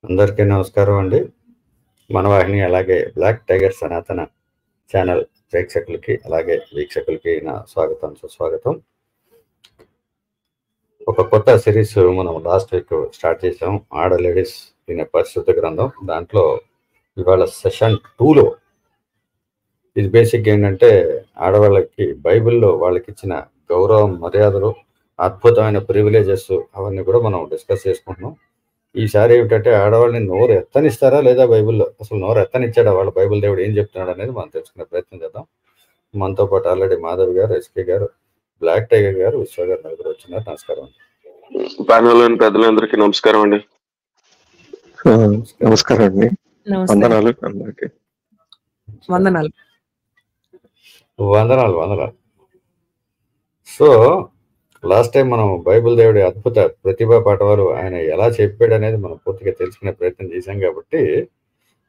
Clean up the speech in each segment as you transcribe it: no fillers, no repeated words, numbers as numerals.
అందరికీ నమస్కారం అండి. మన వాహిని అలాగే బ్లాక్ టైగర్ సనాతన ఛానల్ ప్రేక్షకులకి అలాగే వీక్షకులకి నా స్వాగతం సుస్వాగతం. ఒక కొత్త సిరీస్ మనం లాస్ట్ వీక్ స్టార్ట్ చేసాం, ఆడ లేడీస్ ఇన్ పరిశుద్ధ గ్రంథం. దాంట్లో ఇవాళ సెషన్ 2లో ఇది బేసిక్ ఏంటంటే ఆడవాళ్ళకి బైబిల్లో వాళ్ళకి ఇచ్చిన గౌరవం, మర్యాదలు, అద్భుతమైన ప్రివిలేజెస్ అవన్నీ కూడా మనం డిస్కస్ చేసుకుంటున్నాం. ఈసారి ఏమిటంటే ఆడవాళ్ళని నోరు ఎత్తనిస్తారా లేదా బైబిల్లో, అసలు నోరు ఎత్తనిచ్చాడా వాళ్ళ బైబిల్ దేవుడు ఏం చెప్తున్నాడు అనేది మనం తెలుసుకునే ప్రయత్నం చేద్దాం. మనతో పాటు ఆల్రెడీ మాధవ్ గారు, ఎస్కే గారు, బ్లాక్ టైగర్ గారు, విశ్వ గారు నలుగురు వచ్చినారు. నమస్కారం. ప్యానెల్లోని పెద్దలందరికీ నమస్కారం అండి. నమస్కారం అండి. వందనాలు అందరికి. వందనాలు. సో లాస్ట్ టైం మనం బైబిల్ దేవుడి అద్భుత ప్రతిభా పాఠవాలు ఆయన ఎలా చెప్పాడు అనేది మనం పూర్తిగా తెలుసుకునే ప్రయత్నం చేశాం. కాబట్టి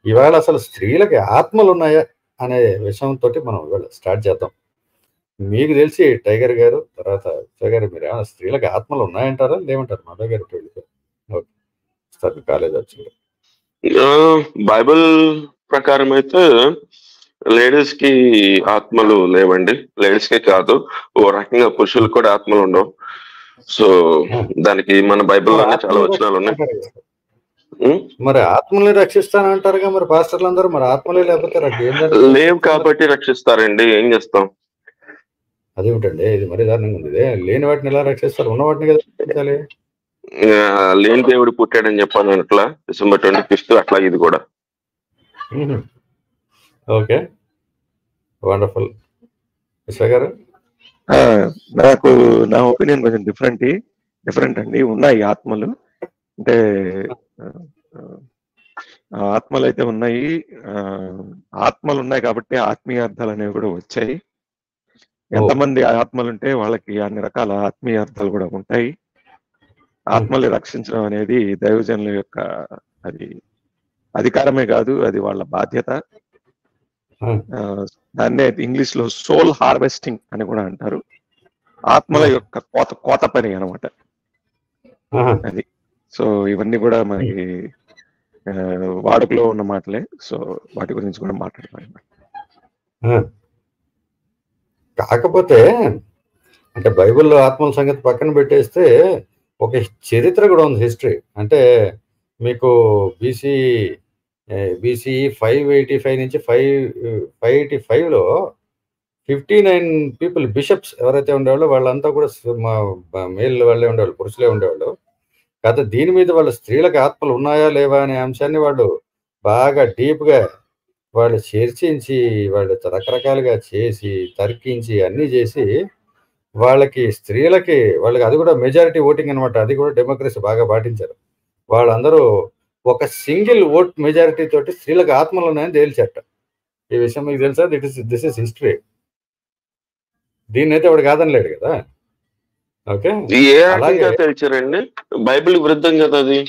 ఇవాళ అసలు స్త్రీలకి ఆత్మలు ఉన్నాయా అనే విషయంతో మనం ఇవాళ స్టార్ట్ చేద్దాం. మీకు తెలిసి టైగర్ గారు, తర్వాత విశ్వ గారు, మీరు ఏమైనా స్త్రీలకి ఆత్మలు ఉన్నాయంటారా లేమంటారు? మాధవ్ గారు కాలేజ్ వచ్చింది. బైబిల్ ప్రకారం అయితే లేడీస్ కి ఆత్మలు లేవండి. లేడీస్ కి కాదు, ఓ రకంగా పురుషులకు కూడా ఆత్మలు ఉండవు. సో దానికి మన బైబిల్లోనే చాలా వచనాలు ఉన్నాయి. మరి ఆత్మల్ని రక్షిస్తానంటారుగా మరి పాస్టర్లు అందరూ. మరి ఆత్మలే లేకపోతే లేవు కాబట్టి రక్షిస్తారండి, ఏం చేస్తాం? అదేమిటండి, ఇది మరి దారుణంగా ఉంది. లేని వాటిని ఎలా రక్షిస్తారు? ఉన్న వాటిని కదా రక్షించాలి. లేని దేవుడు పుట్టాడని చెప్పాను అట్లా, December 25th అట్లా ఇది కూడా. Okay, wonderful. విశ్వ గారు? నాకు నా ఒపీనియన్ కొంచెం డిఫరెంట్ అండి. ఉన్నాయి ఆత్మలు, అంటే ఆత్మలు అయితే ఉన్నాయి. ఆత్మలు ఉన్నాయి కాబట్టి ఆత్మీయ అర్థాలు అనేవి కూడా వచ్చాయి. ఎంతమంది ఆత్మలు ఉంటే వాళ్ళకి అన్ని రకాల ఆత్మీయ అర్థాలు కూడా ఉంటాయి. ఆత్మల్ని రక్షించడం అనేది దైవజనుల యొక్క అది అధికారమే కాదు, అది వాళ్ళ బాధ్యత. దాన్నే ఇంగ్లీష్ లో సోల్ హార్వెస్టింగ్ అని కూడా అంటారు. ఆత్మల యొక్క కోత పని అనమాట అది. సో ఇవన్నీ కూడా మనకి వాడుకలో ఉన్న మాటలే. సో వాటి గురించి కూడా మాట్లాడతాం. కాకపోతే అంటే బైబిల్లో ఆత్మల సంగతి పక్కన పెట్టేస్తే ఒక చరిత్ర కూడా ఉంది, హిస్టరీ. అంటే మీకు బీసీ 585 నుంచి 585లో 59 పీపుల్ బిషప్స్ ఎవరైతే ఉండేవాళ్ళు వాళ్ళంతా కూడా మేల్ వాళ్ళే ఉండేవాళ్ళు, పురుషులే ఉండేవాళ్ళు. కాకపోతే దీని మీద వాళ్ళ స్త్రీలకు ఆత్మలు ఉన్నాయా లేవా అనే అంశాన్ని వాళ్ళు బాగా డీప్గా వాళ్ళు చర్చించి, వాళ్ళు రకరకాలుగా చేసి, తర్కించి, అన్నీ చేసి వాళ్ళకి స్త్రీలకి అది కూడా మెజారిటీ ఓటింగ్ అనమాట. అది కూడా డెమోక్రసీ బాగా పాటించారు. వాళ్ళందరూ ఒక సింగిల్ ఓట్ మెజారిటీ తోటి స్త్రీలకు ఆత్మలు ఉన్నాయని తేల్చట. ఈ విషయం మీకు తెలుసా? This is history. దీన్ని అయితే వాడు కాదనలేడు కదా. ఓకే, అలాగే తెలిచారండి. బైబిల్ విరుద్ధం కదా అది.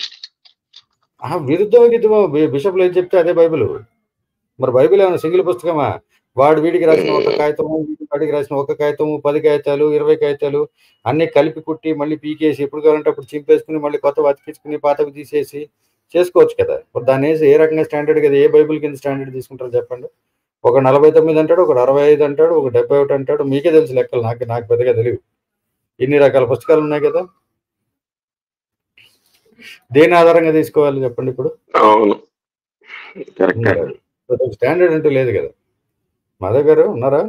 విరుద్ధం బిషప్లు ఏం చెప్తే అదే బైబిల్. మరి బైబిల్ ఏమైనా సింగిల్ పుస్తకమా? వాడు వీడికి రాసిన ఒక కాగితము, వాడికి రాసిన ఒక కాగితము, 10 కాగితాలు, 20 కాగితాలు అన్ని కలిపి కుట్టి మళ్ళీ పీకేసి ఎప్పుడు కావాలంటే అప్పుడు చింపేసుకుని మళ్ళీ కొత్త అతికించుకుని పాతవి తీసేసి చేసుకోవచ్చు కదా. దాన్ని వేసి ఏ రకంగా స్టాండర్డ్ కదా, ఏ బైబిల్ కింద స్టాండర్డ్ తీసుకుంటారో చెప్పండి. ఒక 49 అంటాడు, ఒక 65 అంటాడు, ఒక 71 అంటాడు. మీకే తెలుసు లెక్కలు, నాకు పెద్దగా తెలియదు. ఇన్ని రకాల పుస్తకాలు ఉన్నాయి కదా. దేని ఆధారంగా తీసుకోవాలి చెప్పండి ఇప్పుడు? స్టాండర్డ్ అంటూ లేదు కదా. మాధవ్ గారు ఉన్నారా?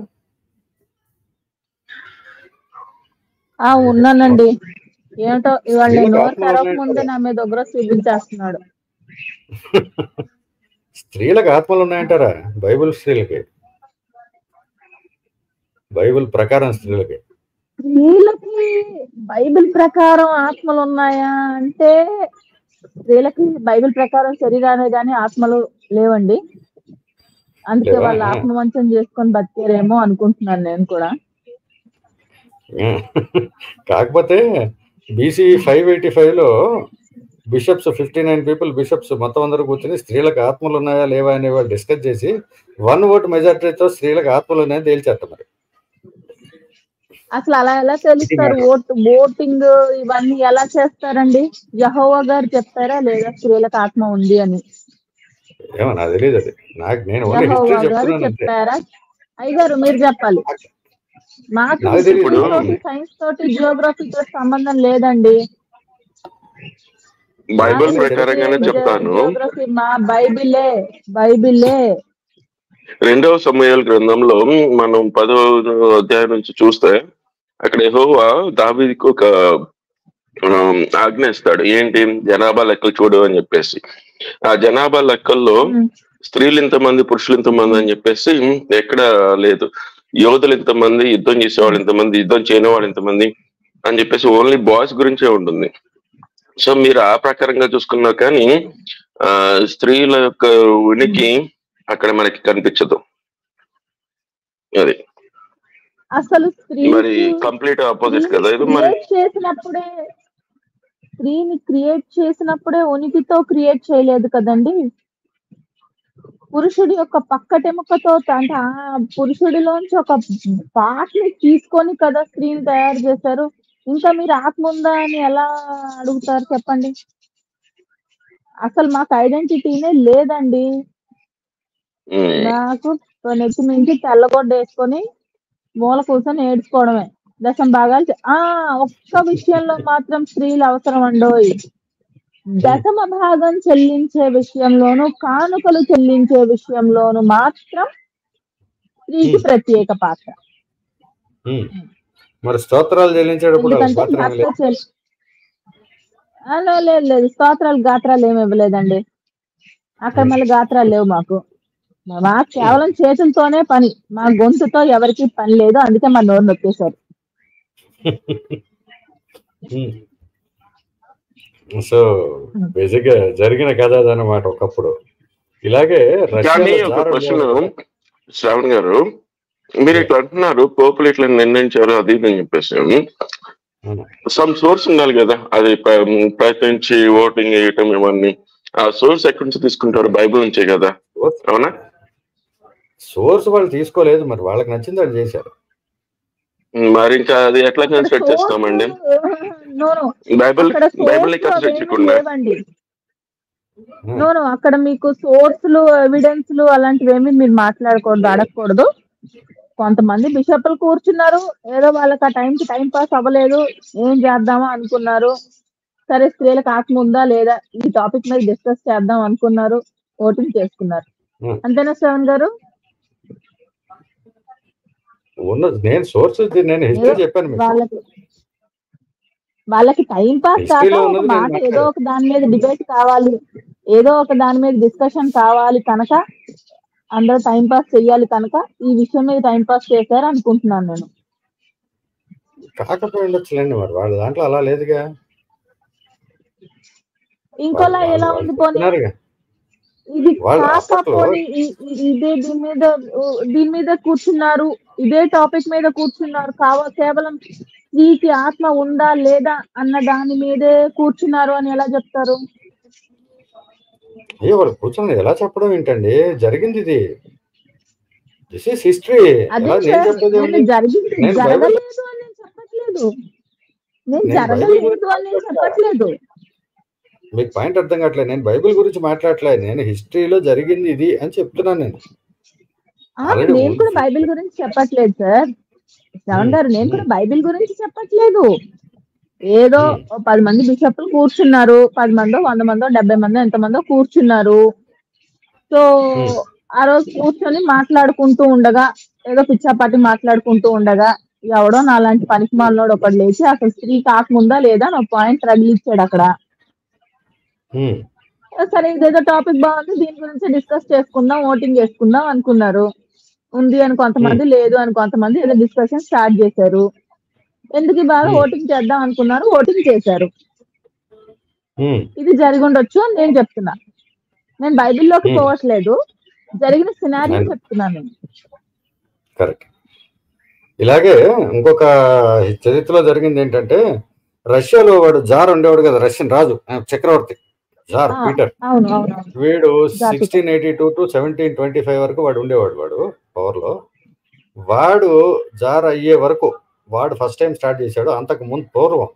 ఉన్నానండి. ఏమిటో ఇవాళ నోరు తెరవక ముందే నా మీద ఉగ్ర చూపించేస్తున్నాడు. స్త్రీలకు ఆత్మలు ఉన్నాయంటారా? బైబిల్ స్త్రీలకి, బైబిల్ ప్రకారం స్త్రీలకి బైబిల్ ప్రకారం ఆత్మలు ఉన్నాయా అంటే, స్త్రీలకి బైబిల్ ప్రకారం శరీరాన్ని కానీ ఆత్మలు లేవండి. అందుకే వాళ్ళు ఆత్మవంచం చేసుకొని బతికారేమో అనుకుంటున్నాను నేను కూడా. కాకపోతే బీసీ 585లో బిషప్స్ 59 పీపుల్ బిషప్స్ మొత్తం అందరూ కూర్చొని స్త్రీలకు ఆత్మలు ఉన్నాయా లేవా అనే వాళ్ళు డిస్కస్ చేసి 1 ఓట్ మెజారిటీతో స్త్రీలకు ఆత్మలు ఉన్నాయని తేల్చేస్తారు. మరి అసలు అలా ఎలా తెలుస్తారు? ఓటింగ్ ఇవన్నీ ఎలా చేస్తారండి? యెహోవా గారు చెప్తారా లేదా స్త్రీలకు ఆత్మ ఉంది అని? ఏమో నాకు తెలియదు అది. నేను ఓన్లీ హిస్టరీ యెహోవా గారు చెప్తున్నాను అంతే. చెప్పారా? అయ్యగారు మీరు చెప్పాలి. మాకు నాకు హిస్టరీ తెలీదు. తోటి, సైన్స్ తోటి, జియోగ్రఫీ తోటి సంబంధం లేదండి. బైబిల్ మాకు ప్రకారంగానే హిస్టరీ, చెప్తాను. జియోగ్రఫీ మా బైబిలే. 2వ సమూయేలు గ్రంథంలో మనం 10వ అధ్యాయం నుంచి చూస్తే అక్కడ యెహోవా దావీదుకు ఒక ఆజ్ఞ ఇస్తాడు. ఏంటి? జనాభా లెక్కలు చూడు అని చెప్పేసి. ఆ జనాభా లెక్కల్లో స్త్రీలు ఇంతమంది, పురుషులు ఇంతమంది అని చెప్పేసి ఎక్కడ లేదు. యోధులు ఇంతమంది, యుద్ధం చేసేవాళ్ళు ఇంతమంది, యుద్ధం చేయని వాళ్ళు ఇంతమంది అని చెప్పేసి ఓన్లీ బాయ్స్ గురించే ఉంటుంది. సో మీరు ఆ ప్రకారంగా చూసుకున్నా కానీ స్త్రీల యొక్క ఉనికి అక్కడ మనకి కనిపించదు. అది అసలు మరి కంప్లీట్ ఆపోజిట్ కదా ఇది. మరి స్త్రీని క్రియేట్ చేసినప్పుడే ఉనికితో క్రియేట్ చేయలేదు కదండి. పురుషుడి యొక్క పక్కటెముకతో, అంటే ఆ పురుషుడిలోంచి ఒక పార్ట్ ని తీసుకొని కదా స్త్రీని తయారు చేశారు. ఇంకా మీరు ఆత్మ ఉందా అని ఎలా అడుగుతారు చెప్పండి? అసలు మాకు ఐడెంటిటీనే లేదండి. నాకు నెత్తి నుంచి తెల్లగొడ్డ వేసుకొని మూల కూర్చొని ఏడ్చుకోవడమే. దశం భాగాలు ఒక్క విషయంలో మాత్రం స్త్రీలు అవసరం అండోయ్. దశమ భాగం చెల్లించే విషయంలోను, కానుకలు చెల్లించే విషయంలోను మాత్రం స్త్రీకి ప్రత్యేక పాత్ర. మరి స్తోత్రాలు చెల్లించేటప్పుడు లేదు, స్తోత్రాలు గాత్రాలు ఏమి ఇవ్వలేదండి. అక్కడ మళ్ళీ గాత్రాలు లేవు మాకు కేవలం చేతులతోనే పని. మా గొంతుతో ఎవరికి పని లేదు, అందుకే మా నోరు నొక్కేశారు. సో బేసిక్ గా జరిగిన కథ అదనమాట ఒకప్పుడు. ఇలాగే శ్రావణ్ గారు, మీరు ఇట్లా అంటున్నారు పోపులు ఇట్లా నిర్ణయించారు అది ఇది అని చెప్పేసి. సమ్ సోర్స్ ఉండాలి కదా, అది ప్రయత్నించి ఓటింగ్ వేయటం ఇవన్నీ. ఆ సోర్స్ ఎక్కడి నుంచి తీసుకుంటారు? బైబిల్ నుంచే కదా, అవునా? సోర్స్ వాళ్ళు తీసుకోలేదు, మరి వాళ్ళకి నచ్చింది వాళ్ళు చేశారు. మరి ఇంకా అది ఎట్లా కన్సిడర్ చేస్తామండి? బైబిల్ కన్సిడర్ చేయకుండా అక్కడ మీకు సోర్స్లు, ఎవిడెన్స్లు అలాంటివి ఏమి మీరు మాట్లాడకూడదు, అడగకూడదు. కొంతమంది బిషప్లు కూర్చున్నారు, ఏదో వాళ్ళకి ఆ టైంకి టైం పాస్ అవ్వలేదు, ఏం చేద్దామా అనుకున్నారు. సరే స్త్రీలకు ఆత్మ ఉందా లేదా ఈ టాపిక్ మీద డిస్కస్ చేద్దాం అనుకున్నారు, ఓటింగ్ చేసుకున్నారు. అంతేనా శ్రవణ్ గారు? నేను సోర్స్ నేను హిస్టరీ చెప్పాను. వాళ్ళకి టైం పాస్ కాక ఒక మాట, ఏదో ఒక దాని మీద డిబేట్ కావాలి, ఏదో ఒక దాని మీద డిస్కషన్ కావాలి కనుక, అందరూ టైం పాస్ చెయ్యాలి కనుక ఈ విషయం మీద టైం పాస్ చేశారు అనుకుంటున్నాను నేను. కాకపోయి ఉండొచ్చులేండి, మరి వాళ్ళ దాంట్లో అలా లేదుగా. ఇంకోలా ఎలా ఉంది పోనీ? ఇది కాకపోని ఇదే దీని మీద కూర్చున్నారు, ఇదే టాపిక్ మీద కూర్చున్నారు, కేవలం స్త్రీకి ఆత్మ ఉందా లేదా అన్న దాని మీదే కూర్చున్నారు అని ఎలా చెప్తారు? అయ్యో వాళ్ళు కూర్చొని ఎలా చెప్పడం ఏంటండి? జరిగింది ఇది. This is history. జరగలేదు అని నేను చెప్పట్లేదు, మీకు పాయింట్ అర్థం కావట్లేదు. నేను బైబిల్ గురించి మాట్లాడట్లేదు, నేను హిస్టరీలో జరిగింది ఇది అని చెప్తున్నాను. నేను కూడా బైబిల్ గురించి చెప్పట్లేదు సార్ శ్రవణ్ గారు, నేను కూడా బైబిల్ గురించి చెప్పట్లేదు. ఏదో 10 మంది బిషప్లు కూర్చున్నారు, 10 మందో 100 మందో 70 మందో ఎంతమందో కూర్చున్నారు. సో ఆ రోజు కూర్చొని మాట్లాడుకుంటూ ఉండగా, ఏదో పిచ్చాపాటి మాట్లాడుకుంటూ ఉండగా, ఎవడో నాలాంటి పనికి మాలినోడు ఒకటి లేచి అసలు స్త్రీకి ఆత్మ ఉందా లేదా అని ఒక పాయింట్ రగిలిచ్చాడు అక్కడ. సరే ఇదేదో టాపిక్ బాగుంది, దీని గురించి డిస్కస్ చేసుకుందాం, ఓటింగ్ చేసుకుందాం అనుకున్నారు. ఉంది అని కొంతమంది, లేదు అని కొంతమంది ఏదో డిస్కషన్ స్టార్ట్ చేశారు. ఎందుకు బాగా ఓటింగ్ చేద్దాం అనుకున్నారు, ఓటింగ్ చేశారు. ఇది జరిగి ఉండొచ్చు అని నేను చెప్తున్నా. నేను బైబిల్లోకి పోవట్లేదు, జరిగిన సినారియో చెప్తున్నాను. కరెక్ట్. ఇలాగే ఇంకొక చరిత్రలో జరిగింది ఏంటంటే, రష్యాలో వాడు జార్ ఉండేవాడు కదా, రష్యన్ రాజు, చక్రవర్తి జార్ పీటర్. వీడు 1682 to 1725 వరకు వాడు ఉండేవాడు. వాడు పవర్ లో, వాడు జార్ అయ్యే వరకు వాడు ఫస్ట్ టైం స్టార్ట్ చేశాడో అంతకు ముందు పూర్వం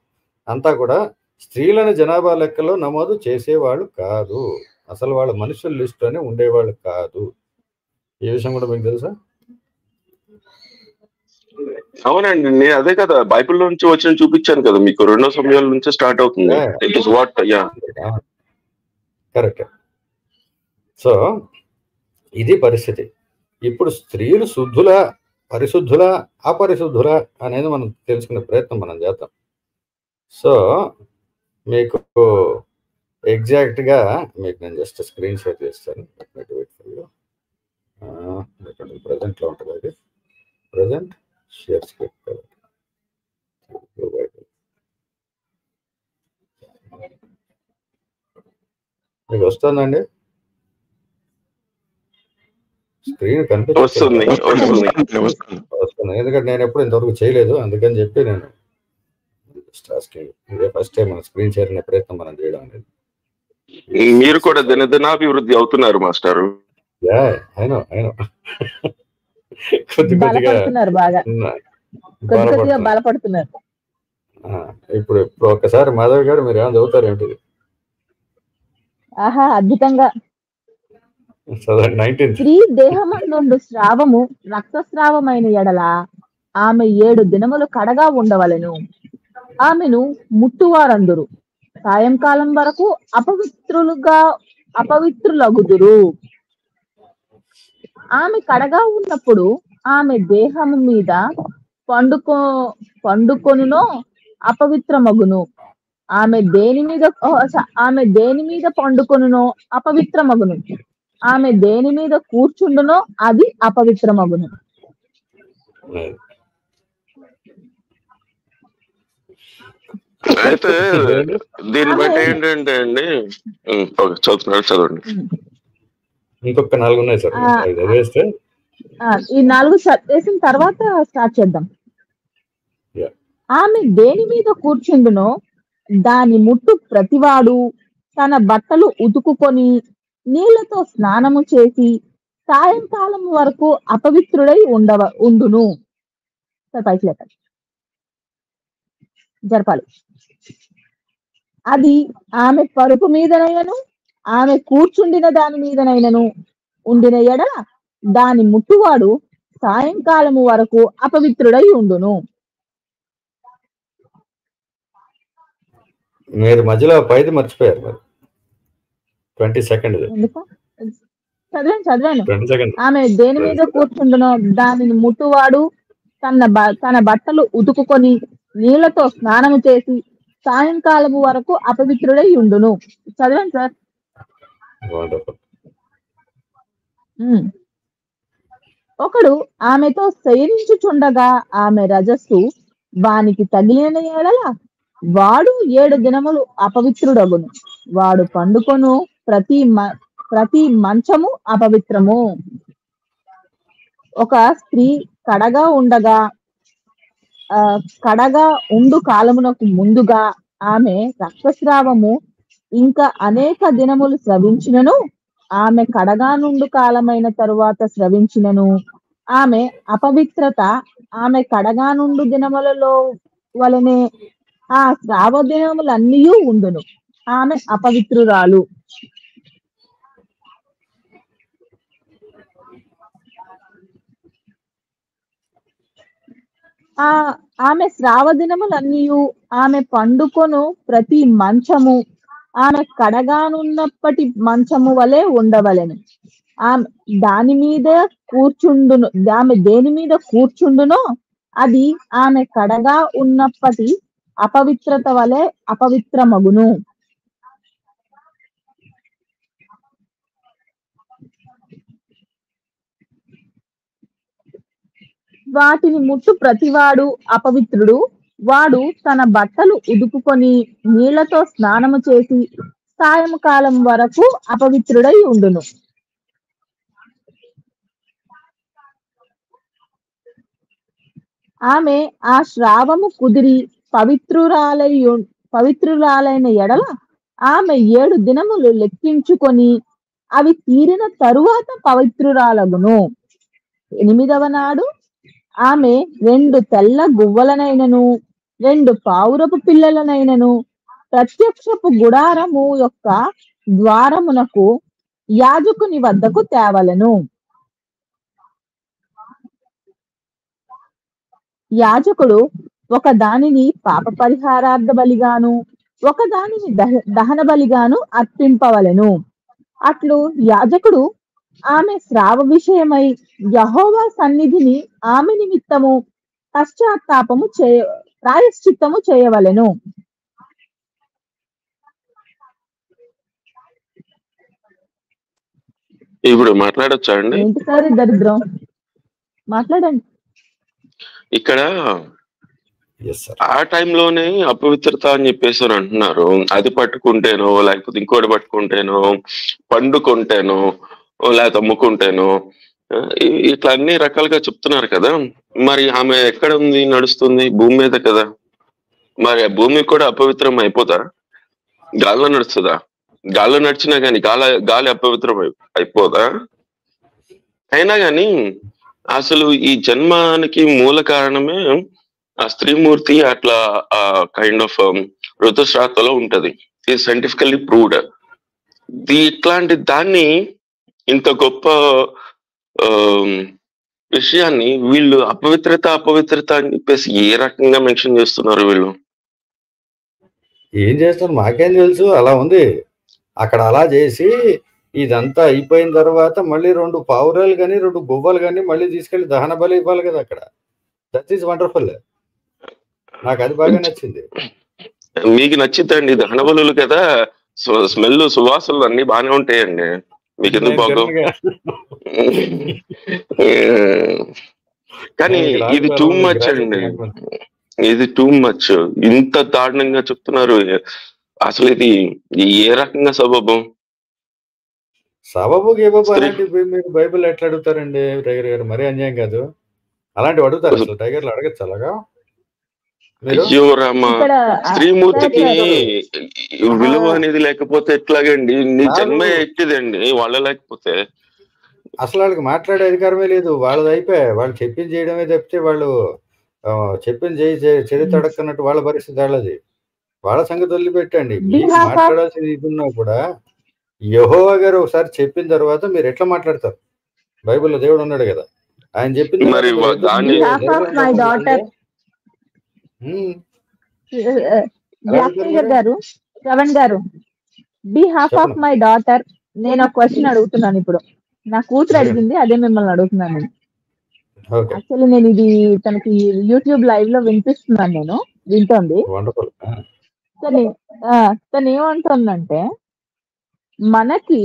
అంతా కూడా స్త్రీలను జనాభా లెక్కలో నమోదు చేసేవాళ్ళు కాదు. అసలు వాళ్ళ మనుషుల లిస్టులోనే ఉండేవాళ్ళు కాదు. ఈ విషయం కూడా మీకు తెలుసా? అవునండి, నేను అదే కదా బైబిల్ నుంచి వచ్చిన చూపించాను కదా మీకు. 2 సమయాల నుంచి స్టార్ట్ అవుతుంది. It is what correct. So ఇది పరిస్థితి. ఇప్పుడు స్త్రీలు శుద్ధులా, పరిశుద్ధులా, అపరిశుద్ధులా అనేది మనం తెలుసుకునే ప్రయత్నం మనం చేద్దాం. సో మీకు ఎగ్జాక్ట్గా మీకు నేను జస్ట్ స్క్రీన్ షేర్ చేస్తాను. ప్రజెంట్లో ఉంటుంది అది. ప్రజెంట్ షేర్ స్క్రీన్ మీకు వస్తుందండి? స్క్రీన్ వస్తుంది. వస్తుంది, ఎందుకంటే నేను ఎప్పుడు ఇంతవరకు చేయలేదు, అందుకని చెప్పి నేను జస్ట్ ఆస్కింగ్. ఇదే ఫస్ట్ టైం మనం స్క్రీన్ షేర్ అనే ప్రయత్నం మనం చేయడం అనేది. మీరు కూడా దినదినాభివృద్ధి అవుతున్నారు మాస్టారు. అయినా కొద్ది కొద్దిగా బలపడుతున్నారు. ఇప్పుడు ఒకసారి మాధవ్ గారు మీరు ఏమైనా చదువుతారు ఏంటి? ఆహా, అద్భుతంగా. స్త్రీ దేహమందు స్రావము రక్తస్రావమైన ఎడల ఆమె 7 దినములు కడగా ఉండవలెను. ఆమెను ముట్టువారందరు సాయంకాలం వరకు అపవిత్రులగుదురు. ఆమె కడగా ఉన్నప్పుడు ఆమె దేహము మీద పండుకొనునో అపవిత్రమగును. ఆమె దేని మీద పండుకొనునో అపవిత్రమగును. ఆమె దేని మీద కూర్చుండునో అది అపవిత్రమగును. అయితే దీన్ని బట్టి ఏంటంటే అండి, చదవండి. ఇంకొక 4 ఉన్నాయి సార్. ఈ 4 వేసిన తర్వాత స్టార్ట్ చేద్దాం. ఆమె దేని మీద కూర్చుండునో దాని ముట్టు ప్రతివాడు తన బట్టలు ఉతుకుకొని నీళ్లతో స్నానము చేసి సాయంకాలం వరకు అపవిత్రుడై ఉండును. పైకి లేక జరపాలి. అది ఆమె పరుపు మీదనైనను ఆమె కూర్చుండిన దాని మీదనైనను ఉండిన ఎడల దాని ముట్టువాడు సాయంకాలము వరకు అపవిత్రుడై ఉండును. మీరు మధ్యలో పైది మర్చిపోయారు మరి. 20 సెకండ్ చదివాను. ఆమె దేని మీద కూర్చుండునో దానిని ముట్టువాడు తన బట్టలు ఉతుకుకొని నీళ్లతో స్నానము చేసి సాయంకాలము వరకు అపవిత్రుడై ఉండును. చదివాను సార్. ఒకడు ఆమెతో శయనించుచుండగా ఆమె రజస్సు వానికి తగిలిన ఎడల వాడు 7 దినములు అపవిత్రుడగును. వాడు పండుకొను ప్రతి మంచము అపవిత్రము. ఒక స్త్రీ కడగా ఉండు కాలమునకు ముందుగా ఆమె రక్తస్రావము ఇంకా అనేక దినములు స్రవించినను, ఆమె కడగా నుండు కాలమైన తరువాత స్రవించినను ఆమె అపవిత్రత ఆమె కడగా నుండు దినములలో వలనే ఆ స్రావ దినములన్నీ ఉండును. ఆమె అపవిత్రురాలు. ఆమె స్రావ దినములన్నీ ఆమె పండుకొను ప్రతి మంచము ఆమె కడగానున్నప్పటి మంచము వలె ఉండవలెను. ఆమె దేని మీద కూర్చుండునో అది ఆమె కడగా ఉన్నప్పటి అపవిత్రత వలె అపవిత్రమగును. వాటిని ముట్టు ప్రతివాడు అపవిత్రుడు. వాడు తన బట్టలు ఉదుపుకొని నీళ్లతో స్నానము చేసి సాయంకాలం వరకు అపవిత్రుడై ఉండును. ఆమె ఆ శ్రావము కుదిరి పవిత్రురాలైన ఎడల ఆమె 7 దినములు లెక్కించుకొని అవి తీరిన తరువాత పవిత్రురాలగును. 8వ నాడు ఆమె 2 తెల్ల గువ్వలనైనను 2 పావురపు పిల్లలనైనను ప్రత్యక్షపు గుడారము యొక్క ద్వారమునకు యాజకుని వద్దకు తేవలెను. యాజకుడు ఒక దానిని పాప పరిహారార్థ బలిగాను ఒక దానిని దహన బలిగాను అర్పింపవలెను. అట్లు యాజకుడు ఆమె స్రావ విషయమై యెహోవా సన్నిధిని ఆమె నిమిత్తము ప్రాయశ్చిత్తము చేయవలెను. ఇప్పుడు మాట్లాడొచ్చా అండి? ఏంటి సార్ దరిద్రం? మాట్లాడండి. ఇక్కడ ఆ టైంలోనే అపవిత్రత అని చెప్పేసి అంటున్నారు. అది పట్టుకుంటేనో లేకపోతే ఇంకోటి పట్టుకుంటేనో పండుకుంటేనో లేకపోతే అమ్ముకుంటేనో ఇట్లా అన్ని రకాలుగా చెప్తున్నారు కదా. మరి ఆమె ఎక్కడ ఉంది నడుస్తుంది? భూమి మీద కదా. మరి ఆ భూమి కూడా అపవిత్రం అయిపోతా? గాల్లో నడుస్తుందా? గాల్లో నడిచినా గాని గాలి అపవిత్రం అయిపోదా? అయినా గాని అసలు ఈ జన్మానికి మూల కారణమే ఆ స్త్రీమూర్తి అట్లా కైండ్ ఆఫ్ ఋతుశ్రాత్తలో ఉంటది. ఇది సైంటిఫికల్లీ ప్రూవ్డ్. ఇట్లాంటి దాన్ని ఇంత గొప్ప విషయాన్ని వీళ్ళు అపవిత్రత అని చెప్పేసి ఏ రకంగా మెన్షన్ చేస్తున్నారు వీళ్ళు? ఏం చేస్తారు మాకేం తెలుసు, అలా ఉంది అక్కడ. అలా చేసి ఇదంతా అయిపోయిన తర్వాత మళ్ళీ 2 పావురాలు కానీ 2 గువ్వలు కానీ మళ్ళీ తీసుకెళ్లి దహన బలి ఇవ్వాలి కదా అక్కడ. That is wonderful. నాకు అది బాగా నచ్చింది. మీకు నచ్చిందండి? దహన బలులు కదా, స్మెల్ సువాసనలు అన్ని బాగానే ఉంటాయండి. మీకు ఎందుకు బాగో? కానీ ఇది టూ మచ్ అండి. ఇది టూ మచ్. ఇంత దారుణంగా చెప్తున్నారు. అసలు ఇది ఏ రకంగా సబబు అలాంటి మీరు బైబిల్ ఎట్లా అడుగుతారండి టైగర్ గారు? మరీ అన్యాయం కాదు. అలాంటివి అడుగుతారు అసలు? టైగర్లు అడగచ్చు అలాగా? అయ్యో రామ, స్త్రీమూర్తికి విలువ అనేది లేకపోతే ఎట్లాగండి? నీ జన్మ ఎట్టిదండి వాళ్ళ లేకపోతే? అసలు వాళ్ళకి మాట్లాడే అధికారమే లేదు. వాళ్ళది అయిపోయాయి. వాళ్ళు చెప్పింది చేయడమే తప్పితే వాళ్ళు చెప్పింది చరిత్ర అడగన్నట్టు వాళ్ళ పరిస్థితి వాళ్ళది. వాళ్ళ సంగతి వదిలిపెట్టండి. మీకు మాట్లాడాల్సింది ఇది ఉన్నా కూడా యెహోవా గారు ఒకసారి చెప్పిన తర్వాత మీరు ఎట్లా మాట్లాడతారు? బైబిల్లో దేవుడు ఉన్నాడు కదా, ఆయన చెప్పిన గారు బిహాఫ్ ఆఫ్ మై డాటర్ నేను ఒక క్వశ్చన్ అడుగుతున్నాను. ఇప్పుడు నా కూతురు అడిగింది, అదే మిమ్మల్ని అడుగుతున్నాను. యాక్చువల్లీ నేను ఇది తనకి యూట్యూబ్ లైవ్ లో వినిపిస్తున్నాను, నేను వింటోంది. తను ఏమంటుందంటే, మనకి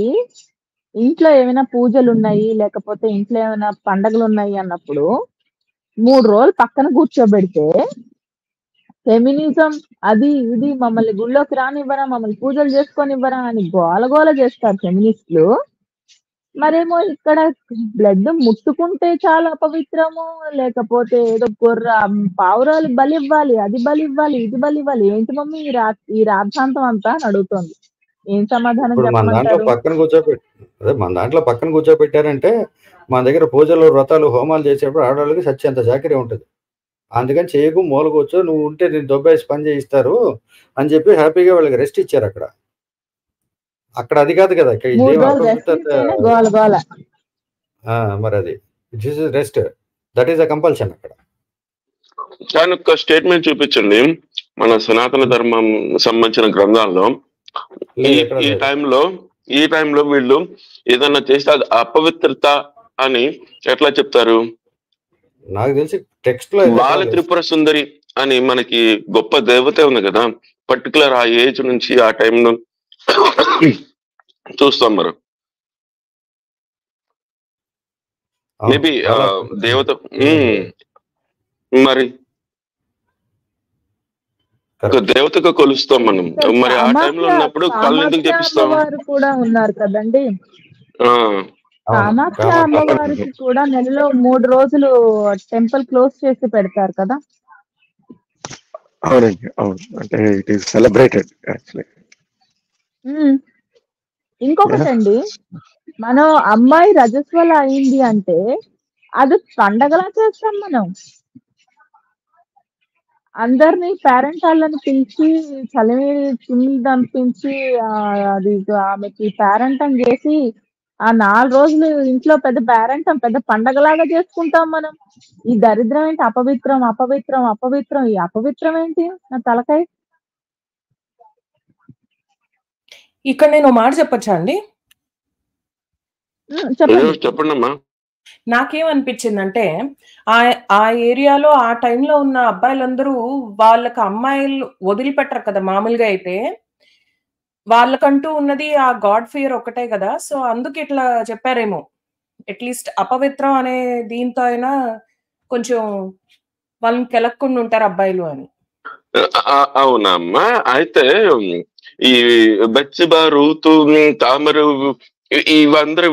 ఇంట్లో ఏమైనా పూజలు ఉన్నాయి లేకపోతే ఇంట్లో ఏమైనా పండగలు ఉన్నాయి అన్నప్పుడు 3 రోజులు పక్కన కూర్చోబెడితే ఫెమినిజం అది ఇది మమ్మల్ని గుళ్ళోకి రానివ్వరా, మమ్మల్ని పూజలు చేసుకొనివ్వరా అని గోలగోల చేస్తారు ఫెమినిస్టులు. మరేమో ఇక్కడ బ్లడ్ ముట్టుకుంటే చాలా అపవిత్రము, లేకపోతే ఏదో పావురాలు బలి ఇవ్వాలి, అది బలి ఇవ్వాలి, ఇది బలి ఇవ్వాలి. ఏంటి మమ్మీ ఈ రాద్ధాంతం అంతా అని అడుగుతోంది. ఏం సమాధానం చెప్పమంటారు? మన దాంట్లో పక్కన కూర్చోబెట్టారంటే మన దగ్గర పూజలు వ్రతాలు హోమాలు చేసేటప్పుడు ఆడవాళ్ళకి సత్యంత చాకరీ ఉంటుంది. అందుకని చేయకు మూలకూర్చో, నువ్వు ఉంటే నేను దొబ్బేసి పని చేయిస్తారు అని చెప్పి హ్యాపీగా వాళ్ళకి రెస్ట్ ఇచ్చారు. అక్కడ అది కాదు కదా. మరి అది rest, that is a compulsion. అక్కడ కానీ ఒక స్టేట్మెంట్ చూపించండి మన సనాతన ధర్మం సంబంధించిన గ్రంథాల్లో. ఈ టైంలో వీళ్ళు ఏదన్నా చేస్తే అది అపవిత్రత అని ఎట్లా చెప్తారు? నాకు తెలిసి టెక్స్ట్ లో బాల త్రిపుర సుందరి అని మనకి గొప్ప దేవత ఉంది కదా, పర్టికులర్ ఆ ఏజ్ నుంచి ఆ టైంలో చూస్తాం. మేబీ దేవత మరి దేవతగా కొలుస్తాం మనం. మరి ఆ టైంలో ఉన్నప్పుడు కళ్ళు ఎందుకు చెప్పిస్తాం? కూడా ఉన్నారు కదండి. కామాఖ్య అమ్మవారికి కూడా నెలలో 3 రోజులు టెంపుల్ క్లోజ్ చేసి పెడతారు కదా. అవునండి, అవును. అంటే ఇట్ ఈస్ సెలబ్రేటెడ్ యాక్చువల్లీ. ఇంకొకటండి, మనం అమ్మాయి రజస్వల అయింది అంటే అది పండగలా చేస్తాం మనం. అందరినీ పేరెంట్ వాళ్ళని పిలిచి చలివిడి చున్నీ దంపించి అది ఆమెకి పేరెంటం చేసి ఆ 4 రోజులు ఇంట్లో పెద్ద పేరెంటం పెద్ద పండగలాగా చేసుకుంటాం మనం. ఈ దరిద్రం ఏంటి? అపవిత్రం అపవిత్రం అపవిత్రం. ఈ అపవిత్రం ఏంటి నా తలకాయ? ఇక్కడ నేను ఓ మాట చెప్పొచ్చా అండి? చెప్పండి. చెప్పండి అమ్మా. నాకేమనిపించిందంటే ఆ ఏరియాలో ఆ టైంలో ఉన్న అబ్బాయిలందరూ వాళ్ళకి అమ్మాయిలు వదిలిపెట్టరు కదా మామూలుగా అయితే. వాళ్ళకంటూ ఉన్నది ఆ గాడ్ ఫియర్ ఒకటే కదా. సో అందుకు ఇట్లా చెప్పారేమో. అట్లీస్ట్ అపవిత్రం అనే దీంతో అయినా కొంచెం వాళ్ళని కెలక్కుండా ఉంటారు అబ్బాయిలు అని. అవునమ్మా. అయితే ఈ బత్షెబా, రూతు, తామరు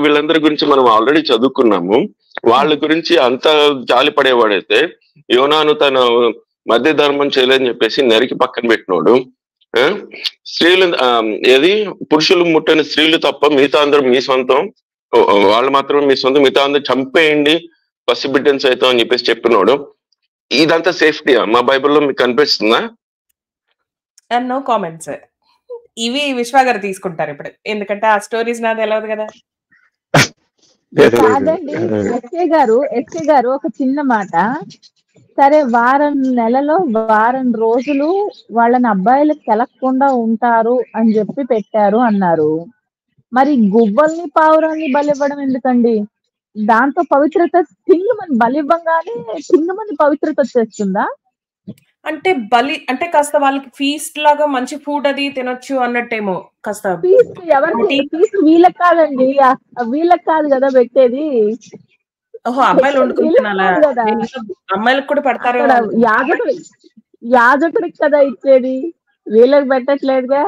వీళ్ళందరి గురించి మనం ఆల్రెడీ చదువుకున్నాము. వాళ్ళ గురించి అంత జాలి పడేవాడైతే యోనాను తన మధ్య ధర్మం చేయలేదని చెప్పేసి నరికి పక్కన పెట్టినోడు. స్త్రీలు ఏది పురుషులు ముట్టని స్త్రీలు తప్ప మిగతా అందరూ మీ సొంతం, వాళ్ళు మాత్రమే మీ సొంతం, మిగతా అందరూ చంపేయండి పసిబిడ్డని సైతం అని చెప్పేసి చెప్పినోడు. ఇదంతా సేఫ్టీ మా బైబిల్లో మీకు కనిపిస్తుందా? And no comments. ఇవి విశ్వ గారు తీసుకుంటారు ఇప్పుడు, ఎందుకంటే ఆ స్టోరీస్ నాది తెలియదు కదా. కాదండి ఎస్కే గారు ఒక చిన్న మాట. సరే, నెలలో వారం రోజులు వాళ్ళని అబ్బాయిలు కెలక్కుండా ఉంటారు అని చెప్పి పెట్టారు అన్నారు. మరి గువ్వల్ని పావురాన్ని బలివ్వడం ఎందుకండి? దాంతో పవిత్రత సింగమని బలివ్వంగానే సింగమని పవిత్రత వచ్చేస్తుందా? అంటే అంటే కాస్త వాళ్ళకి ఫీస్ట్ లాగా మంచి ఫుడ్ అది తినొచ్చు అన్నట్టేమో. కాస్త ఫీస్ట్ ఎవరికి? ఫీస్ట్ వీళ్ళకి కాదండి, వీళ్ళకి కాదు కదా పెట్టేది. ఓహో, అబ్బాయిలు వండుకుంటున్నా అమ్మాయిలకు కూడా పెడతారు. యాజకుడికి కదా ఇచ్చేది, వీళ్ళకి పెట్టట్లేదుగా.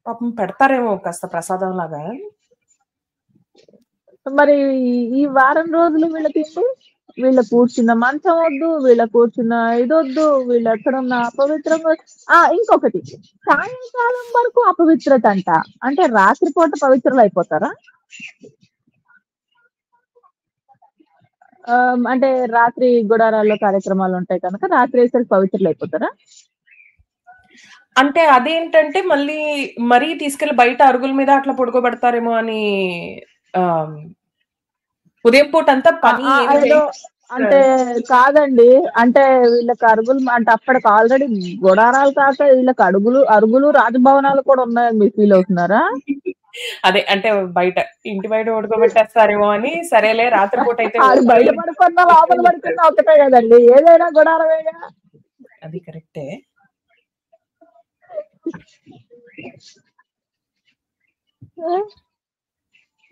పాపం పెడతారేమో కాస్త ప్రసాదం లాగా. మరి ఈ వారం రోజులు వీళ్ళకి వీళ్ళ కూర్చున్న మంచం వద్దు, వీళ్ళ కూర్చున్న ఇదొద్దు, వీళ్ళు ఎక్కడున్న అపవిత్రంగా. ఇంకొకటి, సాయంకాలం వరకు అపవిత్రత అంట. అంటే రాత్రిపూట పవిత్రులు అయిపోతారా? అంటే రాత్రి గుడారాల్లో కార్యక్రమాలు ఉంటాయి కనుక రాత్రి వేసరికి పవిత్రులు అయిపోతారా? అంటే అదేంటంటే మరీ తీసుకెళ్లి బయట అరుగుల మీద అట్లా పడుకోబెడతారేమో అని. ఉదయం పూట అంతా పని అంటే కాదండి, అంటే వీళ్ళకి అరుగులు అంటే అప్పటికి ఆల్రెడీ గుడారాలు కాక వీళ్ళకి అరుగులు రాజభవనాలు కూడా ఉన్నాయని మీరు ఫీల్ అవుతున్నారా? అదే అంటే బయట ఇంటి బయట పడుకోబెట్టేస్తారేమో అని. సరేలే రాత్రిపూట అయితే బయట పడుకున్నా లోపల పడుకున్నా ఒకటే కదండి, ఏదైనా గుడారమేగా. అది కరెక్టే.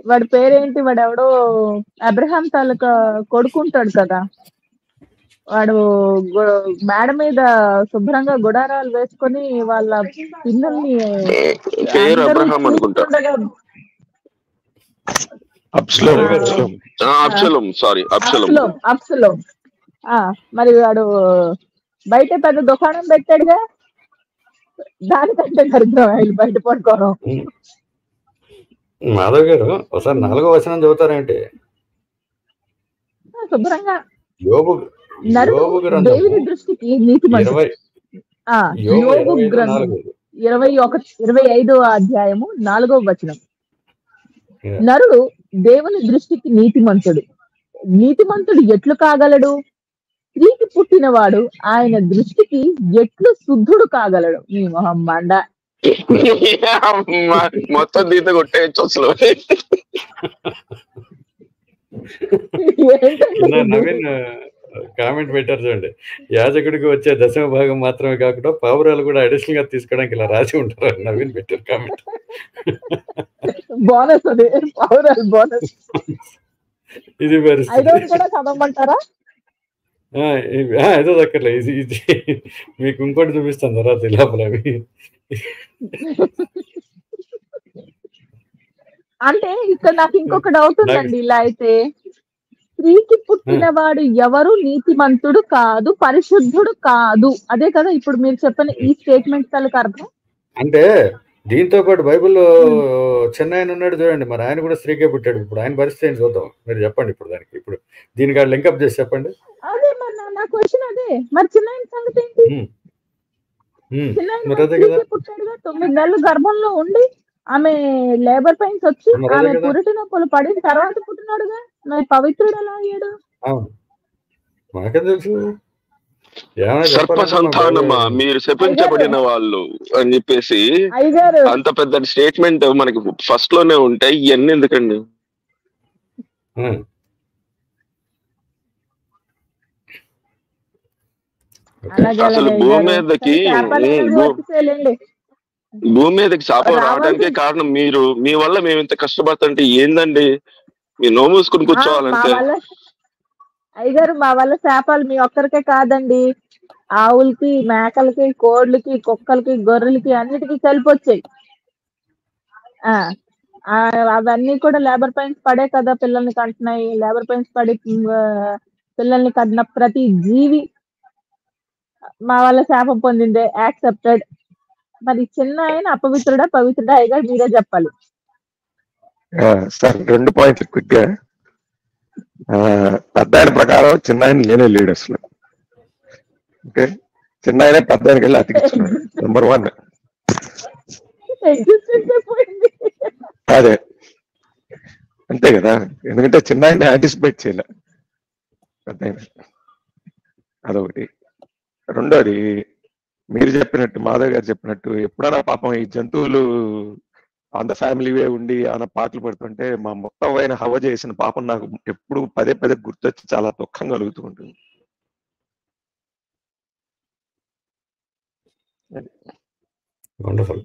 వాడి పేరేంటి? వాడు ఎవడో అబ్రహాం తాలూకా కొడుకుంటాడు కదా, వాడు మేడ మీద శుభ్రంగా గుడారాలు వేసుకొని వాళ్ళ పిల్లల్ని మరి వాడు బయట పెద్ద దుకాణం పెట్టాడుగా, దానికంటే దరిద్రం బయట పడుకోవడం. మాధవ్ గారు ఒకసారి 4వ వచనం చదువుతారేంటి? శుభ్రంగా యోబు దేవుని దృష్టికి నీతిమంతుడు. యోబు గ్రంథం 25వ అధ్యాయము 4వ వచనం. నరుడు దేవుని దృష్టికి నీతిమంతుడు. నీతిమంతుడు ఎట్లు కాగలడు? స్త్రీకి పుట్టినవాడు ఆయన దృష్టికి ఎట్లు శుద్ధుడు కాగలడు? నీ మొహం మండ. మొత్తం దీంతో కొట్టేయచ్చు అసలు. నవీన్ కామెంట్ పెట్టారు చూడండి, యాజకుడికి వచ్చే 10వ భాగం మాత్రమే కాకుండా పావురాలు కూడా అడిషనల్ గా తీసుకోవడానికి ఇలా రాసి ఉంటారు. నవీన్ పెట్టారు కామెంట్. బోనస్ అది, పావురాలు బోనస్. ఇది కూడా చదవమంటారా? ఏదో దక్కర్లే, ఇది మీకు ఇంకోటి చూపిస్తాను తర్వాత లోపల. అంటే ఇక్కడ నాకు ఇంకొక డౌట్ ఉందండి. ఇలా అయితే స్త్రీకి పుట్టినవాడు ఎవరు నీతిమంతుడు కాదు, పరిశుద్ధుడు కాదు, అదే కదా ఇప్పుడు మీరు చెప్పిన ఈ స్టేట్మెంట్ తాలూకు అర్థం? అంటే దీంతో పాటు బైబిల్లో చిన్న ఆయన ఉన్నాడు చూడండి, మరి ఆయన కూడా స్త్రీకే పుట్టాడు. ఇప్పుడు ఆయన పరిస్థితి ఏంటి చూద్దాం. మీరు చెప్పండి ఇప్పుడు దానికి, ఇప్పుడు దీనికి లింకప్ చేసి చెప్పండి. అదే మరి నా క్వశ్చన్ అదే. మరి చిన్న ఆయన సంగతి ఏంటి? చిన్న మరి అదే కదా, పుట్టాడుగా, 9 నెలలు గర్భంలో ఉండి ఆమె లేబర్ పెయిన్స్ వచ్చి మరి అదే ఆమె కదా. పురిటి నొప్పులు పడిన తర్వాత పుట్టినాడుగా. మరి పవిత్రుడు ఎలా అయ్యాడు? అవును, మాకేం తెలుసు. ఏమైనా సర్ప చెప్పాలంటే మా సంతానమా బాబాయ్ మీరు శపించబడిన వాళ్ళు అని చెప్పేసి అయ్యగారు అంత పెద్ద స్టేట్మెంట్ మనకి ఫస్ట్ లోనే ఉంటాయి. ఇవన్నీ ఎందుకండి? అలాగే అసలు అలాగే భూమి అయ్యగారు. మీదకి కానీ చేపలు అనేది వచ్చేసేయాలండి. భూమి మీదకి శాపం రావడానికే రావాల్సింది కారణం మీరు. మీ వల్ల మేము ఇంత కష్టపడుతుంటే ఏందండి? మీరు నో మూసుకుని మా కూర్చోవాలంటే. వల్ల అయ్యగారు, మా వల్ల చేపలు మీ ఒక్కరికే కాదండి, ఆవులకి, మేకలకి, కోళ్ళకి, కుక్కలకి, గొర్రెలకి అన్నిటికీ కలిపొచ్చాయి. ఆ ఆ, అవన్నీ కూడా లేబర్ పెయిన్స్ పడే కదా పిల్లల్ని కంటున్నాయి. లేబర్ పెయిన్స్ పడి పిల్లల్ని కన్న ప్రతి జీవి మా వల్ల శాపం పొందిందే, యాక్సెప్టెడ్. మరి చిన్న ఆయన అపవిత్రుడా పవిత్రుడా? అయ్యగారు మీరే చెప్పాలి. సార్ 2 పాయింట్లు క్విక్ గా. పెద్ద ఆయన ప్రకారం చిన్న ఆయన లేనే లేడు అసలు. ఓకే, చిన్న ఆయన పెద్ద ఆయనకి వెళ్ళి అతికించుకున్నాడు. నెంబర్ 1 ఎగ్జిస్టెన్స్ పోయింది. అదే అంతే కదా, ఎందుకంటే చిన్న ఆయన యాంటిసిపేట్ చేయలే పెద్ద ఆయన. అదొకటి. రెండోది, మీరు చెప్పినట్టు, మాధవ్ గారు చెప్పినట్టు, ఎప్పుడైనా పాపం ఈ జంతువులు అంత ఫ్యామిలీవే ఉండి ఆయన పాటలు పడుతుంటే మా మొత్తం అయిన హవ చేసిన పాపం నాకు ఎప్పుడు పదే పదే గుర్తొచ్చి చాలా దుఃఖం కలుగుతూ ఉంటుంది. వండర్ఫుల్.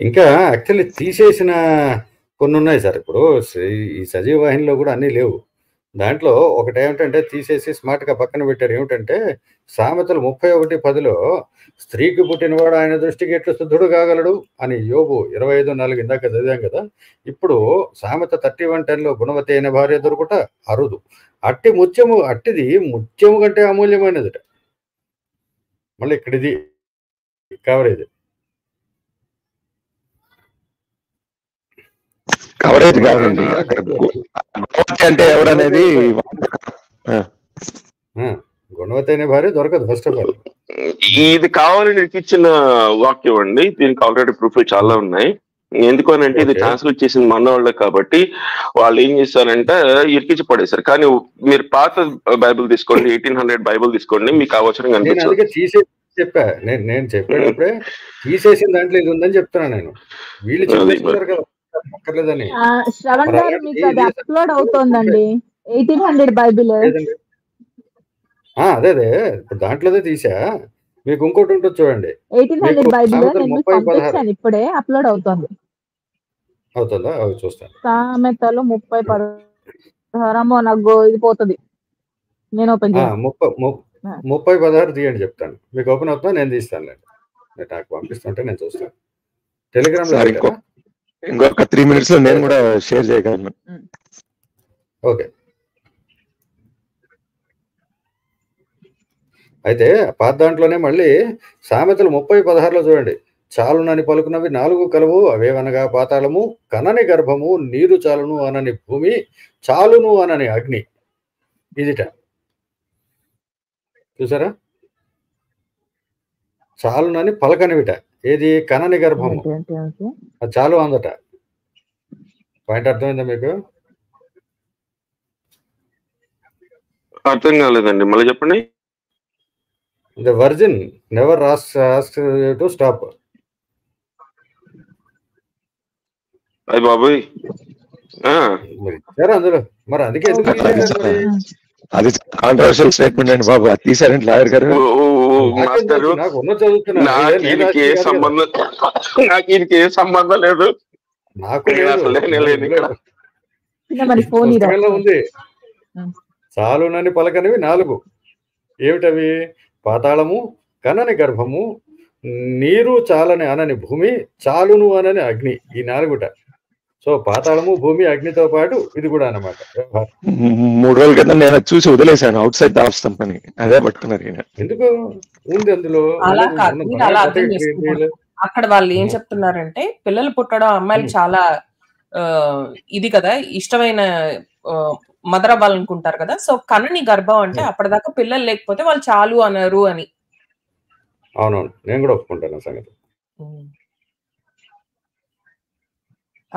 ఇంకా యాక్చువల్లీ తీసేసిన కొన్ని ఉన్నాయి సార్. ఇప్పుడు ఈ సజీవ వాహినిలో కూడా అన్నీ లేవు. దాంట్లో ఒకటి ఏమిటంటే తీసేసి స్మార్ట్గా పక్కన పెట్టారు. ఏమిటంటే సామెతలు 31:10లో స్త్రీకి పుట్టినవాడు ఆయన దృష్టికి ఎట్లు శుద్ధుడు కాగలడు అని యోబు 25:4 ఇందాక చదివాం కదా. ఇప్పుడు సామెత 31:10లో గుణవతి అయిన భార్య దొరుకుట అరుదు, అట్టిది ముత్యము కంటే అమూల్యమైనదిట. మళ్ళీ ఇక్కడ ఇది కవరేజ్ కవరేజ్ కాదండి, అక్కడ అంటే ఎవరనేది గుణవతి అయిన భార్య దొరకదు ఫస్ట్ ఆఫ్ ఆల్. ఇది కావాలని ఇచ్చిన వాక్యం అండి. దీనికి ఆల్రెడీ ప్రూఫ్ చాలా ఉన్నాయి. ఎందుకు అని అంటే ఇది ట్రాన్స్లేట్ చేసింది మన వాళ్ళే కాబట్టి వాళ్ళు ఏం చేస్తారంటే ఇరికించి పడేశారు. కానీ మీరు పాత బైబిల్ తీసుకోండి, 1800 బైబిల్ తీసుకోండి, మీకు అవసరం అందుకే తీసేసి చెప్పా. నేను చెప్పేటప్పుడే తీసేసిన దాంట్లో ఇది ఉందని చెప్తున్నా నేను. వీళ్ళు చెప్పేసారు కదా అక్కర్లేదని. శ్రవణ్ గారు, మీకు అది అప్లోడ్ అవుతోందండి 1800 బైబిల్. అదే ఇప్పుడు దాంట్లోదే తీసా. మీకు ఇంకోటి ఉంటుంది చూడండి, 1800 బైబిల్ నేను మీకు పంపించాను, ఇప్పుడే అప్లోడ్ అవుతుంది. అవుతుందా? అవి చూస్తాను. సామెతలు 30:16 నాకు ఇది పోతుంది. నేను ఓపెన్ 30:16 తీయండి చెప్తాను. మీకు ఓపెన్ అవుతుందా? నేను తీస్తాను. మీరు నాకు పంపిస్తుంటే నేను చూస్తాను. టెలిగ్రామ్ లో ఇంకొక 3 minutes లో నేను కూడా షేర్ చేయగలను. ఓకే. అయితే పాత దాంట్లోనే మళ్ళీ సామెతలు 30:16లో చూడండి, చాలునని పలుకున్నవి 4 కలవు, అవేవనగా పాతాళము, కనని గర్భము, నీరు చాలును అనని భూమి, చాలును అనని అగ్ని. ఇదిట చూసారా? చాలునని పలకనివిట, ఏది? కనని గర్భము, అది చాలు అందట. పాయింట్ అర్థమైందా మీకు? అర్థం కాలేదండి, మళ్ళీ చెప్పండి. The virgin never asks you to stop. అయ్య బాబోయ్, అందులో మరి అందుకే అది కాంట్రవర్షియల్ స్టేట్మెంట్ అండి బాబు. అది తీసారండి లాయర్ గారు. నాకు ఈయనకి ఏ సంబంధం లేదు. నాకు ఉంది. చాలునని పలకనివి 4 ఏమిటవి? పాతాళము, కనని గర్భము, నీరు చాలని అనని భూమి, చాలును అనని అగ్ని. ఈ 4. సో పాతాళము, భూమి, అగ్నితో పాటు ఇది కూడా అన్నమాట. 3 రోజుల కింద నేను చూసి వదిలేశాను, అవుట్ సైడ్ దాస్తాం పని. అదే పట్టుకున్నారు. ఎందుకు ఉంది అందులో? అక్కడ వాళ్ళు ఏం చెప్తున్నారంటే పిల్లలు పుట్టడం అమ్మాయిలు చాలా ఇది కదా, ఇష్టమైన మదర్ అవ్వాలనుకుంటారు కదా, సో కనని గర్భం అంటే అప్పటిదాకా పిల్లలు లేకపోతే వాళ్ళు చాలు అనరు అని. అవునవును, నేను కూడా ఒప్పుకుంటాను సంగతి.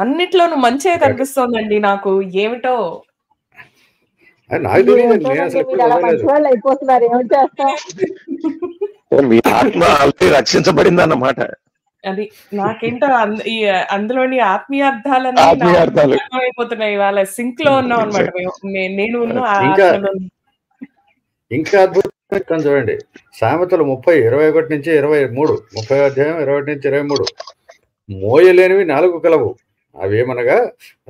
అన్నిట్లోనూ మంచిగా కనిపిస్తోందండి నాకు, ఏమిటో నాకు తెలియదు, నేను అసలు ఎప్పుడు చదవలేదు. అయిపోతున్నారు, ఏమిటి చేస్తాం. మీ ఆత్మ ఆల్రెడీ రక్షించబడింది అన్నమాట. అది నాకేంటో అందులోని ఆత్మీయార్థాలన్నీ అయిపోతున్నాయి. ఇవాళ సింక్ లో ఉన్నాం అనమాట నేను. ఇంకా అద్భుతం చూడండి, సామెతలు 30:21 నుంచి 23, 30వ అధ్యాయం 21 నుంచి 23. మోయలేనివి 4 కలవు, అవేమనగా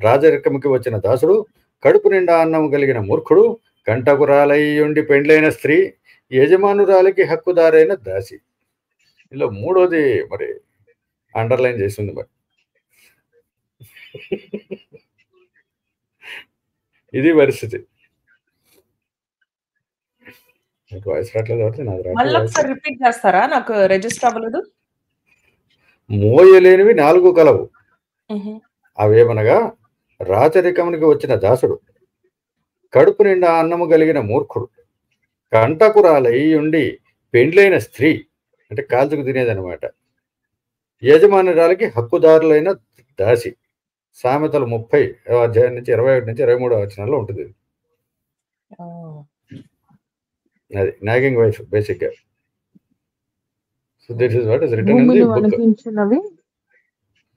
రాజరికముకి వచ్చిన దాసుడు, కడుపు నిండా అన్నం కలిగిన మూర్ఖుడు, కంటకురాలయ్యుండి పెండ్లైన స్త్రీ, యజమానురాలికి హక్కుదారైన దాసి. ఇలా మూడోది మరి అండర్లైన్ చేసింది. మరి ఇది పరిస్థితి. వాయిస్ రావట్లేదు కాబట్టి నాకు రిపీట్ చేస్తారా, నాకు రిజిస్టర్ అవ్వలేదు. మోయలేనివి 4 కలవు, అవేమనగా రాచరికమునికి వచ్చిన దాసుడు, కడుపు నిండా అన్నము కలిగిన మూర్ఖుడు, కంటకురాలై ఉండి పెండ్లైన స్త్రీ అంటే కాల్చుకు తినేదనమాట, యజమానురాలకి హక్కుదారులైన దాసి. సామెతలు 30వ అధ్యాయం నుంచి 21 నుంచి 23వ వచనాల్లో ఉంటుంది. అది నాగింగ్ వైఫ్ బేసిక్ గా. So this is what is written in the book. వణికించినవి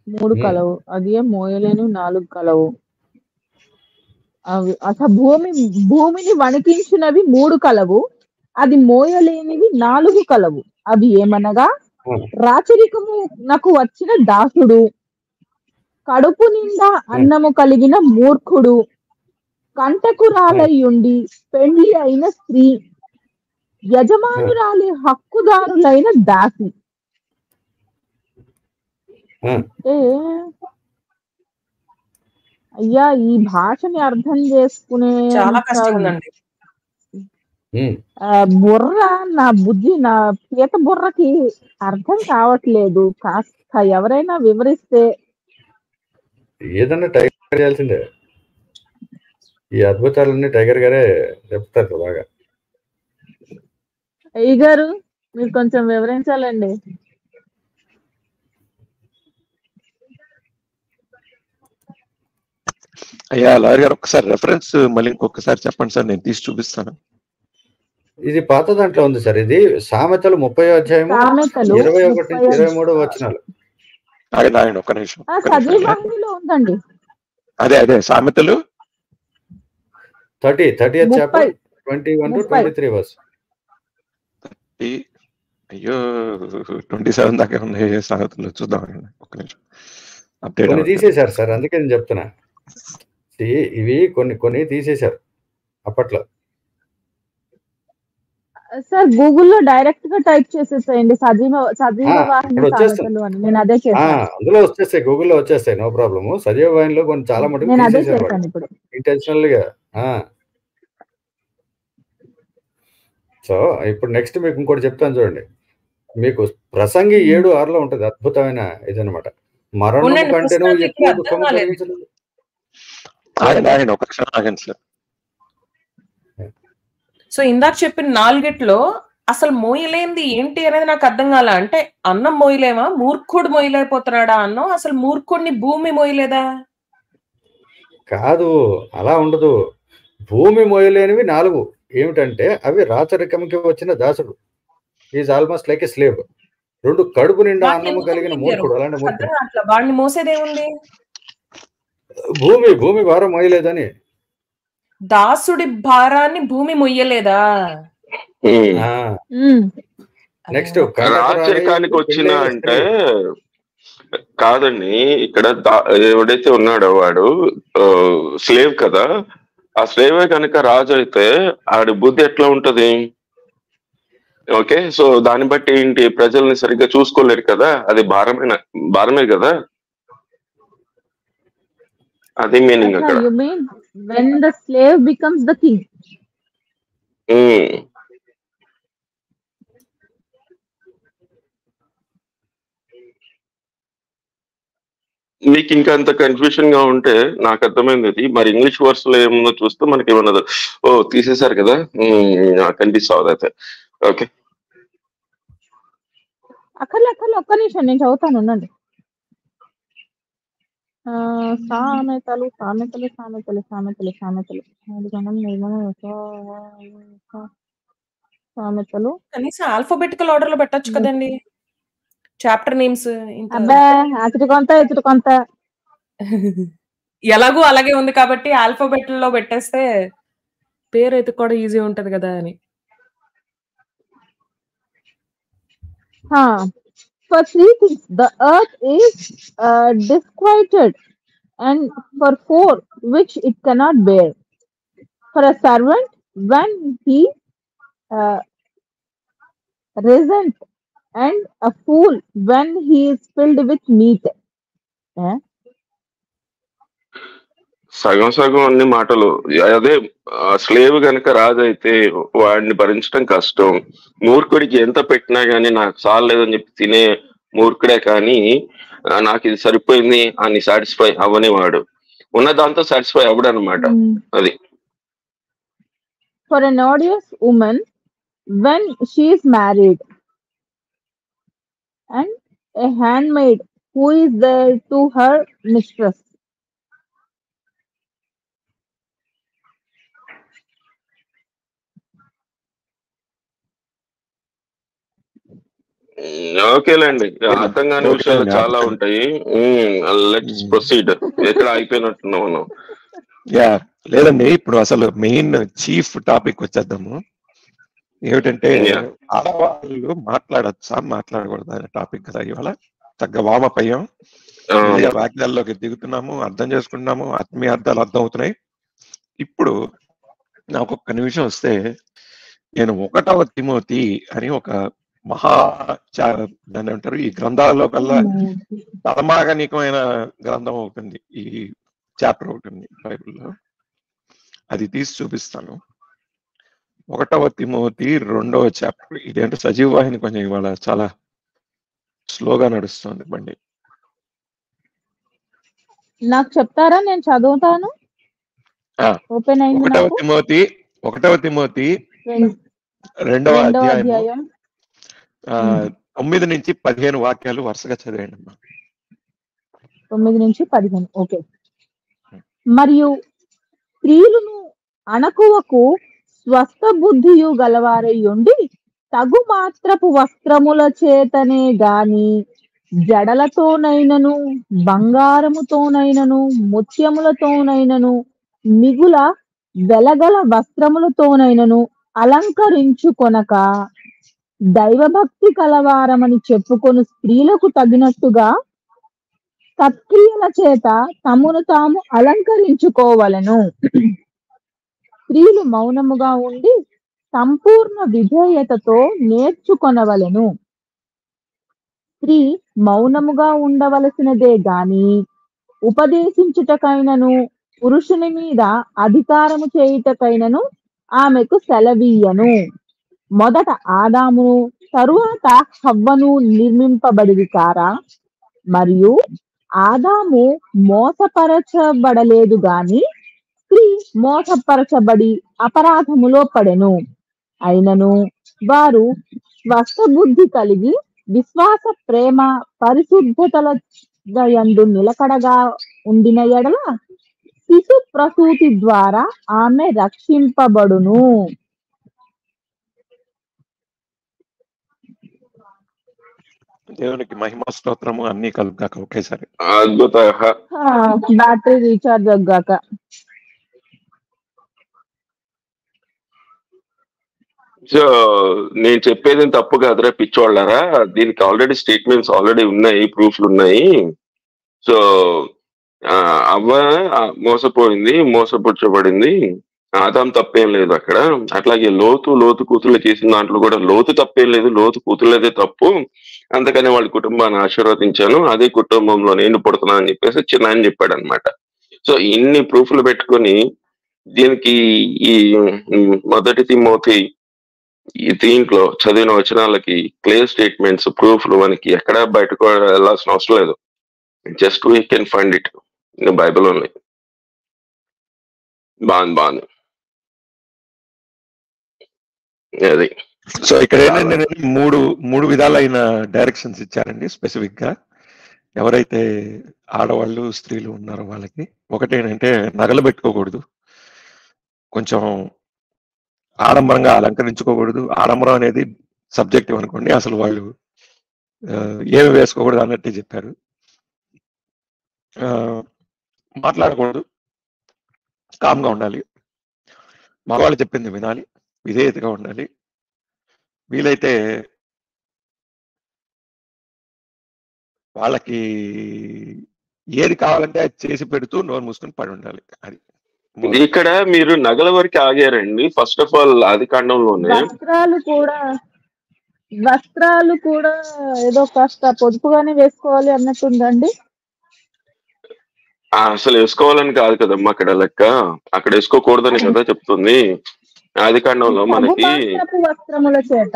3 కలవు, అది మోయలేని 4 కలవు. అవి అసలు భూమిని వణికించినవి 3 కలవు, అది మోయలేనివి 4 కలవు. అవి ఏమనగా రాచరికము నాకు వచ్చిన దాసుడు, కడుపు నిండా అన్నము కలిగిన మూర్ఖుడు, కంటకురాలయ్యుండి పెండ్లి అయిన స్త్రీ, యజమానురాలి హక్కుదారులైన దాసి. అయ్యా, ఈ భాషని అర్థం చేసుకునే బుర్ర, నా బుద్ధి, నా పీత బుర్రకి అర్థం కావట్లేదు. కాస్త ఎవరైనా వివరిస్తే. ఏదన్నా టైగర్ చేయాల్సిందే, ఈ అద్భుతాలన్నీ టైగర్ గారే చెప్తారు బాగా. అయ్య గారు, మీరు కొంచెం వివరించాలండి. అయ్యా లాయర్ గారు, ఒకసారి రెఫరెన్స్ మళ్ళీ ఇంకొకసారి చెప్పండి సార్, నేను తీసి చూపిస్తాను. ఇది పాత దాంట్లో ఉంది సార్. ఇది సామెతలు 30వ అధ్యాయం 21 నుంచి 23 వచనాలు. ఒక్క నిమిషం. ఉందండి. అదే సామెతలు 30th చాప్టర్ 21 to 23 వర్స్. అయ్యో, 27 దాకా ఉన్నాయి సామెతలు. చూద్దాం ఒక్క నిమిషం. కొన్ని తీసేశారు సార్, అందుకే నేను చెప్తున్నా. ఇవి కొన్ని తీసేశారు అప్పట్లో. సార్ గూగుల్లో డైరెక్ట్ గా టైప్ చేసేసేయండి సజీవ వాహిని సామెతలు అని. నేను అదే చేశాను. అందులో వచ్చేస్తాయి, గూగుల్లో వచ్చేస్తాయి, నో ప్రాబ్లమ్. సజీవ వాహినిలో కొన్ని చాలా మటుకు నేను అదే చేశాను ఇప్పుడు ఇంటెన్షనల్ గా. సో ఇప్పుడు నెక్స్ట్ మీకు ఇంకోటి చెప్తాను చూడండి. మీకు ప్రసంగి 7:6లో ఉంటది, అద్భుతమైన ఇదనమాట. మరణం కంటేనూ ఎక్కువ దుఃఖం కలిగించలేదు. సో ఇందాక చెప్పిన 4 అసలు మోయలేంది ఏంటి అనేది నాకు అర్థం కాల. అంటే అన్నం మోయలేమా, మూర్ఖుడు మోయలేకపోతున్నాడా అన్నం? అసలు మూర్ఖుడిని భూమి మోయలేదా? కాదు, అలా ఉండదు. భూమి మోయలేనివి 4 ఏమిటంటే అవి రాచరికంకి వచ్చిన దాసుడు, is almost like a slave. 2 కడుపు నిండా అన్నము కలిగిన మూర్ఖుడు. అలాంటి మూర్ఖుడు వాడిని మోసేదేముంది? భూమి భారం మోయలేదని. దాసుడి భారాన్ని భూమి మొయ్యలేదా? నెక్స్ట్ రాచరికానికి వచ్చిన అంటే కాదండి, ఇక్కడ ఎవడైతే ఉన్నాడో వాడు స్లేవ్ కదా. ఆ స్లేవే కనుక రాజు అయితే ఆడి బుద్ధి ఎట్లా ఉంటది? ఓకే, సో దాన్ని బట్టి ఏంటి, ప్రజల్ని సరిగ్గా చూసుకోలేరు కదా, అది భారమే కదా. అది మీనింగ్ అక్కడ. You mean when the slave becomes the king? మీకు ఇంకా అంత కన్ఫ్యూషన్ గా ఉంటే నాకు అర్థమైంది అది. మరి ఇంగ్లీష్ వర్స్ లో ఏముందో చూస్తే మనకి ఏమన్నది, ఓ తీసేశారు కదా, కనిపిస్తావు అయితే. ఓకే, అక్కర్లే ఒక్క నిమిషం నేను చదువుతాను, ఉండండి. సామెతలు సామెతలు సామెతలు సామెతలు సామెతలు సామెతలు కనీసం ఆల్ఫాబెటికల్ ఆర్డర్ లో పెట్టొచ్చు కదండి చాప్టర్ నేమ్స్. అబ్బా అతడి కొంత ఇతడి కొంత ఎలాగూ అలాగే ఉంది కాబట్టి ఆల్ఫాబెట్ లో పెట్టేస్తే పేరు అయితే కూడా ఈజీ ఉంటది కదా అని. For three things the earth is disquieted, and for four which it cannot bear. For a servant when he resent, and a fool when he is filled with meat. సగం సగం అన్ని మాటలు. అదే స్లేవ్ గనక రాజైతే వాడిని భరించడం కష్టం. మూర్ఖుడికి ఎంత పెట్టినా గానీ నాకు చాలేదని చెప్పి తినే మూర్ఖుడే కానీ నాకు ఇది సరిపోయింది అని సాటిస్ఫై అవ్వనివాడు. ఉన్న దాంతో సాటిస్ఫై అవ్వడనమాట. అది For an odious woman when she is married, and a handmaid who is there to her mistress. ఓకేలేండి, అర్థం కాని విషయాలు చాలా ఉంటాయి. Let's proceed. ఎక్కడ అయిపోయినట్టున్నాం మనం. యా లేదండి, ఇప్పుడు అసలు మెయిన్ చీఫ్ టాపిక్ వచ్చేద్దాము. ఏమిటంటే ఆడవాళ్ళు మాట్లాడచ్చా మాట్లాడకూడదు అనే టాపిక్ కదా ఇవాళ. చక్కగా వామప్ అయ్యాం, వాక్యాల్లోకి దిగుతున్నాము, అర్థం చేసుకుంటున్నాము, ఆత్మీయ అర్థాలు అర్థం అవుతున్నాయి. ఇప్పుడు నాకు ఒక్క నిమిషం వస్తే, నేను 1వ తిమోతి అని ఒక మహా దాన్ని అంటారు ఈ గ్రంథాలలో కల్లా తలమాగనికమైన గ్రంథం ఒకటి, ఈ చాప్టర్ ఒకటి ఉంది బైబిల్లో. అది తీసి చూపిస్తాను. 1వ తిమోతి 2వ చాప్టర్. ఇదేంటే సజీవ వాహిని కొంచెం ఇవాళ చాలా స్లోగా నడుస్తుంది బండి. నాకు చెప్తారా, నేను చదువుతాను. ఓపెన్ అయింది. 1వ తిమోతి 2వ అధ్యాయం 9 నుంచి 15 వాక్యాలు వరుసగా చదివేయండి అమ్మా. 9 నుంచి 15. ఓకే. మరియు స్త్రీలను అణకువకు స్వస్థ బుద్ధియు గలవారై ఉండి తగు మాత్రపు వస్త్రముల చేతనే గాని జడలతోనైనను బంగారముతోనైనను ముత్యములతోనైనను మిగుల వెలగల వస్త్రములతోనైనను అలంకరించుకొనక దైవభక్తి కలవారమని చెప్పుకొను స్త్రీలకు తగినట్టుగా సత్క్రియల చేత తమను తాము అలంకరించుకోవలను. స్త్రీలు మౌనముగా ఉండి సంపూర్ణ విధేయతతో నేర్చుకొనవలెను. స్త్రీ మౌనముగా ఉండవలసినదే గాని ఉపదేశించుటకైనను పురుషుని మీద అధికారము చేయుటకైనను ఆమెకు సెలవీయను. మొదట ఆదామును తరువాత హవ్వను నిర్మింపబడిరి కారా? మరియు ఆదాము మోసపరచబడలేదు గాని స్త్రీ మోసపరచబడి అపరాధములో పడెను. అయినను వారు స్వస్థబుద్ధి కలిగి విశ్వాస ప్రేమ పరిశుద్ధతల యందు నిలకడగా ఉండిన ఎడల శిశు ప్రసూతి ద్వారా ఆమె రక్షింపబడును. దేవునికి మహిమ స్తోత్రము అన్ని కలుగాక ఒకేసారి. అద్భుత. Battery recharge అగ్గాక. సో నేను చెప్పేది తప్పు కాదురా పిచ్చోళ్ళారా, దీనికి ఆల్రెడీ స్టేట్మెంట్స్ ఆల్రెడీ ఉన్నాయి, ప్రూఫ్లు ఉన్నాయి. సో అవ్వ మోసపోయింది, మోసపుచ్చబడింది, ఆదాం తప్పేం లేదు అక్కడ. అట్లాగే లోతు కూతుర్లు చేసిన దాంట్లో కూడా లోతు తప్పేం లేదు, లోతు కూతుర్లదే తప్పు. అందుకని వాళ్ళ కుటుంబాన్ని ఆశీర్వదించాను, అదే కుటుంబంలో నేను పుడుతున్నా అని చెప్పేసి చిన్న ఆయన చెప్పాడు అనమాట. సో ఇన్ని ప్రూఫ్లు పెట్టుకొని దీనికి ఈ 1 తిమోతి ఈ దీంట్లో చదివిన వచనాలకి క్లియర్ స్టేట్మెంట్స్, ప్రూఫ్లు మనకి ఎక్కడా బయటకు వెళ్ళాల్సిన అవసరం లేదు. Just we can find it in Bible only. బాగుంది అది. సో ఇక్కడ ఏంటంటే మూడు విధాలైన డైరెక్షన్స్ ఇచ్చారండి స్పెసిఫిక్ గా. ఎవరైతే ఆడవాళ్ళు స్త్రీలు ఉన్నారో వాళ్ళకి ఒకటేంటంటే నగలు పెట్టుకోకూడదు, కొంచెం ఆడంబరంగా అలంకరించుకోకూడదు. ఆడంబరం అనేది సబ్జెక్టివ్ అనుకోండి, అసలు వాళ్ళు ఏమి వేసుకోకూడదు అన్నట్టే చెప్పారు. మాట్లాడకూడదు, కామ్గా ఉండాలి, మగవాళ్ళు చెప్పింది వినాలి, విధేయతగా ఉండాలి, వీలైతే వాళ్ళకి ఏది కావాలంటే అది చేసి పెడుతూ నోరు మూసుకొని పడి ఉండాలి. అది ఇక్కడ మీరు నగల వరకు ఆగారండి. ఫస్ట్ ఆఫ్ ఆల్ ఆది కాండంలోనే వస్త్రాలు కూడా ఏదో కాస్త పొదుపుగానే వేసుకోవాలి అన్నట్టుందండి. అసలు వేసుకోవాలని కాదు కదమ్మా అక్కడ లెక్క, అక్కడ వేసుకోకూడదని కదా చెప్తుంది ఆది కాండంలో మనకి. వస్త్రముల చేత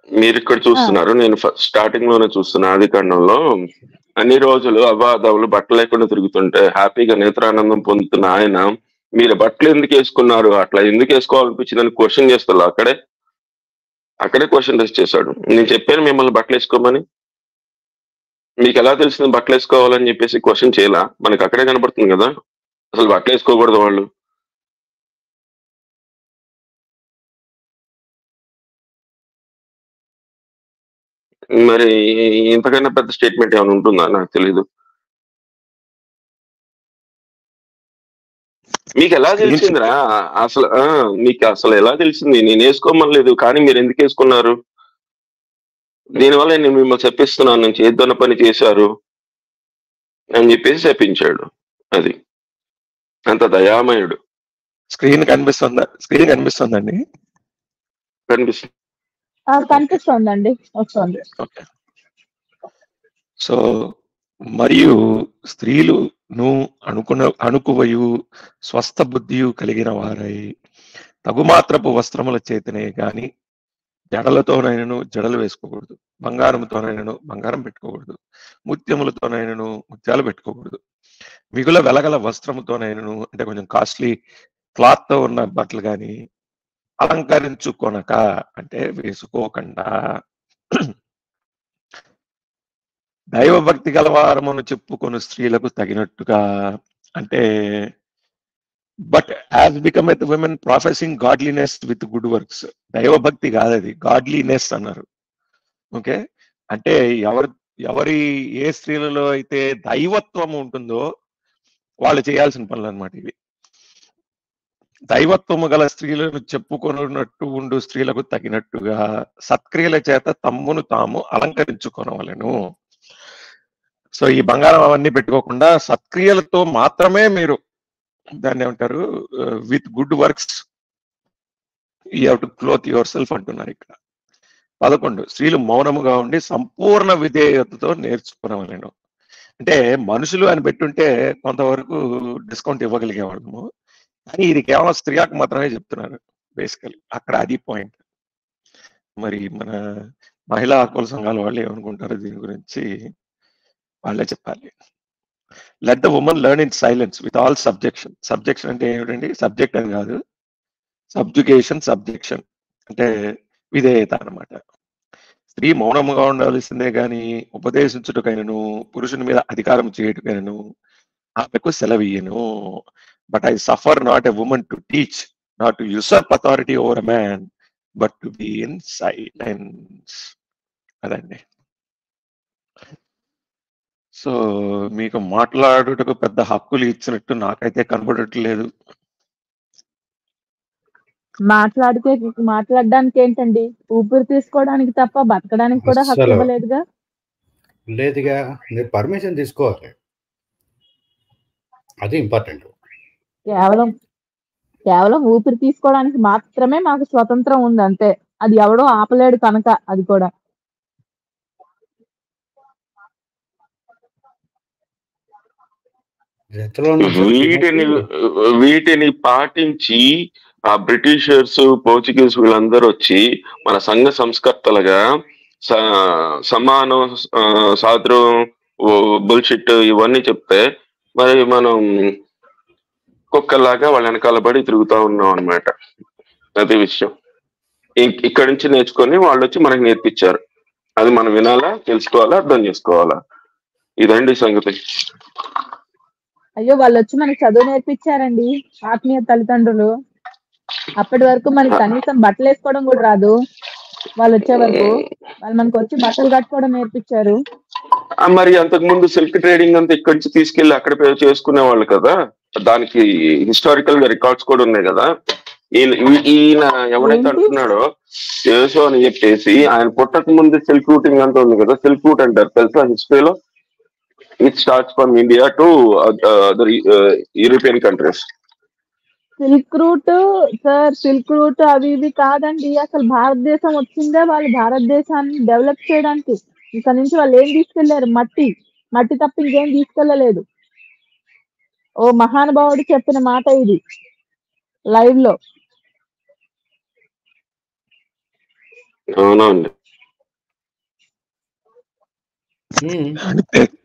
మీరు ఇక్కడ చూస్తున్నారు, నేను స్టార్టింగ్ లోనే చూస్తున్నా ఆది కాండంలో అన్ని రోజులు అవ్వాదవులు బట్టలు లేకుండా తిరుగుతుంటే హ్యాపీగా నేత్రానందం పొందుతున్న ఆయన మీరు బట్టలు ఎందుకు వేసుకున్నారు, అట్లా ఎందుకు వేసుకోవాలనిపించిందని క్వశ్చన్ చేస్తారు. అక్కడే క్వశ్చన్ రైజ్ చేశాడు. నేను చెప్పాను మిమ్మల్ని బట్టలు వేసుకోమని, మీకు ఎలా తెలిసింది బట్టలు వేసుకోవాలని చెప్పేసి క్వశ్చన్ చేయాలా? మనకి అక్కడే కనబడుతుంది కదా అసలు బట్టలు వేసుకోకూడదు వాళ్ళు. మరి ఇంతకన్నా పెద్ద స్టేట్మెంట్ ఏమైనా ఉంటుందా? నాకు తెలీదు. మీకు ఎలా తెలిసిందిరా అసలు? మీకు అసలు ఎలా తెలిసింది? నేను వేసుకోమలేదు, కానీ మీరు ఎందుకు వేసుకున్నారు? దీనివల్ల నేను మిమ్మల్ని చెప్పిస్తున్నాను, నేను చేద్దాన్న పని చేశారు అని చెప్పేసి చెప్పించాడు. అది అంత దయామయుడు. స్క్రీన్ కనిపిస్తుందండి? కనిపిస్తుందండి, వస్తుంది. సో మరియు స్త్రీలును అణుకువయు స్వస్థ బుద్ధియు కలిగిన వారై తగుమాత్రపు వస్త్రముల చేతనే గాని జడలతోనైనను జడలు వేసుకోకూడదు, బంగారంతోనైనను బంగారం పెట్టుకోకూడదు, ముత్యములతోనైనను ముత్యాలు పెట్టుకోకూడదు, మిగుల వెలగల వస్త్రముతోనైనను అంటే కొంచెం కాస్ట్లీ క్లాత్ తో ఉన్న బట్టలు కానీ అలంకరించుకొనక అంటే వేసుకోకుండా దైవభక్తి గలవారమును చెప్పుకొని స్త్రీలకు తగినట్టుగా అంటే but as become women professing godliness with good works. దైవభక్తి కాదు అది, గాడ్లీనెస్ అన్నారు. ఓకే, అంటే ఎవరి ఏ స్త్రీలలో అయితే దైవత్వం ఉంటుందో వాళ్ళు చేయాల్సిన పనులు అనమాట ఇవి. దైవత్వము గల స్త్రీలను చెప్పుకొనున్నట్టు ఉండు స్త్రీలకు తగినట్టుగా సత్క్రియల చేత తమ్మును తాము అలంకరించుకోనవలెను. సో ఈ బంగారం అవన్నీ పెట్టుకోకుండా సత్క్రియలతో మాత్రమే మీరు దాన్ని ఏమంటారు, with good works you have to cloth your self అంటున్నారు ఇక్కడ. 11 స్త్రీలు మౌనముగా ఉండి సంపూర్ణ విధేయతతో నేర్చుకునవలెను. అంటే మనుషులు అని పెట్టుంటే కొంతవరకు డిస్కౌంట్ ఇవ్వగలిగేవాళ్ళము, కానీ ఇది కేవలం స్త్రీలకు మాత్రమే చెప్తున్నారు బేసికలీ. అక్కడ అది పాయింట్. మరి మన మహిళా హక్కుల సంఘాల వాళ్ళు ఏమనుకుంటారు దీని గురించి వాళ్ళే చెప్పాలి. Let the women learn in silence with all subjection. Subjection అంటే ఏమిటండి? సబ్జెక్ట్ అని కాదు, సబ్జుగేషన్, సబ్జెక్షన్ అంటే విధేయత అన్నమాట. స్త్రీ మౌనముగా ఉండాల్సిందే గాని ఉపదేశించుటకైనను పురుషుని మీద అధికారం చేయుటకైనను ఆమెకు సెలవీయను. But I suffer not a woman to teach, not to usurp authority over a man, but to be in silence. అదండి. సో మీకు మాట్లాడుటకు పెద్ద హక్కులు ఇచ్చినట్టు నాకైతే కనబడట్లేదు. మాట్లాడడానికి ఏంటండి, ఊపిరి తీసుకోవడానికి తప్ప బతకడానికి కూడా హక్కు ఇవ్వలేదుగా. లేదుగా, మీరు పర్మిషన్ తీసుకోవాలి, అది ఇంపార్టెంట్. కేవలం ఊపిరి తీసుకోవడానికి మాత్రమే మాకు స్వతంత్రం ఉంది అంతే. అది ఎవడో ఆపలేడు కనుక. అది కూడా వీటిని పాటించి ఆ బ్రిటిషర్స్, పోర్చుగీస్ వీళ్ళందరూ వచ్చి మన సంఘ సంస్కర్తలుగా సమానం, సాద్రం, బుల్షిట్ ఇవన్నీ చెప్తే మరి మనం కుక్కల్లాగా వాళ్ళ వెనకాల పడి తిరుగుతూ ఉన్నాం అనమాట. అదే విషయం. ఇక్కడి నుంచి నేర్చుకొని వాళ్ళు వచ్చి మనకి నేర్పించారు. అది మనం వినాలా, తెలుసుకోవాలా, అర్థం చేసుకోవాలా. ఇదండి సంగతి. అయ్యో వాళ్ళు వచ్చి మనకి చదువు నేర్పించారండి, ఆత్మీయ తల్లిదండ్రులు. అప్పటి వరకు మనకి కనీసం బట్టలు వేసుకోవడం కూడా రాదు. వాళ్ళు వచ్చే వరకు వాళ్ళు మనకు వచ్చి బట్టలు కట్టుకోవడం నేర్పించారు. మరి అంతకు ముందు సిల్క్ ట్రేడింగ్ అంతా ఇక్కడి నుంచి తీసుకెళ్లి అక్కడ చేసుకునే వాళ్ళు కదా. దానికి హిస్టారికల్ గా రికార్డ్స్ కూడా ఉన్నాయి కదా. ఈయన ఎవరైతే అంటున్నాడో యేసు అని చెప్పేసి, ఆయన పుట్టక ముందు సిల్క్ రూటింగ్ అంతా ఉంది కదా. సిల్క్ రూట్ అంటారు తెలుసా హిస్టరీలో? It starts from India to other European countries. Silk route sir, silk route అవి ఇవి కాదండి. అసలు భారతదేశం వచ్చిందే వాళ్ళు భారతదేశాన్ని డెవలప్ చేయడానికి. ఇక్కడ నుంచి వాళ్ళు ఏం తీసుకెళ్లారు? మట్టి తప్ప ఇంకేం తీసుకెళ్లలేదు. ఓ మహానుభావుడు చెప్పిన మాట ఇది లైవ్ లో. అవునండి.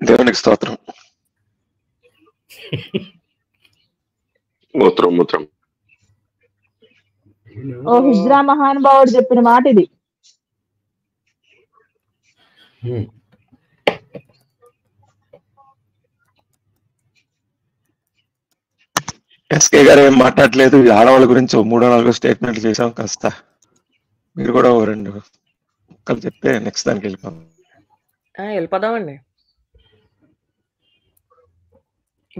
దేవునికి స్తోత్రం. మూత్రం ఓ హిజ్రా మహానుభావుడు చెప్పిన మాట ఇది. ఎస్కే గారు ఏం మాట్లాడలేదు. ఆడవాళ్ళ గురించి 3-4 స్టేట్మెంట్లు చేసాం. కాస్త మీరు కూడా 2 ముక్కలు చెప్తే నెక్స్ట్ దానికి వెళ్ళిపోదామండి.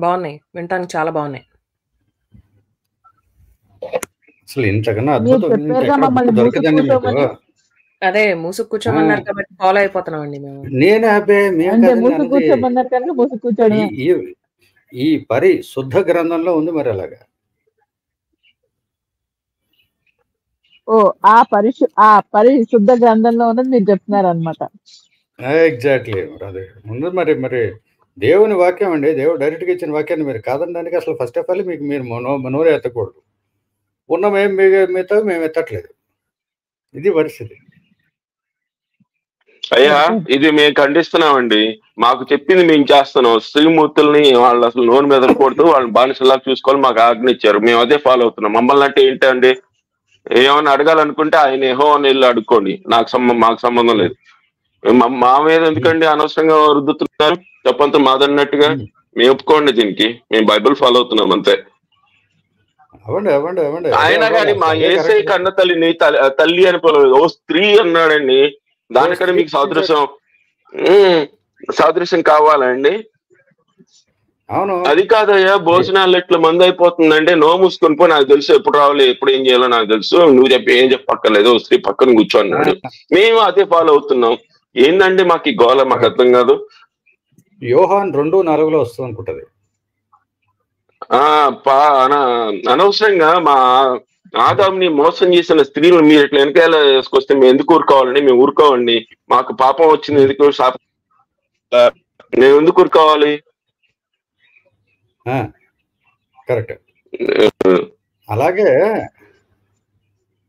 బాగున్నాయి, వినటానికి చాలా బాగున్నాయి. అసలు ఇంతకన్నా అద్భుతం దొరకదండి మీకు. అదే మూసుకు కూర్చోమన్నారు కాబట్టి ఫాలో అయిపోతున్నామండి మేము. నేనే ఈ పరిశుద్ధ గ్రంథంలో ఉంది మరి అలాగా. ఓ ఆ పరిశుద్ధ గ్రంథంలో ఉన్నది మీరు చెప్తున్నారు అనమాట. ఎగ్జాక్ట్లీ. అదే ముందు మరి దేవుని వాక్యం అండి. దేవుడు డైరెక్ట్ గా ఇచ్చిన వాక్యాన్ని మీరు కాదనడానికి అసలు ఫస్ట్ ఆఫ్ ఆల్ మీకు మీరు నోరు ఎత్తకూడదు. ఉన్నమేం మిగతా మేము ఎత్తట్లేదు. ఇది పరిస్థితి. అయ్యా ఇది మేము ఖండిస్తున్నామండి. మాకు చెప్పింది మేము చేస్తున్నాం. స్త్రీమూర్తుల్ని వాళ్ళు అసలు నోరు మీద కూడదు, వాళ్ళని బానిసలా చూసుకోవాలి మాకు ఆజ్ఞ ఇచ్చారు. మేము అదే ఫాలో అవుతున్నాం. మమ్మల్ని అంటే ఏంటండి, ఏమైనా అడగాలనుకుంటే ఆయన యెహోవాని వెళ్ళి అడుక్కోండి, మాకు సంబంధం లేదు. మా మీద ఎందుకండి అనవసరంగా రుద్దుతున్నారు? తప్పంతా మాదన్నట్టుగా మేము ఒప్పుకోండి. దీనికి మేము బైబిల్ ఫాలో అవుతున్నాం అంతే. అయినా కానీ మా యేసయ్య కన్న తల్లిని తల్లి అని పిలవలేదు, ఓ స్త్రీ అన్నాడండి. దానికంటే మీకు సాదృశ్యం కావాలండి? అది కాదయ్యా, భోజనాలు ఎట్లా మంది అయిపోతుందంటే నో మూసుకొని పో, నాకు తెలుసు ఎప్పుడు రావాలి ఎప్పుడు ఏం చేయాలో నాకు తెలుసు, నువ్వు ఏం చెప్పక్కర్లేదు, ఓ స్త్రీ పక్కన కూర్చోన్నాడు. మేము అదే ఫాలో అవుతున్నాం. ఏందండి మాకు ఈ గోళ? మాకు అర్థం కాదు. యోహాన్ 2:4 వస్తుంది అనుకుంటది. అనవసరంగా మా ఆదాంని మోసం చేసిన స్త్రీలు మీరు ఇట్లా వెనకాల వేసుకొస్తే మేము ఎందుకు ఊరుకోవాలండి? మేము ఊరుకోవండి. మాకు పాపం వచ్చింది ఎందుకు, మేము ఎందుకు ఊరుకోవాలి? కరెక్ట్. అలాగే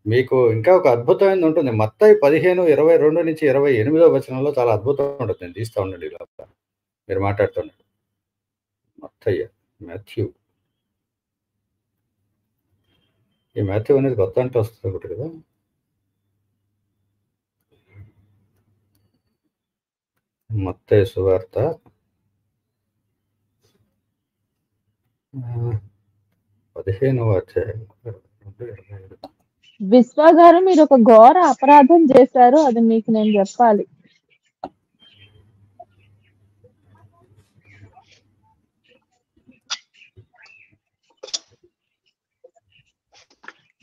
మీకు ఇంకా ఒక అద్భుతమైనది ఉంటుంది. మత్తయి 15:22-28 చాలా అద్భుతం ఉంటుంది. నేను తీస్తా ఉండండి ఇలా మీరు మాట్లాడుతున్నాడు. మాథ్యూ ఈ మాథ్యూ అనేది కొత్త అంటే వస్తుంది ఒకటి కదా. మత్తయి సువార్త 15వ అధ్యాయం. విశ్వ గారు మీరు ఒక ఘోర అపరాధం చేశారు, అది మీకు నేను చెప్పాలి.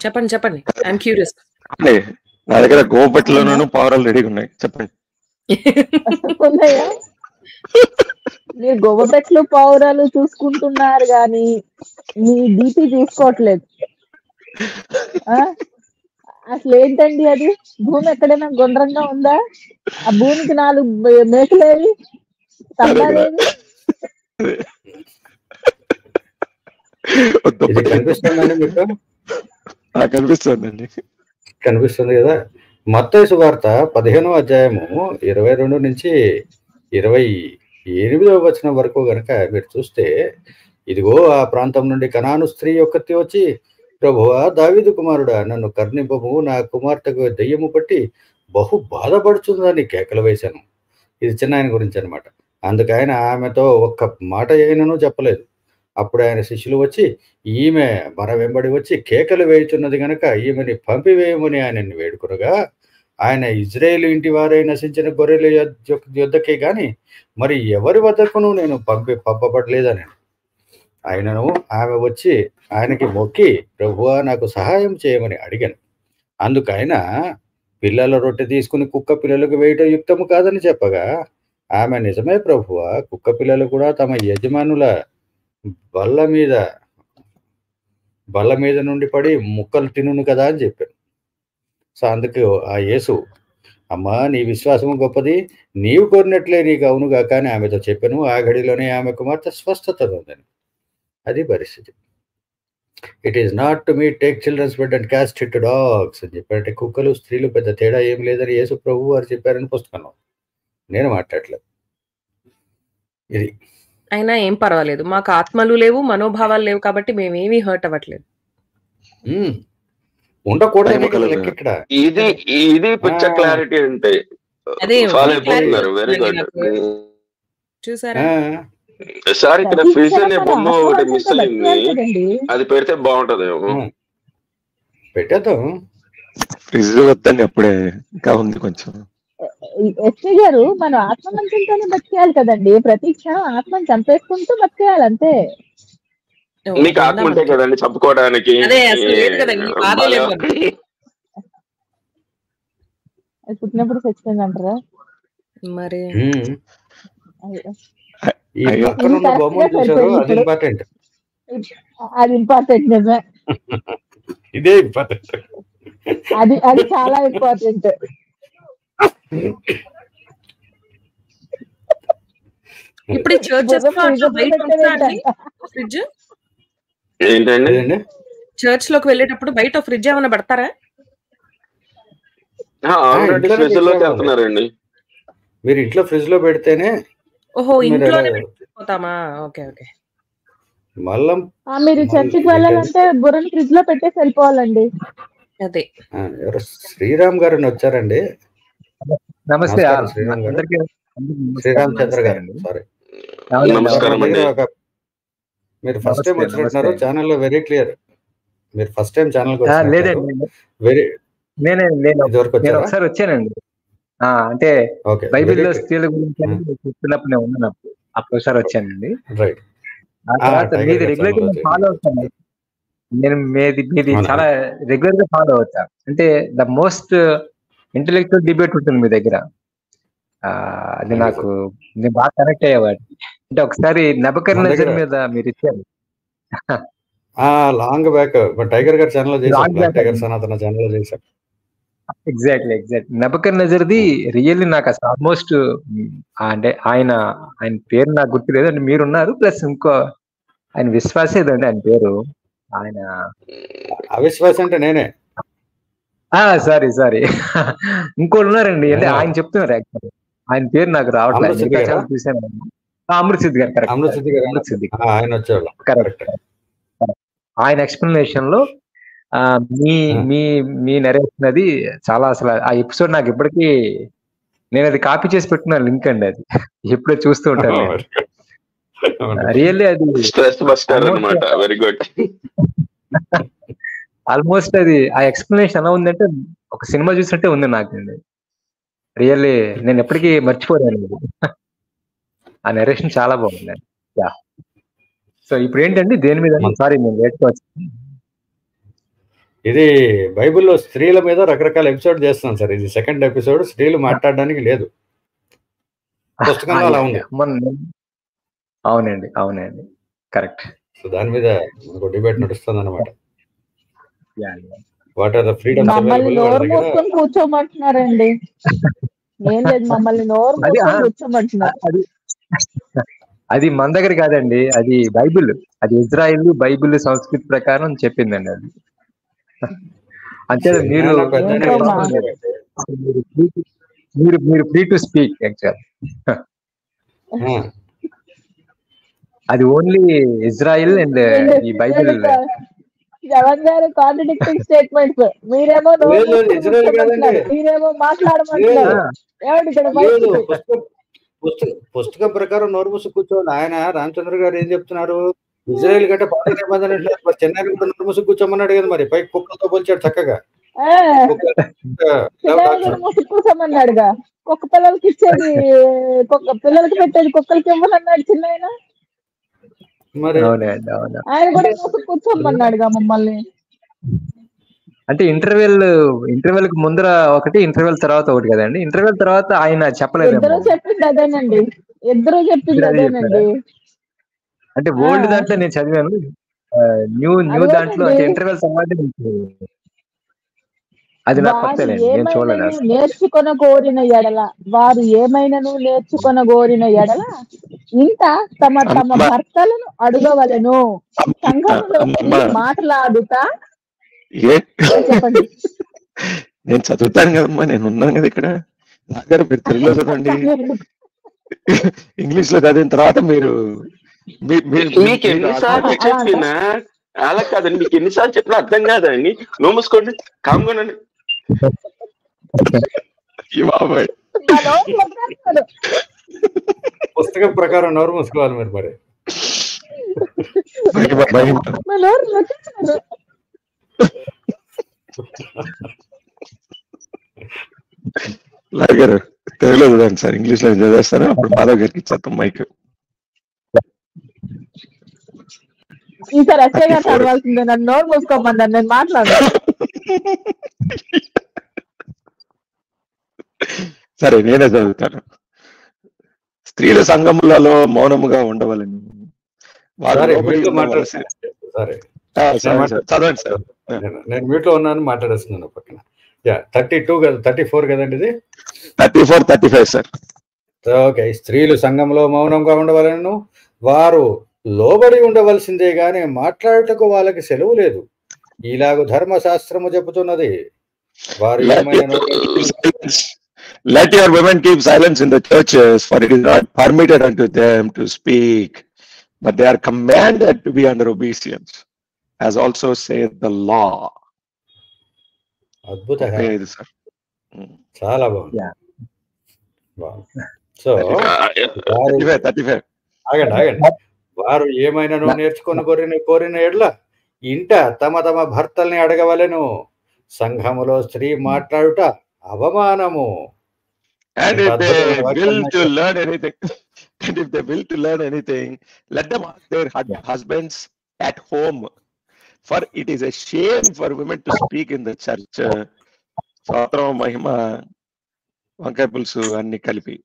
చెప్పండి. I'm curious. నా దగ్గర గోబట్లోనూ పావురాలు రెడీగా ఉన్నాయి. చెప్పండి. ఉన్నాయా? మీరు గోబపెట్లు పావురాలు చూసుకుంటున్నారు కానీ మీ డీపీ చూసుకోవట్లేదు. అసలు ఏంటండి అది? భూమి ఎక్కడైనా గుండ్రంగా ఉందా? ఆ భూమికి 4 మేకలేవి, స్తంభాలేవి? కనిపిస్తుందండి మీకు? కనిపిస్తుందండి. కనిపిస్తుంది కదా. మత్తయి సువార్త 15వ అధ్యాయము 22 నుంచి 28వ వచనం వరకు గనక మీరు చూస్తే, ఇదిగో ఆ ప్రాంతం నుండి కనాను స్త్రీ ఒక్కతి వచ్చి, ప్రభువా దావీదు కుమారుడా, నన్ను కరుణింపము, నా కుమార్తెకు దెయ్యము పట్టి బహు బాధపడుతుందని కేకలు వేశాను. ఇది చిన్న ఆయన గురించి అనమాట. అందుకు ఆయన ఆమెతో ఒక్క మాట అయినను చెప్పలేదు. అప్పుడు ఆయన శిష్యులు వచ్చి ఈమె మన వెంబడి వచ్చి కేకలు వేయుచున్నది గనక ఈమెని పంపివేయమని ఆయనని వేడుకునగా, ఆయన ఇజ్రాయేలు ఇంటి వారై నశించిన గొర్రెల యొద్దకే గాని మరి ఎవరి వద్దకును నేను పంపబడలేదని. ఆయనను ఆమె వచ్చి ఆయనకి మొక్కి, ప్రభువా నాకు సహాయం చేయమని అడిగాను. అందుకు ఆయన పిల్లల రొట్టె తీసుకుని కుక్క పిల్లలకు వేయటం యుక్తము కాదని చెప్పగా, ఆమె నిజమే ప్రభువా, కుక్క పిల్లలు కూడా తమ యజమానుల బల్ల మీద నుండి పడి ముక్కలు తినును కదా అని చెప్పాను. సో అందుకు ఆ యేసు, అమ్మా నీ విశ్వాసము గొప్పది, నీవు కోరినట్లే నీకు అవునుగా కానీ ఆమెతో చెప్పాను. ఆ గడిలోనే ఆమె కుమార్తె స్వస్థత ఉందని. అది పరిస్థితి. It is not to meet take children's bread and cast it to dogs అని చెప్పారంటే, కుక్కలు స్త్రీలు పెద్ద తేడా ఏం లేదని యేసు ప్రభు వారు చెప్పారని పుస్తకంలో, నేను మాట్లాడలేదు. ఇది అయినా ఏం పర్వాలేదు, మాకు ఆత్మలు లేవు, మనోభావాలు లేవు కాబట్టి మేమేమీ హర్ట్ అవ్వట్లేదు. ఉండకూడదు లెక్క ఇక్కడ. ఇది పిక్చర్ క్లారిటీ అంటే అదే ఫాలో అయిపోతున్నారు. Very good. చూసారా సార్, ఇక్కడ ఫ్రిజ్ అనే బొమ్మ ఒకటి మిస్ అయింది, అది పెడితే బాగుంటదేమో. పెట్టేద్దాం. ఫ్రిజ్ వద్దని అప్పుడే ఇంకా ఉంది కొంచెం. ఎస్పీ గారు, మనం ఆత్మ మంచంతోనే బతికేయాలి కదండి. ప్రతి క్షణం ఆత్మను చంపేసుకుంటూ బతికేయాలి అంతే. నీకు ఆత్మ ఉంటే కదండి చంపుకోవడానికి. పుట్టినప్పుడు చచ్చిపోయింది అంటారా మరి? అది ఇంపార్టెంట్ నిజమే. ఇదే ఇంపార్టెంట్. అది చాలా ఇంపార్టెంట్. ఇప్పుడు చర్చ్ లోకి వెళ్ళేటప్పుడు బయట ఫ్రిడ్జ్ ఏమైనా పెడతారా? మీరు ఇంట్లో ఫ్రిడ్జ్ లో పెడితేనే. ఓహో, ఇంట్లోనే పోతామా? Okay okay. మళ్ళా మీరు చర్చికి వెళ్ళాలంటే బుర్రని ఫ్రిడ్జ్ లో పెట్టేసి వెళ్ళిపోవాలండి. అదే. ఎవరు శ్రీరామ్ గారు వచ్చారండి. నమస్తే. శ్రీరామ్ చంద్ర గారు, సారీ. నమస్కారం అండి. మీరు ఫస్ట్ టైం వచ్చినట్టున్నారు. ఛానల్ లో వెరీ క్లియర్. మీరు ఫస్ట్ టైం ఛానల్ ఒకసారి వచ్చానండి. అంటే బైబిల్లో స్త్రీల గురించి చెప్తున్నప్పుడు నేను ఉన్నాను, అప్పుడు ఒకసారి వచ్చానండి. మీది రెగ్యులర్ గా ఫాలో అవుతాను. నేను మీది చాలా రెగ్యులర్ గా ఫాలో అవుతా. అంటే ద మోస్ట్ ఇంటెలెక్చువల్ డిబేట్ ఉంటుంది మీ దగ్గర. అది నాకు నేను బాగా కనెక్ట్ అయ్యేవాడి. అంటే ఒకసారి నెబుకద్నెజర్ మీద మీరు ఇచ్చారు లాంగ్ బ్యాక్. టైగర్ గారి ఛానల్ టైగర్ సనాతన ఛానల్ చేశారు. ఎగ్జాక్ట్లీ. నెబుకద్నెజర్ది రియల్లీ నాకు అసలు ఆల్మోస్ట్, అంటే ఆయన పేరు నాకు గుర్తులేదు. అంటే మీరున్నారు, ప్లస్ ఇంకో ఆయన విశ్వాసే ఏదండి ఆయన పేరు. ఆయన అవిశ్వాసం అంటే నేనే. సారీ ఇంకోటి ఉన్నారండి. అంటే ఆయన చెప్తున్నారు యాక్చువల్లీ, ఆయన పేరు నాకు రావట్లేదు. చూసాను. అమృత్ సిద్ధి గారు. కరెక్ట్. ఆయన ఎక్స్ప్లెనేషన్ లో మీ నరేషన్ అది చాలా, అసలు ఆ ఎపిసోడ్ నాకు ఇప్పటికీ, నేను అది కాపీ చేసి పెట్టిన లింక్ అండి. అది ఎప్పుడో చూస్తూ ఉంటాను. రియల్లీ అది ఆల్మోస్ట్ అది ఆ ఎక్స్ప్లెనేషన్ ఎలా ఉందంటే ఒక సినిమా చూసినట్టే ఉంది నాకండి. రియల్లీ నేను ఎప్పటికీ మర్చిపోలేను. ఆ నరేషన్ చాలా బాగుంది. సో ఇప్పుడు ఏంటంటే దేని మీద, సారీ నేను లేట్ గా వచ్చాను. ఇది బైబిల్లో స్త్రీల మీద రకరకాల ఎపిసోడ్ చేస్తున్నాం సార్. ఇది సెకండ్ ఎపిసోడ్. స్త్రీలు మాట్లాడడానికి లేదు, పుస్తకంలో అలా ఉంది. అవునండి కరెక్ట్. సో దాని మీద మనకు డిబేట్ నడుస్తుంది అనమాట. వాట్ ఆర్ ద ఫ్రీడమ్ కూర్చోమంటున్నారండి. మమ్మల్ని నోరు కూర్చోమంటున్నారు. అది మన దగ్గర కాదండి, అది బైబిల్. అది ఇజ్రాయిల్ బైబిల్ సంస్కృతి ప్రకారం చెప్పిందండి అది. అంతే. మీరు మీరు ఫ్రీ టు స్పీక్ యాక్చువల్. అది ఓన్లీ ఇజ్రాయిల్ అండ్ ఈ బైబిల్. జగన్ గారు కాంట్రడిక్టింగ్ స్టేట్మెంట్స్. మీరేమో మీరేమో మాట్లాడమంటున్నారు. పుస్తకం ప్రకారం నోరు మూసి కూర్చోండి. ఆయన రామచంద్ర గారు ఏం చెప్తున్నారు? ఇజ్రాయెల్ కంటే పాత నిబంధన మరి చెన్నై కూడా నోరు మూసి కూర్చోమన్నాడు కదా, మరి పై కుక్కలతో పోల్చాడు చక్కగా. కూర్చోమన్నాడుగా. కుక్క పిల్లలకి ఇచ్చేది పిల్లలకి పెట్టేది కుక్కలకి ఇవ్వాలన్నాడు చిన్న. మరి ఆయన కూడా కూర్చోమన్నాడుగా మమ్మల్ని. అంటే ఇంటర్వెల్ కి ముందర ఒకటి, ఇంటర్వెల్ తర్వాత ఒకటి కదండి. ఇంటర్వెల్ తర్వాత ఆయన చెప్పలేదు. ఇద్దరు చెప్పింది అదేనండి. అంటే ఓల్డ్ దాంట్లో నేను చదివాను, న్యూ దాంట్లో అంటే ఇంటర్వెల్ తర్వాత అది నాకు కొత్తలేండి, నేను చూడలేదు. నేర్చుకొన కోరిన ఎడల వారు ఏమైనను నేర్చుకొన కోరిన ఎడల ఇంత తమ భర్తలను అడగవలెను. సంఘంలో మాట్లాడుతా చెప్పండి. నేను చదువుతాను కదమ్మా, నేను ఉన్నాను కదా ఇక్కడ. నాగారు మీరు తెలుగులో చదవండి, ఇంగ్లీష్ లో చదివిన తర్వాత మీరు మీకు ఎన్నిసార్లు చెప్పినా అలా కాదండి, మీకు ఎన్నిసార్లు చెప్పినా అర్థం కాదండి. నోరు మూసుకోండి, కామ్గొనండి. పుస్తకం ప్రకారం నోరు మూసుకోవాలి మీరు. మరి లాగారు తెలుగులో చదవండి సార్, ఇంగ్లీష్ లో చదివేస్తాను, అప్పుడు మాధవ్ గారికి ఇచ్చేస్తాం మైక్. ఈసారి ఎస్ఐ గారు చదవాల్సిందే, నన్ను నోరు మూసుకోమన్నారు, నేను మాట్లాడాను. సరే నేనే చదువుతాను. స్త్రీల సంఘములలో మౌనముగా ఉండవలని చదవండి సార్. నేను మ్యూట్ లో ఉన్నాను, మాట్లాడేస్తున్నాను పక్కన. 32 కదా, 34 కదండి ఇది? 34, 35 సార్. ఓకే. స్త్రీలు సంఘంలో మౌనంగా ఉండవలను, వారు లోబడి ఉండవలసిందే గాని మాట్లాడుటకు వాళ్ళకి సెలవు లేదు, ఇలాగ ధర్మశాస్త్రము చెబుతున్నది. వారు Let your women keep silence in the churches, for it is not permitted unto them to speak, but they are commanded to be under obedience, as also saith the law. అద్భుతంగా సార్, చాలా బాగుంది. So ఆగండి. వారు ఏమైనా నేర్చుకొని కోరిన ఎడ్ల ఇంట తమ భర్తల్ని అడగవలెను. సంఘములో స్త్రీ మాట్లాడుట అవమానము. And if they will to learn anything, let them ask their husbands at home, for it is a shame for women to speak in the church. Swatram Mahima వంకాయ పులుసు అన్ని కలిపి.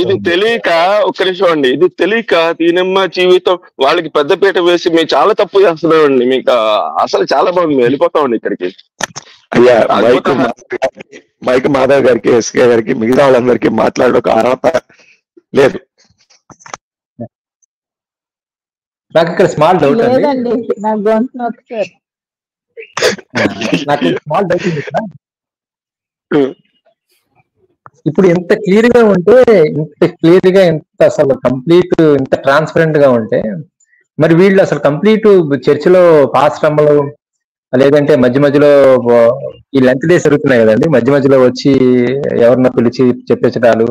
ఇది తెలియక, ఒక్క నిమిషం అండి, ఇది తెలియక దీనమ్మ జీవితం వాళ్ళకి పెద్దపీట వేసి మేము చాలా తప్పు చేస్తున్నామండి. మీకు అసలు చాలా బాగుంది, వెళ్ళిపోతామండి ఇక్కడికి. అయ్యా మైక్ మాధవ్ గారికి, ఎస్కే గారికి, మిగతా వాళ్ళందరికీ మాట్లాడే ఒక అర్హత లేదు. నాకు ఇక్కడ స్మాల్ డౌట్ అండి. ఇప్పుడు ఎంత క్లియర్ గా ఉంటే, ఎంత అసలు కంప్లీట్, ఇంత ట్రాన్స్పరెంట్ గా ఉంటే, మరి వీళ్ళు అసలు కంప్లీట్ చర్చిలో పాస్టర్లు లేదంటే మధ్యలో ఈ లెంత్ డేస్ జరుగుతున్నాయి కదండి, మధ్యలో వచ్చి ఎవరినో పిలిచి చెప్పేసడాలు,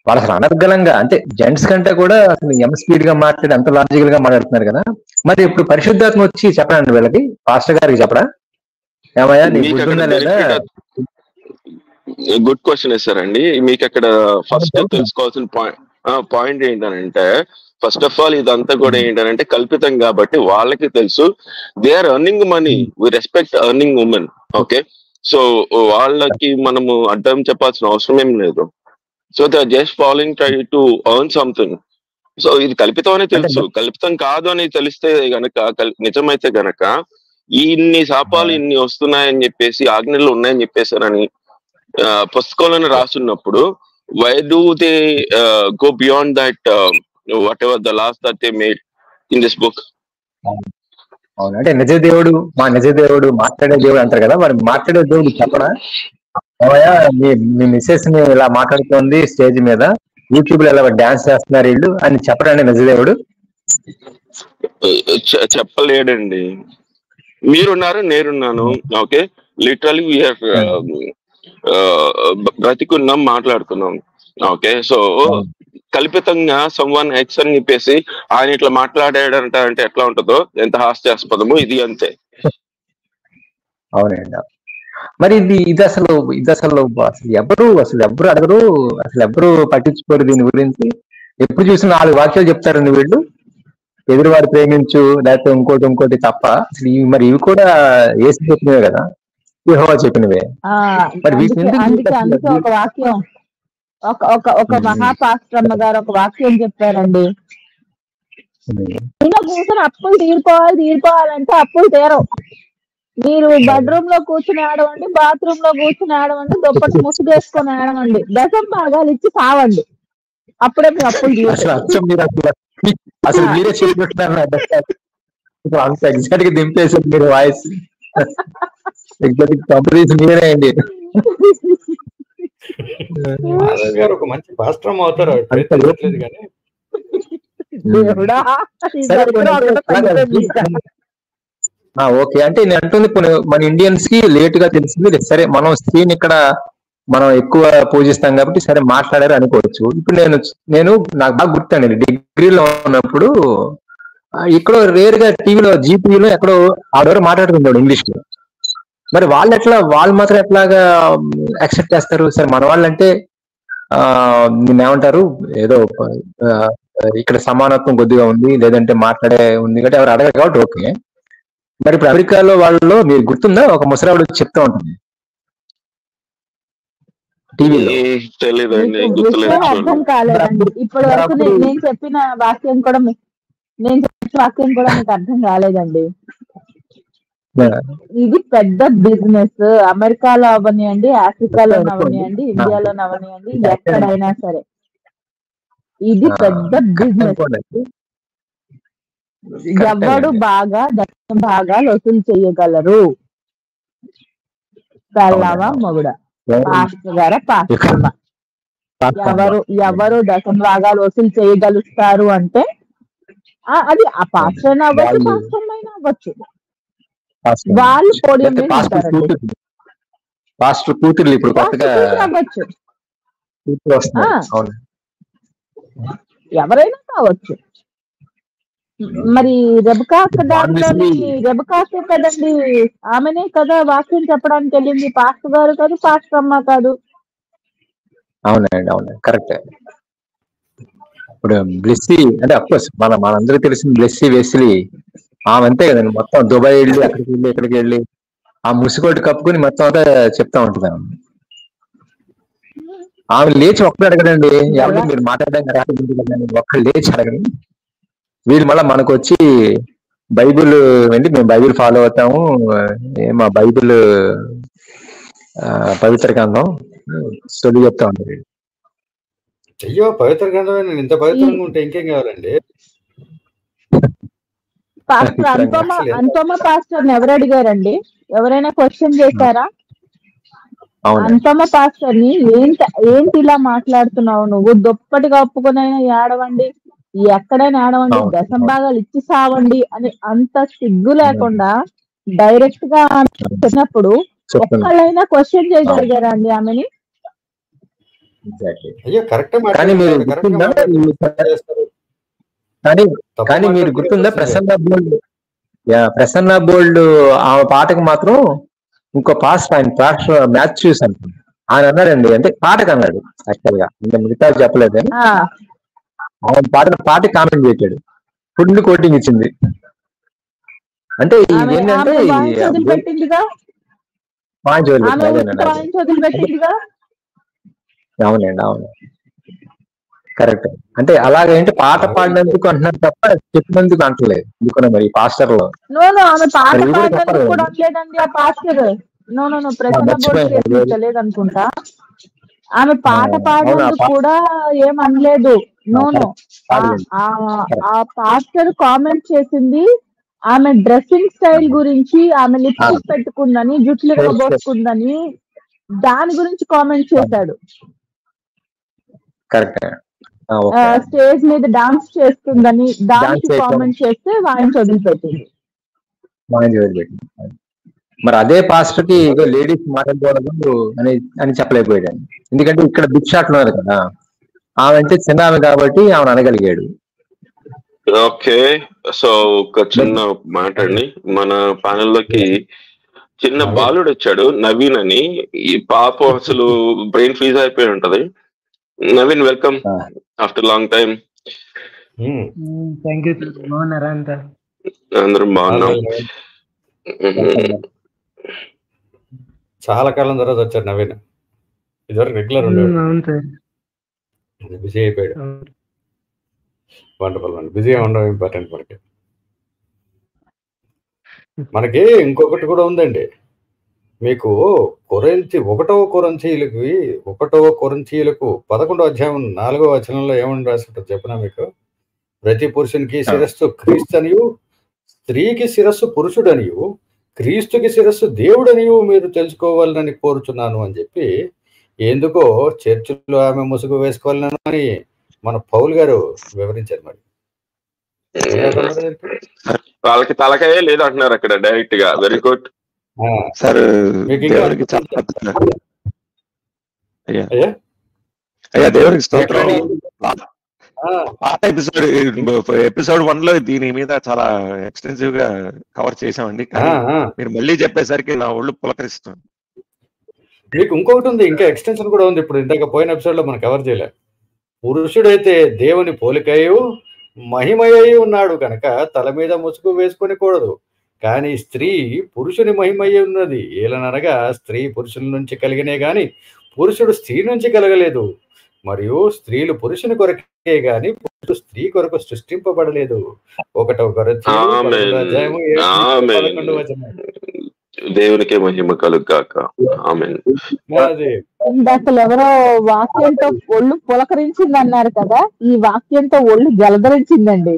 వాళ్ళు అసలు అనర్గళంగా, అంటే జెంట్స్ కంటే కూడా అసలు స్పీడ్ గా మాట్లాడి అంత లాజికల్ గా మాట్లాడుతున్నారు కదా. మరి ఇప్పుడు పరిశుద్ధాత్మ వచ్చి చెప్పండి వీళ్ళకి, పాస్టర్ గారికి చెప్పడా, ఏమయ్యా నీకు గుర్తుందా లేదా? గుడ్ క్వశ్చన్ వేస్తారండి. మీకు అక్కడ ఫస్ట్ తెలుసుకోవాల్సిన పాయింట్ ఏంటంటే, ఫస్ట్ ఆఫ్ ఆల్ ఇదంతా కూడా ఏంటంటే కల్పితం కాబట్టి వాళ్ళకి తెలుసు. They are earning money, we respect earning women. Okay, so వాళ్ళకి మనము అడ్డం చెప్పాల్సిన అవసరం ఏం లేదు. So they are just following try to earn something. So ఇది కల్పితం అని తెలుసు, కల్పితం కాదు అని తెలిస్తే గనక, నిజమైతే గనక ఇన్ని శాపాలు ఇన్ని వస్తున్నాయని చెప్పేసి, ఆజ్ఞలు ఉన్నాయని చెప్పేసారని పుస్తకంలోనే రాస్తున్నప్పుడు, why do they go beyond that whatever the laws that they made in this book? అవునంటే నిజ దేవుడు, మా నిజ దేవుడు, మాట్లాడే దేవుడు అంటారు కదా, మరి మాట్లాడే దేవుడు చెప్పడా? మీ మిస్సెస్ ని ఇలా మాట్లాడుతోంది స్టేజ్ మీద, యూట్యూబ్ లో ఇలా డాన్స్ చేస్తున్నారు వీళ్ళు అని చెప్పడండి నిజదేవుడు? చెప్పలేడండి. మీరున్నారు, నేనున్నాను. ఓకే, లిటరలీ వీఆర్ బ్రతికున్నాం, మాట్లాడుతున్నాం. ఓకే, సో కల్పితంగా సమ్వన్ ఎక్స్ అని చెప్పేసి ఆయన ఇట్లా మాట్లాడాడంట అంటే ఎట్లా ఉంటుందో, ఎంత హాస్యాస్పదమో ఇది అంతే. అవునండి. మరి ఇది అసలు ఎవరు అడగరు, అసలు ఎవరు పట్టించుకోరు దీని గురించి. ఎప్పుడు చూసిన 4 వాక్యాలు చెప్తారండి వీళ్ళు, ఎదురువారు ప్రేమించు లేకపోతే ఇంకోటి తప్ప. అసలు మరి ఇవి కూడా యేసు చెప్పినవే కదా, యెహోవా చెప్పినవే. మరి అందుకే ఒక వాక్యం, ఒక మహాపాస్ట్రమ్మ గారు ఒక వాక్యం చెప్పారండి, ఇలా కూర్చొని అప్పులు తీరుకోవాలంటే అప్పులు తీరవు. మీరు బెడ్రూమ్ లో కూర్చుని ఆడవండి, బాత్రూమ్ లో కూర్చుని ఆడవండి, దుప్పటి ముసుగేసుకొని ఆడవండి, దశం భాగాలు ఇచ్చి సావండి, అప్పుడే మీ అప్పులు తీరుతాయి. అసలు మీరే చెప్పినట్టున్నారు అంత ఎగ్జాక్ట్ గా దింపేసారు మీరు వాయిస్. ఎగ్జాక్ట్ మీరే అండి. గారు ఒక మంచి పాస్టర్ అవుతారు, కానీ ఓకే. అంటే నేను అంటుంది మన ఇండియన్స్ కి లేట్ గా తెలిసింది. సరే, మనం స్త్రీని ఇక్కడ మనం ఎక్కువ పూజిస్తాం కాబట్టి సరే మాట్లాడారు అనుకోవచ్చు. ఇప్పుడు నేను నాకు బాగా గుర్తండి, డిగ్రీలో ఉన్నప్పుడు ఇక్కడ రేర్ గా టీవీలో జీటీవీలో ఎక్కడో ఆడవారు మాట్లాడుతున్నాడు ఇంగ్లీష్ లో. మరి వాళ్ళు మాత్రం ఎట్లాగా యాక్సెప్ట్ చేస్తారు? సరే మన వాళ్ళంటే ఏమంటారు, ఏదో ఇక్కడ సమానత్వం కొద్దిగా ఉంది, లేదంటే మాట్లాడే ఉంది కాబట్టి ఎవరు అడగరు కాబట్టి ఓకే. మరి ఇప్పుడు అమెరికాలో వాళ్ళలో మీరు గుర్తుందా, ఒక ముసరావిడ చెప్తా ఉంటుంది టీవీలో. అర్థం కాలేదండి ఇప్పటి వరకు నేను చెప్పిన వాక్యం కూడా మీకు అర్థం కాలేదండి. ఇది పెద్ద బిజినెస్, అమెరికాలో అవనియండి, ఆఫ్రికాలో అవనియండి, ఇండియాలో అవనియండి, ఎక్కడైనా సరే ఇది పెద్ద బిజినెస్. ఎవడు బాగా దశమ భాగాలు వసూలు చేయగలరు? పెళ్ళామా మొగుడా, పాస్టర్ గారా పాస్టర్మా? ఎవరు దశమ భాగాలు వసూలు చేయగలుగుతారు అంటే అది ఆ పాస్టర్ అయినా అవ్వచ్చు, పాస్టర్ అయినా అవ్వచ్చు. వాళ్ళు పోడియం మీద ఉంటారండి. పాస్టర్ కూతుర్లు ఇప్పుడు కొత్తగా అవ్వచ్చు, ఎవరైనా కావచ్చు. మరి రెబకా కదండి, ఆమెనే కదా వాక్యం చెప్పడానికి వెళ్ళింది, పాస్టర్ గారు కాదు, పాస్టర్ అమ్మ కాదు. అవునండి, కరెక్ట్. ఇప్పుడు బ్లెస్సీ అంటే అఫ్కోర్స్ మనందరికీ తెలిసిన బ్లెస్సీ వెస్లీ ఆమె అంతే కదండి, మొత్తం దుబాయ్ వెళ్ళి ఎక్కడికి వెళ్ళి ఆ ముసుగోటి కప్పుకుని మొత్తం అంతా చెప్తా ఉంటుంది. ఆమె లేచి ఒక్కడు అడగడండి, ఎవరు మీరు మాట్లాడడానికి ఒక్కడు లేచి అడగండి. వీళ్ళు మళ్ళీ మనకు వచ్చి బైబిల్ ఏంటి, మేము బైబిల్ ఫాలో అవుతాము, మా బైబిల్ పవిత్ర గ్రంథం చదువు చెప్తా ఉంటారు. అయ్యో పవిత్ర గ్రంథమే, నేను ఇంత పవిత్రంగా ఉంటే ఇంకేం కావాలండి? అంతమ్మ పాస్టర్ ఎవరు అడిగారండి? ఎవరైనా క్వశ్చన్ చేశారా? అంతమ్మ పాస్టర్ ని ఏంటి ఇలా మాట్లాడుతున్నావు నువ్వు? దుప్పటి కప్పుకునైనా ఏడవండి, ఎక్కడైనా ఏడవండి, దశం భాగాలు ఇచ్చి సావండి అని అంత సిగ్గు లేకుండా డైరెక్ట్ గా చెప్పినప్పుడు ఒక్కళ్ళైనా క్వశ్చన్ చేయగలిగారా అండి ఆమెని? కానీ మీరు గుర్తుందా ప్రసన్న బోల్డ్ ఆమె పాటకు మాత్రం ఇంకో పాస్టర్ మ్యాథ్యూస్ అనుకుంది, ఆయన అన్నాడండి, అంటే పాటకు అన్నాడు యాక్చువల్ గా, ఇంకా మిగతా చెప్పలేదు అని ఆయన పాట కామెంట్ చేశాడు, ఫుల్ కోటింగ్ ఇచ్చింది. అంటే ఏంటంటే అవునండి, అవును కరెక్ట్. అంటే అలాగేంటి పాట పాడినందుకు అంటున్నారు తప్ప చెప్పినందుకు అంటలేదు. ఎందుకన్నా మరి పాస్టర్ లో అనుకుంటా, ఆమె పాట పాడినందుకు కూడా ఏమనలేదు. ఆ పాస్టర్ కామెంట్ చేసింది ఆమె డ్రెస్సింగ్ స్టైల్ గురించి, ఆమె లిప్స్టిక్ పెట్టుకుందని, జుట్లు పోసుకుందని, దాని గురించి కామెంట్ చేశాడు. కరెక్ట్. స్టేజ్ మీద డాన్స్ చేస్తుందని దానికి కామెంట్ చేస్తే వాయిని వదిలిపెట్టింది. మరి అదే పాస్టర్ కి లేడీస్ మాట్లాడకూడదు అని చెప్పలేకపోయాడు. ఎందుకంటే ఇక్కడ బిగ్ షాట్ ఉన్నారు కదా, ఆమె అంటే చిన్న ఆమె కాబట్టి ఆమెను అనగలిగాడు. ఓకే, సో ఒక చిన్న మాట అండి, మన ప్యానెల్లోకి చిన్న బాలుడు వచ్చాడు, నవీన్ అని. ఈ పాప అసలు బ్రెయిన్ ఫ్రీజ్ అయిపోయి ఉంటది. Naveen, welcome after long time. బాగున్నారా అంతా? అందరం బాగున్నాం. చాలా కాలం తర్వాత వచ్చారు నవీన్. ఇదివరకు రెగ్యులర్ ఉండేవాడు, బిజీ అయిపోయాడు. వండర్ఫుల్ అండి, బిజీగా ఉండడం ఇంపార్టెంట్. మనకి ఇంకొకటి కూడా ఉందండి. మీకు ఒకటవ కొరింథీయులకు 11వ అధ్యాయం 4వ వచనంలో ఏమని రాస్తుంటారు చెప్పినా మీకు? ప్రతి పురుషునికి శిరస్సు క్రీస్తు అనియు, స్త్రీకి శిరస్సు పురుషుడనియు, క్రీస్తుకి శిరస్సు దేవుడనియు మీరు తెలుసుకోవాలని కోరుచున్నాను అని చెప్పి, ఎందుకో చర్చిలో ఆమె ముసుగు వేసుకోవాలని అని మన పౌల్ గారు వివరించారు. మరి వాళ్ళకి తలకాయే లేదు అంటున్నారు అక్కడ డైరెక్ట్ గా. Very good sir. దేవునికి స్తోత్రం. పాత ఎపిసోడ్ 1 లో దీని మీద చాలా ఎక్స్టెన్సివ్ గా కవర్ చేసామండి, కానీ మీరు మళ్ళీ చెప్పేసరికి నా ఒళ్ళు పులకరిస్తుంది. మీకు ఇంకొకటి ఉంది, ఇంకా ఎక్స్టెన్షన్ కూడా ఉంది. ఇప్పుడు ఇందాక పోయిన ఎపిసోడ్ లో మనం కవర్ చేయలేదు. పురుషుడైతే దేవుని పోలికయు మహిమయ్యి ఉన్నాడు కనుక తల మీద ముసుగు వేసుకొని కూడదు. కానీ స్త్రీ పురుషుని మహిమయ్యి ఉన్నది. ఏలననగా స్త్రీ పురుషుల నుంచి కలిగినే గాని పురుషుడు స్త్రీ నుంచి కలగలేదు. మరియు స్త్రీలు పురుషుని కొరకే గాని పురుషుడు స్త్రీ కొరకు సృష్టింపబడలేదు. 1వ కొరింథీయులు 11 దేవునికే మహిమ కలుగాక. ఆమేన్. అసలు ఎవరో వాక్యంతో ఒళ్ళు పులకరించింది అన్నారు కదా, ఈ వాక్యంతో ఒళ్ళు జలధరించిందండి.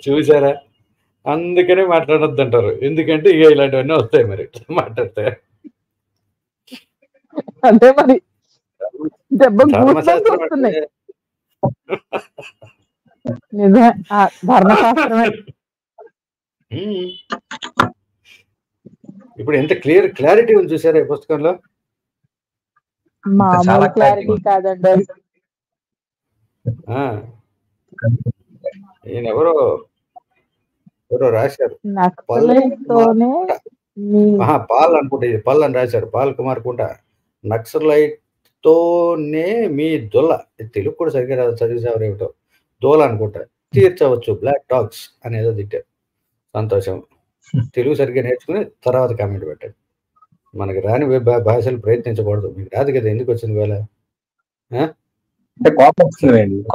చూసారా, అందుకనే మాట్లాడొద్దు అంటారు. ఎందుకంటే ఇక ఇలాంటివన్నీ వస్తాయి మరి మాట్లాడితే. అదే మరి వస్తున్నాయి. నిజమే, ధర్మశాస్త్రమే. ఇప్పుడు ఎంత క్లారిటీ ఉంది చూసారా ఈ పుస్తకంలో? మామూలు క్లారిటీ కాదండి. ఈయన ఎవరో రాశారు, పాల్ అనుకుంటే, ఇది పల్ అని రాశారు. పాల్ కుమార్ కుంట. నక్సలైట్ తోనే మీ దొల్ల, తెలుగు కూడా సరిగ్గా చదివేసారు ఏమిటో, దోల అనుకుంటా, తీర్చవచ్చు బ్లాక్ టాక్స్ అనేదో తిట్టారు. సంతోషం, తెలుగు సరిగ్గా నేర్చుకుని తర్వాత కామెంట్ పెట్టాడు. మనకి రాని భాషలు ప్రయత్నించకూడదు. మీకు రాదు కదా, ఎందుకు వచ్చింది వేళ?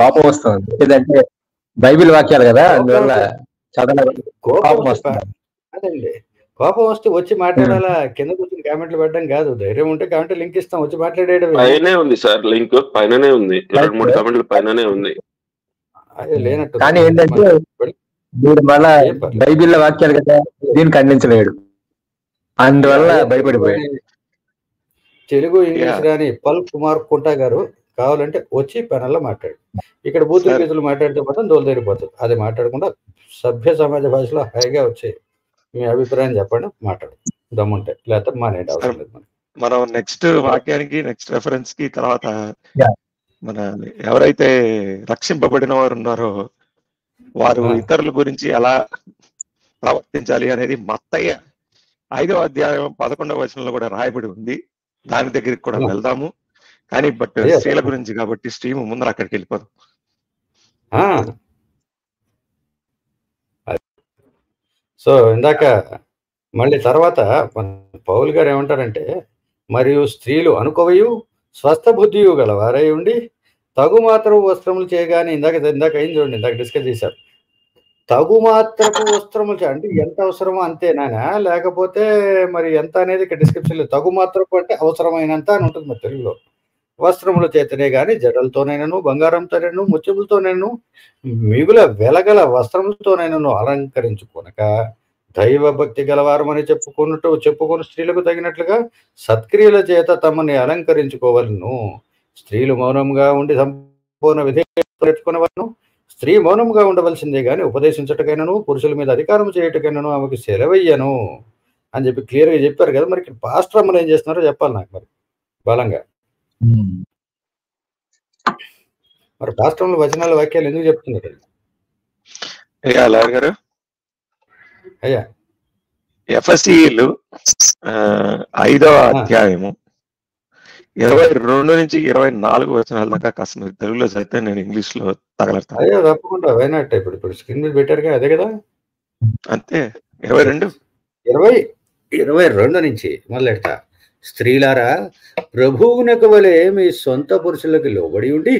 కోపం వస్తుంది, లేదంటే బైబిల్ వాక్యాలు కదా, అందువల్ల అదండి. కోపం వస్తే వచ్చి మాట్లాడాలా, కింద కూర్చొని కామెంట్లు పెట్టడం కాదు. ధైర్యం ఉంటే కామెంట్ లింక్ ఇస్తాం, వచ్చి మాట్లాడేయడం. పైనే ఉంది సార్, లింక్ పైననే ఉంది, 2-3 కామెంట్లు పైననే ఉంది. అదే లేనట్టు. కానీ ఏంటంటే మీరు మళ్ళా బైబిల్ వాక్యాలు కదా, దీన్ని ఖండించలేడు, అందువల్ల భయపడిపోయాడు. తెలుగు ఇంగ్లీష్ రాని పల్ కుమార్ కుంటా గారు కావాలంటే వచ్చి పెనల్లో మాట్లాడు. ఇక్కడ బూతులు గీతులు మాట్లాడితే మాత్రం దోలుదేరిపోతుంది. అది మాట్లాడకుండా సభ్య సమాజ భాషలో హాయిగా వచ్చి మీ అభిప్రాయం చెప్పండి, మాట్లాడు దమ్ముంటే, లేకపోతే మానేయండి, అవసరం లేదు. మనం నెక్స్ట్ వాక్యానికి, నెక్స్ట్ రెఫరెన్స్ కి తర్వాత మన ఎవరైతే రక్షింపబడిన వారు ఉన్నారో వారు ఇతరుల గురించి ఎలా ప్రవర్తించాలి అనేది మత్తయ్య 5వ అధ్యాయం 11వ వచనంలో కూడా రాయబడి ఉంది. దాని దగ్గరికి కూడా వెళ్దాము, కానీ బట్ స్త్రీల గురించి కాబట్టి స్ట్రీమ్ ముందర అక్కడికి వెళ్ళిపోదాం. సో ఇందాక మళ్ళీ తర్వాత పౌలు గారు ఏమంటారంటే, మరియు స్త్రీలు అనుకోవయు స్వస్థ బుద్ధియు గల వారై ఉండి తగు మాత్రపు వస్త్రములు చేయగానే, ఇందాక ఏం చూడండి, ఇందాక డిస్కస్ చేశారు. తగు మాత్రపు వస్త్రములు అంటే ఎంత అవసరమో అంతేనా, లేకపోతే మరి ఎంత అనేది ఇక్కడ డిస్క్రిప్షన్ లేదు. తగు మాత్రపు అంటే అవసరమైనంత అని ఉంటుంది మరి తెలుగులో. వస్త్రముల చేతనే గాని జడలతోనైనను బంగారంతోనైనను ముత్యములతోనైనను మిగుల వెలగల వస్త్రములతోనైనను అలంకరించుకొనక దైవ భక్తి గలవారమని చెప్పుకుని స్త్రీలకు తగినట్లుగా సత్క్రియల చేత తమని అలంకరించుకోవలను. స్త్రీలు మౌనంగా ఉండి సంపూర్ణ విధేయత నేర్చుకునేవారు. స్త్రీ మౌనంగా ఉండవలసిందే గాని ఉపదేశించటకైనను పురుషుల మీద అధికారం చేయటకైనను ఆమెకు సెలవయ్యను అని చెప్పి క్లియర్గా చెప్పారు కదా. మరి పాస్టర్ అమ్మలు ఏం చేస్తున్నారో చెప్పాలి నాకు మరి బలంగా. మరి పాస్టర్ వచనాల వాక్యాలు ఎందుకు చెప్తున్నారు గారు? అయ్యా, ఎఫెసీయులు 5వ అధ్యాయము 22 నుంచి 24 వచనాల దాకా కాస్త తెలుగులో చదివితే నేను ఇంగ్లీష్ లో తగలడతాను. అయ్యా తప్పకుండా వైనాట్. ఇప్పుడు స్క్రీన్ మీద పెట్టారుగా అదే కదా. అంతే 22 నుంచి మొదలెడతా. స్త్రీలారా ప్రభువునకు వలె మీ సొంత పురుషులకు లోబడి ఉండి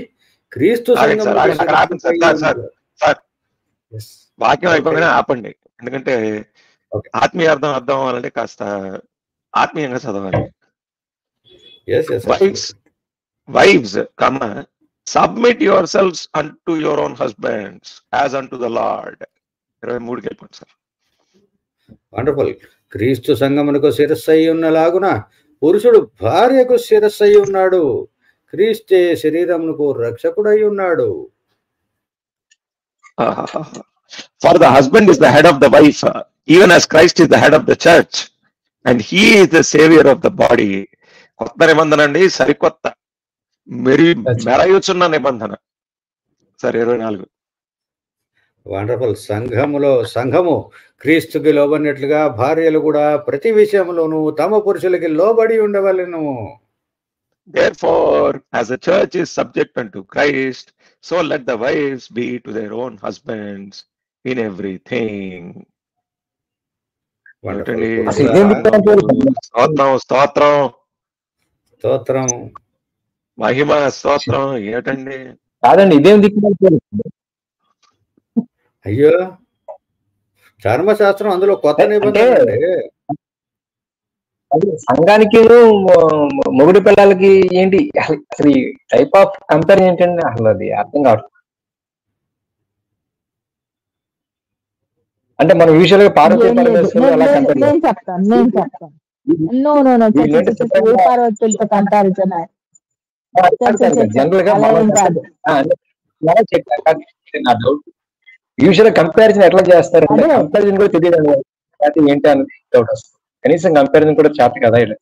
క్రీస్తు వాక్యం అయిపోగానే ఆపండి, ఎందుకంటే ఆత్మీయ అర్థం అవ్వాలంటే కాస్త ఆత్మీయంగా చదవాలి. Wives, submit yourselves unto your own husbands as unto the Lord. 23 వెళ్ళిపోండి సార్. వండర్ఫుల్. క్రీస్తు సంఘమునకు శిరస్సు అయి ఉన్నలాగున పురుషుడు భార్యకు శిరస్సు అయి ఉన్నాడు. క్రీస్తే శరీరమునకు రక్షకుడై ఉన్నాడు. For the husband is the head of the wife, even as Christ is the head of the church, and he is the savior of the body. కొత్త నిబంధన అండి, సరికొత్త మెరయుచున్న నిబంధన. సరే 24. వండర్ఫుల్. సంఘము క్రీస్తుకి లోబడినట్లుగా భార్యలు కూడా ప్రతి విషయంలోనూ తమ పురుషులకి లోబడి ఉండవలెను. Therefore, as the church is subject unto Christ, so let the wives be to their own husbands in everything. స్తోత్రం మహిమ స్తోత్రం ఏటండి? కాదండి, ఇదేం దిక్కు. అయ్యో, ధర్మశాస్త్రం అందులో కొత్త నిబంధన. సంఘానికి మొగుడు పిల్లలకి ఏంటి అసలు ఈ టైప్ ఆఫ్ కంపేర్ ఏంటండి? అసలు అది అర్థం కావట్లేదు. అంటే మనం యూజువల్ గా పార్వతీ పరమేశ్వరులు ఎలా కంపేర్ చేస్తాం? జనరల్ గా నా డౌట్, యూజువల్ కంపారిజన్ ఎట్లా చేస్తారు? కంపారిజన్ కూడా తెలియదు ఏంటి అనేది డౌట్ వస్తుంది. కనీసం కంపారిజన్ కూడా చేత కదా. ఇలా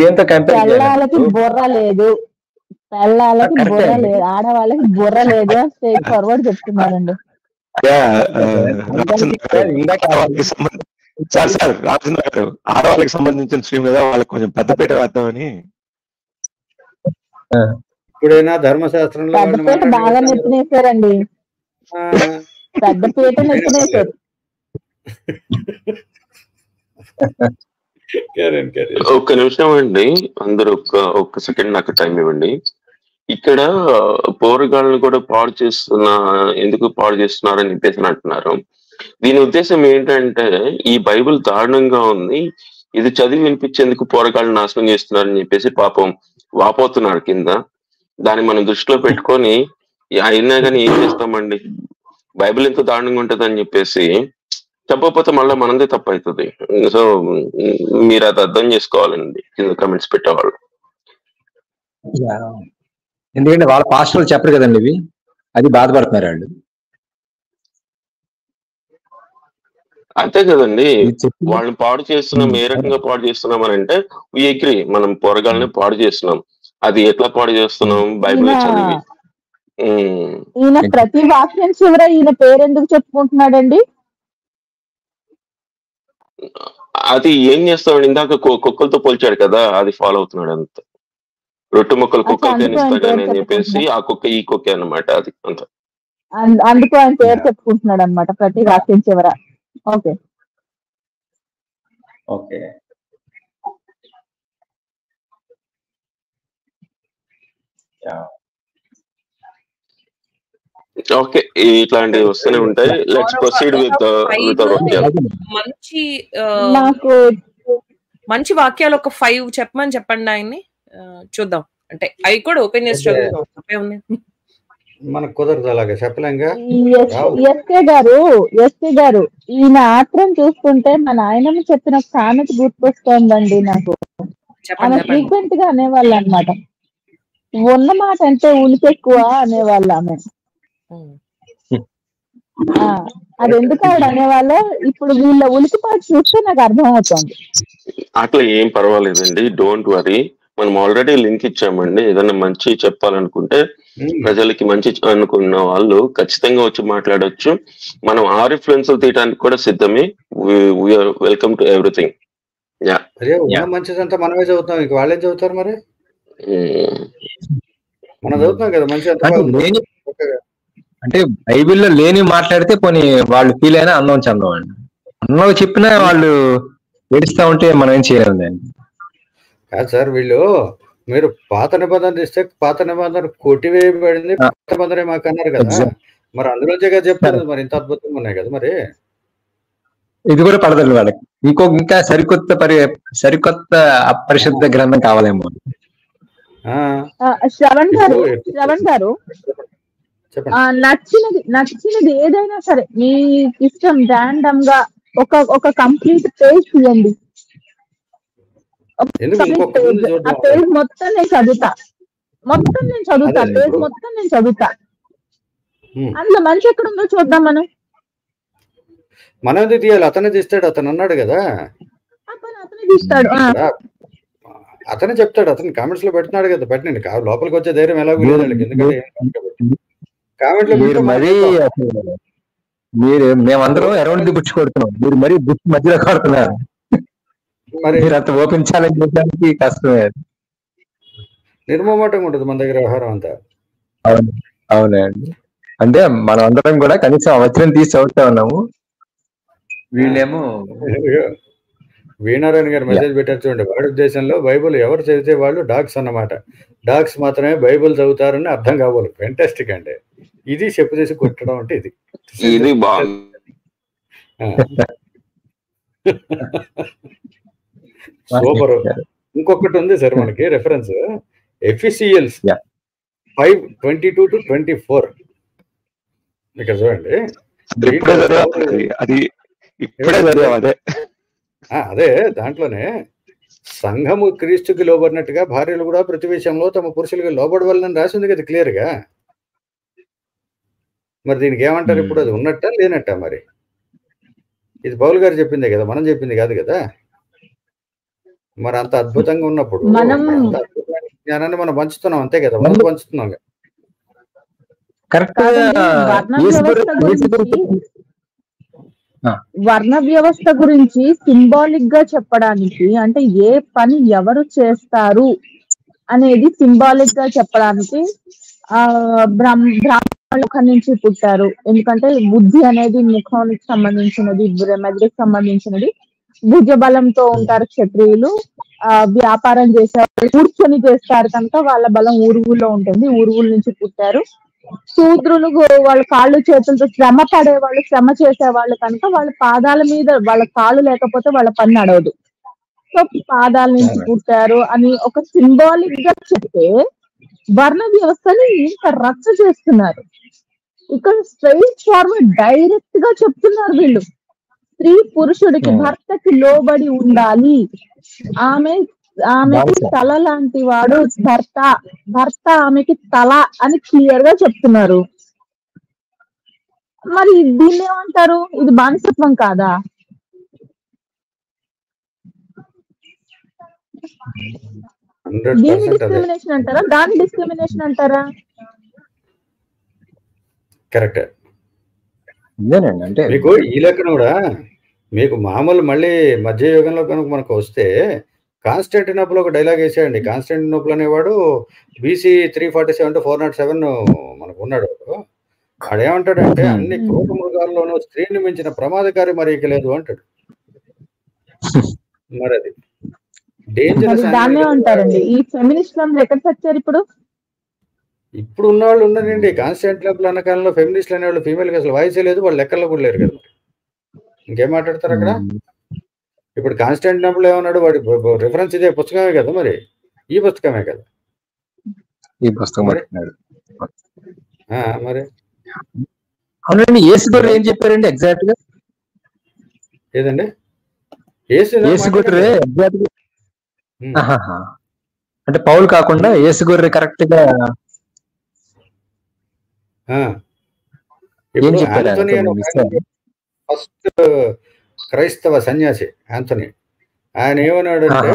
దేంతో కంపేర్ పిల్లలకి బుర్ర లేదు, పిల్లలకి బుర్ర లేదు, ఆడవాళ్ళకి బుర్ర లేదు. స్ట్రైట్ ఫార్వర్డ్ చెప్తున్నానండి. సార్ రామచంద్ర గారు, ఆడవాళ్ళకి సంబంధించిన స్ట్రీమ్ కదా, వాళ్ళకి కొంచెం పెద్దపీట వేద్దామని. ఇప్పుడైనా ధర్మశాస్త్రంలో బాగా నెత్తినేశారండి, పెద్దపీట నెత్తినేశారు. ఒక్క నిమిషం అండి, అందరూ ఒక్క సెకండ్ నాకు టైం ఇవ్వండి. ఇక్కడ పోరగాళ్ళని కూడా ఎందుకు పాడు చేస్తున్నారని చెప్పేసి అంటున్నారు. దీని ఉద్దేశం ఏంటంటే, ఈ బైబిల్ దారుణంగా ఉంది, ఇది చదివి వినిపించేందుకు పోరగాళ్ళని నాశనం చేస్తున్నారని చెప్పేసి పాపం వాపోతున్నారు కింద. దాన్ని మనం దృష్టిలో పెట్టుకొని అయినా కానీ ఏం చేస్తామండి, బైబిల్ ఎంత దారుణంగా ఉంటుంది అని చెప్పేసి చెప్పకపోతే మళ్ళీ మనదే తప్పు అవుతుంది. సో మీరు అది అర్థం చేసుకోవాలండి కింద కమెంట్స్ పెట్టేవాళ్ళు. ఎందుకంటే వాళ్ళ పాస్టర్లు చెప్పరు కదండి ఇవి, అది బాధపడుతున్నారు వాళ్ళు. అంతే కదండి, వాళ్ళని పాడు చేస్తున్నాం. ఏ రకంగా పాడు చేస్తున్నాం అని అంటే వి అగ్రీ, మనం పొరగాలని పాడు చేస్తున్నాం. అది ఎట్లా పాడు చేస్తున్నాం? బైబిల్ చదివి. ఈయన ప్రతి వాక్యం చివర ఈయన పేరు ఎందుకు చెప్పుకుంటున్నాడండి? అది ఏం చేస్తామండి, ఇందాక కుక్కలతో పోల్చాడు కదా, అది ఫాలో అవుతున్నాడు. అంత రొట్టె మొక్కలు కుక్కలకి ఇస్తాడని అని చెప్పేసి ఆ కుక్క ఈ కుక్క అన్నమాట. అది అంత అందుకు ఆయన పేరు చెప్పుకుంటున్నాడు అనమాట ప్రతి వాక్యం చివర. ఓకే ఓకే ఓకే, ఇట్లాంటివి వస్తూనే ఉంటాయి. లెట్స్ ప్రొసీడ్ విత్ మంచి మంచి వాక్యాలు ఒక 5 చెప్పమని చెప్పండి ఆయన్ని, చూద్దాం. అంటే అవి కూడా ఓపెన్ చేసి చదువుదాం, తప్పే ఉంది. మనకు కుదరదు, అలాగే చెప్పలేంగా. ఎస్కే గారు ఈయన ఆత్రం చూస్తుంటే మా నాయనమ్మ చెప్పిన సామెత గుర్తొస్తోందండి నాకు. ఆమె ఫ్రీక్వెంట్ గా అనేవాళ్ళు అనమాట, ఉన్న మాట అంటే ఉనికి ఎక్కువ అనేవాళ్ళు ఆమె. అది ఎందుకు ఆవిడ అనేవాళ్ళు, ఇప్పుడు వీళ్ళ ఉలికిపాటు చూస్తే నాకు అర్థం అవుతుంది. అట్లా ఏం పర్వాలేదండి, డోంట్ వరీ. మనం ఆల్రెడీ లింక్ ఇచ్చామండి. ఏదైనా మంచి చెప్పాలనుకుంటే ప్రజలకి మంచి అనుకున్న వాళ్ళు ఖచ్చితంగా వచ్చి మాట్లాడొచ్చు. మనం ఆ రిఫరెన్స్లు తీయడానికి కూడా సిద్ధమే. We are welcome to everything. మంచిదంతా మనమే చదువుతాం, ఇంక వాళ్ళేం చదువుతారు మరి? మనం చదువుతాం కదా మంచి. అంటే బైబిల్లో లేని మాట్లాడితే పోనీ వాళ్ళు ఫీల్ అయినా అందం చందం అండి. అన్నో చెప్పినా వాళ్ళు ఏడుస్తా ఉంటే మనం ఏం చేయలేము దాన్ని. కాదు సార్, వీళ్ళు మీరు పాత నిబంధన ఇస్తే పాత నిబంధన కొట్టివేయబడింది, పాత నిబంధన మాకు అన్నారు కదా, మరి అందులోంచే కదా చెప్తారు. మరి ఇంత అద్భుతంగా ఉన్నాయి కదా, మరి ఇది కూడా పడదండి వాళ్ళకి. ఇంకా సరికొత్త అపరిశుద్ధ గ్రంథం కావాలేమో. శ్రవణ్ గారు నచ్చినది ఏదైనా సరే మీకు ఇష్టం, ర్యాండమ్ గా ఒక కంప్లీట్ పేజ్ తీయండి. ఆ పేజ్ మొత్తం నేను చదువుతా, పేజ్ మొత్తం నేను చదువుతా. అందులో మంచి ఎక్కడ ఉందో చూద్దాం. మనం ఎందుకు తీయాలి? అతనే తీస్తాడు, అతను అన్నాడు కదా, అతనే తీస్తాడు, అతనే చెప్తాడు, అతను కామెంట్స్ లో పెడుతున్నాడు కదా. పెట్టండి, లోపలికి వచ్చే ధైర్యం ఎలా లేదు, ఎందుకంటే మేమందరం అరౌండ్ ది బుచ్ కొడుతున్నాం, మీరు మరీ బుచ్ మధ్యలో కొడుతున్నారు. మరి అంత ఓపెన్ ఛాలెంజ్ చేయడానికి కష్టమే. నిర్మమాటంగా ఉంటుంది మన దగ్గర వ్యవహారం అంతా. అవునండి, అంటే మనం అందరం కూడా కనీసం వచనం తీసి చదువుతా ఉన్నాము. వీళ్ళేమో వీణారాయణ గారు మెసేజ్ పెట్టారు చూడండి, వాడి ఉద్దేశంలో బైబుల్ ఎవరు చదివితే వాళ్ళు డాగ్స్ అన్నమాట. డాగ్స్ మాత్రమే బైబుల్ చదువుతారని అర్థం కావాలి. ఫెంటాస్టిక్ అండి, ఇది చెప్పు చేసి కొట్టడం అంటే ఇది బాగుంది. సూపర్. ఇంకొకటి ఉంది సార్ మనకి రెఫరెన్స్, ఎఫెసియన్స్ 5:22-24. ఇక్కడ చూడండి, అదే దాంట్లోనే సంఘము క్రీస్తుకి లోబడినట్టుగా భార్యలు కూడా ప్రతి విషయంలో తమ పురుషులకి లోబడవాలని రాసింది కదా క్లియర్ గా. మరి దీనికి ఏమంటారు ఇప్పుడు? అది ఉన్నట్ట లేనట్ట? మరి ఇది పౌలు గారు చెప్పిందే కదా, మనం చెప్పింది కాదు కదా. మరి అంత అద్భుతంగా ఉన్నప్పుడు జ్ఞానాన్ని మనం పంచుతున్నాం, అంతే కదా, మనం పంచుతున్నాం. వర్ణ వ్యవస్థ గురించి సింబాలిక్ గా చెప్పడానికి, అంటే ఏ పని ఎవరు చేస్తారు అనేది సింబాలిక్ గా చెప్పడానికి బ్రాహ్మణుల నుంచి పుట్టారు. ఎందుకంటే బుద్ధి అనేది ముఖానికి సంబంధించినది, మెదడుకి సంబంధించినది. భుజ బలంతో ఉంటారు క్షత్రియులు. వ్యాపారం చేసేవాళ్ళు కూర్చొని చేస్తారు కనుక వాళ్ళ బలం ఊరువుల్లో ఉంటుంది, ఊరువుల నుంచి పుట్టారు. శూద్రులు వాళ్ళ కాళ్ళు చేతులతో శ్రమ పడేవాళ్ళు, శ్రమ చేసేవాళ్ళు కనుక వాళ్ళ పాదాల మీద వాళ్ళ కాళ్ళు లేకపోతే వాళ్ళ పని నడవదు. సో పాదాల నుంచి పుట్టారు అని ఒక సింబాలిక్ గా చెప్తే, వర్ణ వ్యవస్థని ఇంత రచ్చ చేస్తున్నారు. ఇక్కడ స్ట్రైట్ ఫార్వర్డ్ డైరెక్ట్ గా చెప్తున్నారు వీళ్ళు, స్త్రీ పురుషుడికి భర్తకి లోబడి ఉండాలి, ఆమెకి తల లాంటి వాడు భర్త ఆమెకి తల అని క్లియర్ గా చెప్తున్నారు. మరి దీన్ని ఏమంటారు? ఇది బానిసత్వం కాదా? దీన్ని డిస్క్రిమినేషన్ అంటారా, దాన్ని డిస్క్రిమినేషన్ అంటారా? కరెక్ట్. అంటే మీకు ఈ లెక్కన కూడా మీకు మామూలు మళ్ళీ మధ్యయుగంలో కనుక మనకు వస్తే, కాన్స్టాంటినోపుల్ ఒక డైలాగ్ వేసాడండి. కాన్స్టాంటినోపుల్ అనేవాడు BC 347 to 407 మనకు ఉన్నాడు. ఆడేమంటాడంటే, అన్ని క్రూర మృగాల్లోనూ స్త్రీని మించిన ప్రమాదకారి మరి ఇక లేదు అంటాడు. మరి అది డేంజరస్ అంటారండి. ఈ ఫెమినిస్టులు ఎక్కడ వచ్చారు ఇప్పుడు? ఇప్పుడు ఉన్న వాళ్ళు ఉన్నారండి. కాన్స్టాంటినోపుల్ అన్న కాలంలో ఫెమినిస్టులు అనేవాళ్ళు ఫీమేల్కి అసలు వాయిసే లేదు, వాళ్ళు లెక్కల్లో కూడా లేరు కదా. ఇంకేం మాట్లాడతారు అక్కడ? ఇప్పుడు కాన్స్టాంటినోపుల్ ఏమన్నాడు, వాడి రిఫరెన్స్ ఇదే పుస్తకమే కదా, మరి ఈ పుస్తకమే కదా, ఈ పుస్తకం మరి మరి అవునండి. యేసు గారు ఏం చెప్పారండి ఎగ్జాక్ట్ గా? ఏదండి యేసు గొర్రె ఎగ్జాక్ట్ గా అంటే పౌలు కాకుండా యేసు గొర్రె కరెక్ట్ గా ఏం చెప్పారు? ఫస్ట్ క్రైస్తవ సన్యాసి యాంథనీ, ఆయన ఏమన్నాడంటే,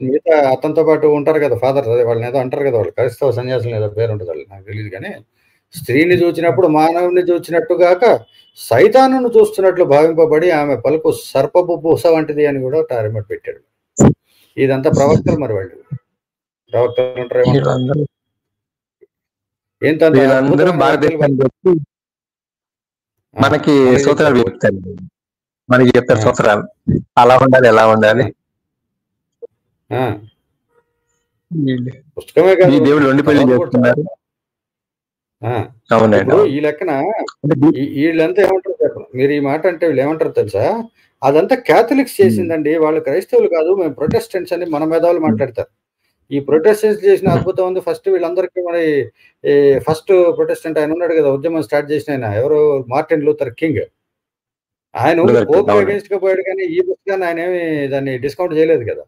మిగతా అతనితో పాటు ఉంటారు కదా ఫాదర్, వాళ్ళని ఏదో అంటారు కదా, వాళ్ళు క్రైస్తవ సన్యాసులు ఏదో పేరు ఉంటుంది, వాళ్ళు నాకు తెలియదు కానీ, స్త్రీని చూచినప్పుడు మానవుని చూచినట్టుగాక సైతానును చూస్తున్నట్లు భావింపబడి ఆమె పలుకు సర్పపు పూస వంటిది అని కూడా టారిమట్ పెట్టాడు. ఇదంతా ప్రవక్తలు, మరి వాళ్ళు ప్రవక్తలు అంటారు ఏమంటారు, మనకి సూత్రాలు చెప్తారు, మనకి చెప్తారు సూత్రాలు, అలా ఉండాలి ఎలా ఉండాలి. పుస్తకమే కాదు, దేవుడు వండి పెళ్లి చేస్తున్నారు. ఇప్పుడు ఈ లెక్కన వీళ్ళంతా ఏమంటారు చెప్పండి, మీరు ఈ మాట అంటే వీళ్ళు ఏమంటారు తెలుసా, అదంతా క్యాథలిక్స్ చేసిందండి, వాళ్ళు క్రైస్తవులు కాదు, మేము ప్రొటెస్టెంట్స్ అని మన మేధావులు మాట్లాడతారు. ఈ ప్రొటెస్టెంట్స్ చేసిన అద్భుతం ఉంది. ఫస్ట్ వీళ్ళందరికీ మరి ఫస్ట్ ప్రొటెస్టెంట్ ఆయన ఉన్నాడు కదా, ఉద్యమం స్టార్ట్ చేసిన ఆయన ఎవరు, మార్టిన్ లూథర్ కింగ్. ఆయన పోప్ అగేన్స్ట్ గా పోయాడు, కానీ ఈ పుస్తకాన్ని ఆయన ఏమి దాన్ని డిస్కౌంట్ చేయలేదు కదా.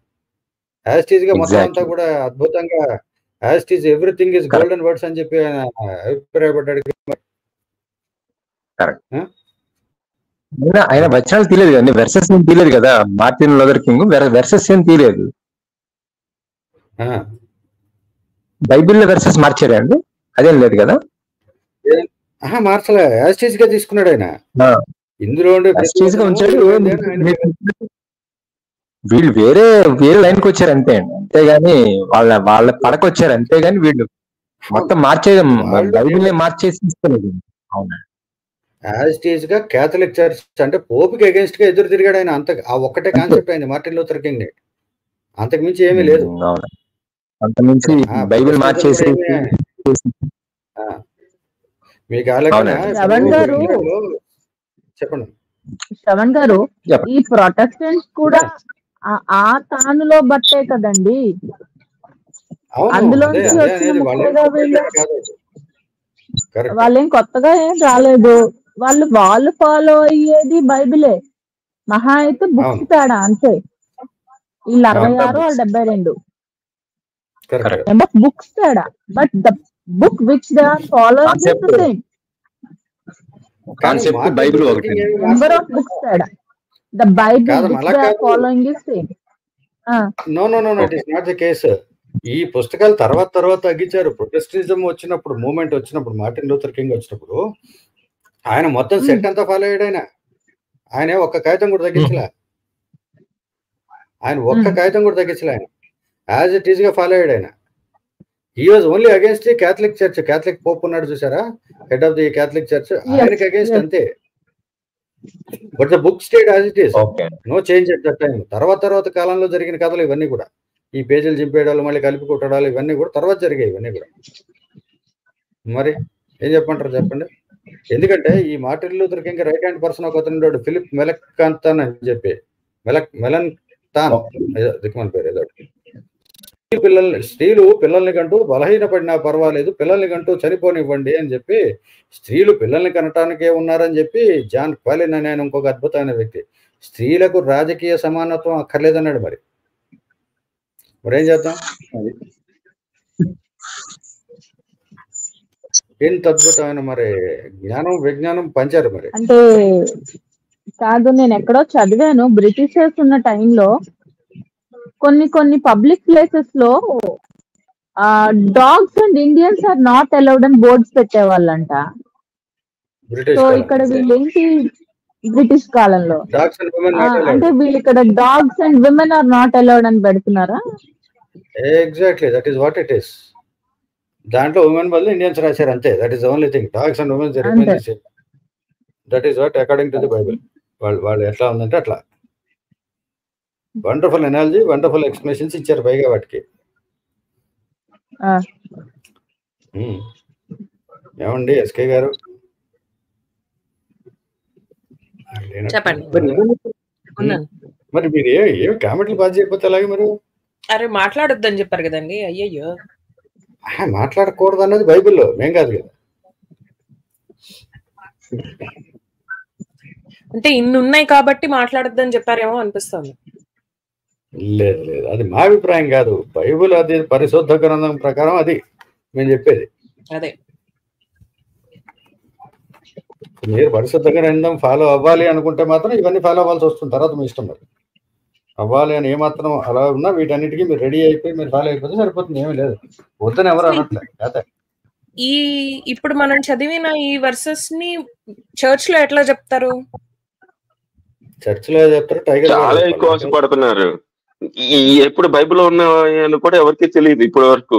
యాస్టీజ్ గా మొత్తం అంతా కూడా అద్భుతంగా యాస్టీజ్ ఎవ్రీథింగ్ ఇస్ గోల్డెన్ వర్డ్స్ అని చెప్పి ఆయన అభిప్రాయపడ్డాడు. ఆయన వచనాలు తీయలేదు కదండి, వెర్సెస్ ఏం తీయలేదు కదా. మార్టిన్ లూథర్ కింగ్ వెర్సెస్ ఏం తీయలేదు. బైబిల్లో వెర్సెస్ మార్చారా అండి? అదేం లేదు కదా, మార్చలే, యాస్టీజ్ గా తీసుకున్నాడు ఆయన. ఇందులో వీళ్ళు వేరే లైన్కి వచ్చారు అంతే అండి, అంతేగాని వాళ్ళ పడకొచ్చారు అంతేగాని వీళ్ళు మొత్తం బైబిల్ని మార్చేసి ఇస్తలేదు. అవునా, యాస్టీజ్ గా క్యాథలిక్ చర్చ్ అంటే పోపుకి అగేన్స్ట్ గా ఎదురు తిరిగాడు ఆయన, అంత ఆ ఒక్కటే కాన్సెప్ట్ అయింది మార్టిన్ లూథర్ కింగ్, అంతకు మించి ఏమీ లేదు. అంతకుమించి బైబిల్ మార్చేసి మీకు చెప్పండి శ్రవణ్ గారు, ఈ ప్రొటెస్టెంట్స్ కూడా ఆ తానులో బట్టే కదండి, అందులో వాళ్ళేం కొత్తగా ఏం రాలేదు. వాళ్ళు ఫాలో అయ్యేది బైబిలే, మహా అయితే బుక్స్ తేడా అంతే. వీళ్ళు 66 వాళ్ళు 72 బుక్స్ తేడా, but the book which they are following is the same. Concept Bible ఒకటి, నెంబర్ ఆఫ్ బుక్స్ తేడా, the Bible which they are following is same. No it is not the case. ఈ పుస్తకాలు తర్వాత తగ్గించారు. ప్రొటెస్టంటిజం వచ్చినప్పుడు, movement వచ్చినప్పుడు, Martin Luther king వచ్చినప్పుడు ఆయన మొత్తం సెట్ అంతా ఫాలో అయ్యాడు. ఆయన ఒక్క కాగితం కూడా తగ్గించలే, ఆయన యాజ్ ఇట్ ఈస్ గా ఫాలో అయ్యాడు ఆయన. He was only against the Catholic church. Catholic pope ఉన్నాడు చూసారా, head of the Catholic church, ఆయనకి అగేన్స్ట్ అంతే. But the book stayed as it is, no change at that time. తర్వాత కాలంలో జరిగిన కథలు ఇవన్నీ కూడా, ఈ పేజీలు చింపేయడాలు, మళ్ళీ కలిపి కొట్టడాలు, ఇవన్నీ కూడా తర్వాత జరిగాయి. ఇవన్నీ కూడా మరి ఏం చెప్పంటారు చెప్పండి. ఎందుకంటే ఈ Martin Luther king right hand person ఒక అతను ఉన్నాడు, ఫిలిప్ మెలన్కాంతాన్ అని చెప్పి, మెలన్కాంతాన్ ఏదో దిక్కుమని పేరు ఏదో. స్త్రీలు పిల్లల్ని కంటూ బలహీనపడినా పర్వాలేదు, పిల్లల్ని కంటూ చనిపోనివ్వండి అని చెప్పి, స్త్రీలు పిల్లల్ని కనటానికే ఉన్నారని చెప్పి జాన్ క్వాలిన్ అనే ఆయన ఇంకొక అద్భుతమైన వ్యక్తి, స్త్రీలకు రాజకీయ సమానత్వం అక్కర్లేదన్నాడు. మరేం చేద్దాం, ఎంత అద్భుతమైన మరి జ్ఞానం విజ్ఞానం పంచారు. మరి అంటే కాదు, నేను ఎక్కడో చదివాను, బ్రిటిషర్స్ ఉన్న టైంలో కొన్ని పబ్లిక్ ప్లేసెస్ లో dogs and Indians are not allowed అని బోర్డ్స్ పెట్టేవాళ్ళంట. సో ఇక్కడ వీళ్ళేంటి, బ్రిటిష్ కాలంలో అంటే వీళ్ళు ఇక్కడ dogs and women are not allowed అని పెడుతున్నారా? Exactly, that is what it is. దాంట్లో ఉమెన్ బదులు ఇండియన్స్ రాశారు అంతే. That is only thing. Dogs and womens that is what according to the Bible. వాళ్ళు ఎట్లా ఉందంటే అట్లా. వండర్ఫుల్ ఎనాలజీ, వండర్ఫుల్ ఎక్స్ప్లెనేషన్స్ ఇచ్చారు పైగా వాటికి. ఏమండి ఎస్కే గారు చెప్పండి. మరి మీరు ఏమి కామెంట్లు పాస్ చేయకపోతే అలాగే మీరు అరే మాట్లాడొద్దని చెప్పారు కదండి. అయ్యయ్యో, మాట్లాడకూడదు అన్నది బైబిల్లో, మేం కాదు కదా. అంటే ఇన్ని ఉన్నాయి కాబట్టి మాట్లాడొద్దని చెప్పారేమో అనిపిస్తుంది. లేదు లేదు, అది మా అభిప్రాయం కాదు. బైబిల్ అది పరిశుద్ధ గ్రంథం ప్రకారం అది మేము చెప్పేది. అదే మీరు పరిశుద్ధ గ్రంథం ఫాలో అవ్వాలి అనుకుంటే మాత్రం ఇవన్నీ ఫాలో అవ్వాల్సి వస్తుంది. తర్వాత మీ ఇష్టం. మరి అవ్వాలి అని ఏమాత్రం అలా ఉన్నా వీటన్నిటికీ మీరు రెడీ అయిపోయి మీరు ఫాలో అయిపోతే సరిపోతుంది. ఏమీ లేదు, వద్దని ఎవరు అనట్లేదు. అదే ఇప్పుడు మనం చదివిన ఈ వర్సెస్ ని చర్చ్ లో ఎట్లా చెప్తారు? చర్చ్ లో చెప్తారు, టైగర్ చాలా ఎక్కువ ఆశపడుతున్నారు. ఎప్పుడు బైబిల్లో ఉన్నాయని కూడా ఎవరికి తెలియదు ఇప్పటి వరకు.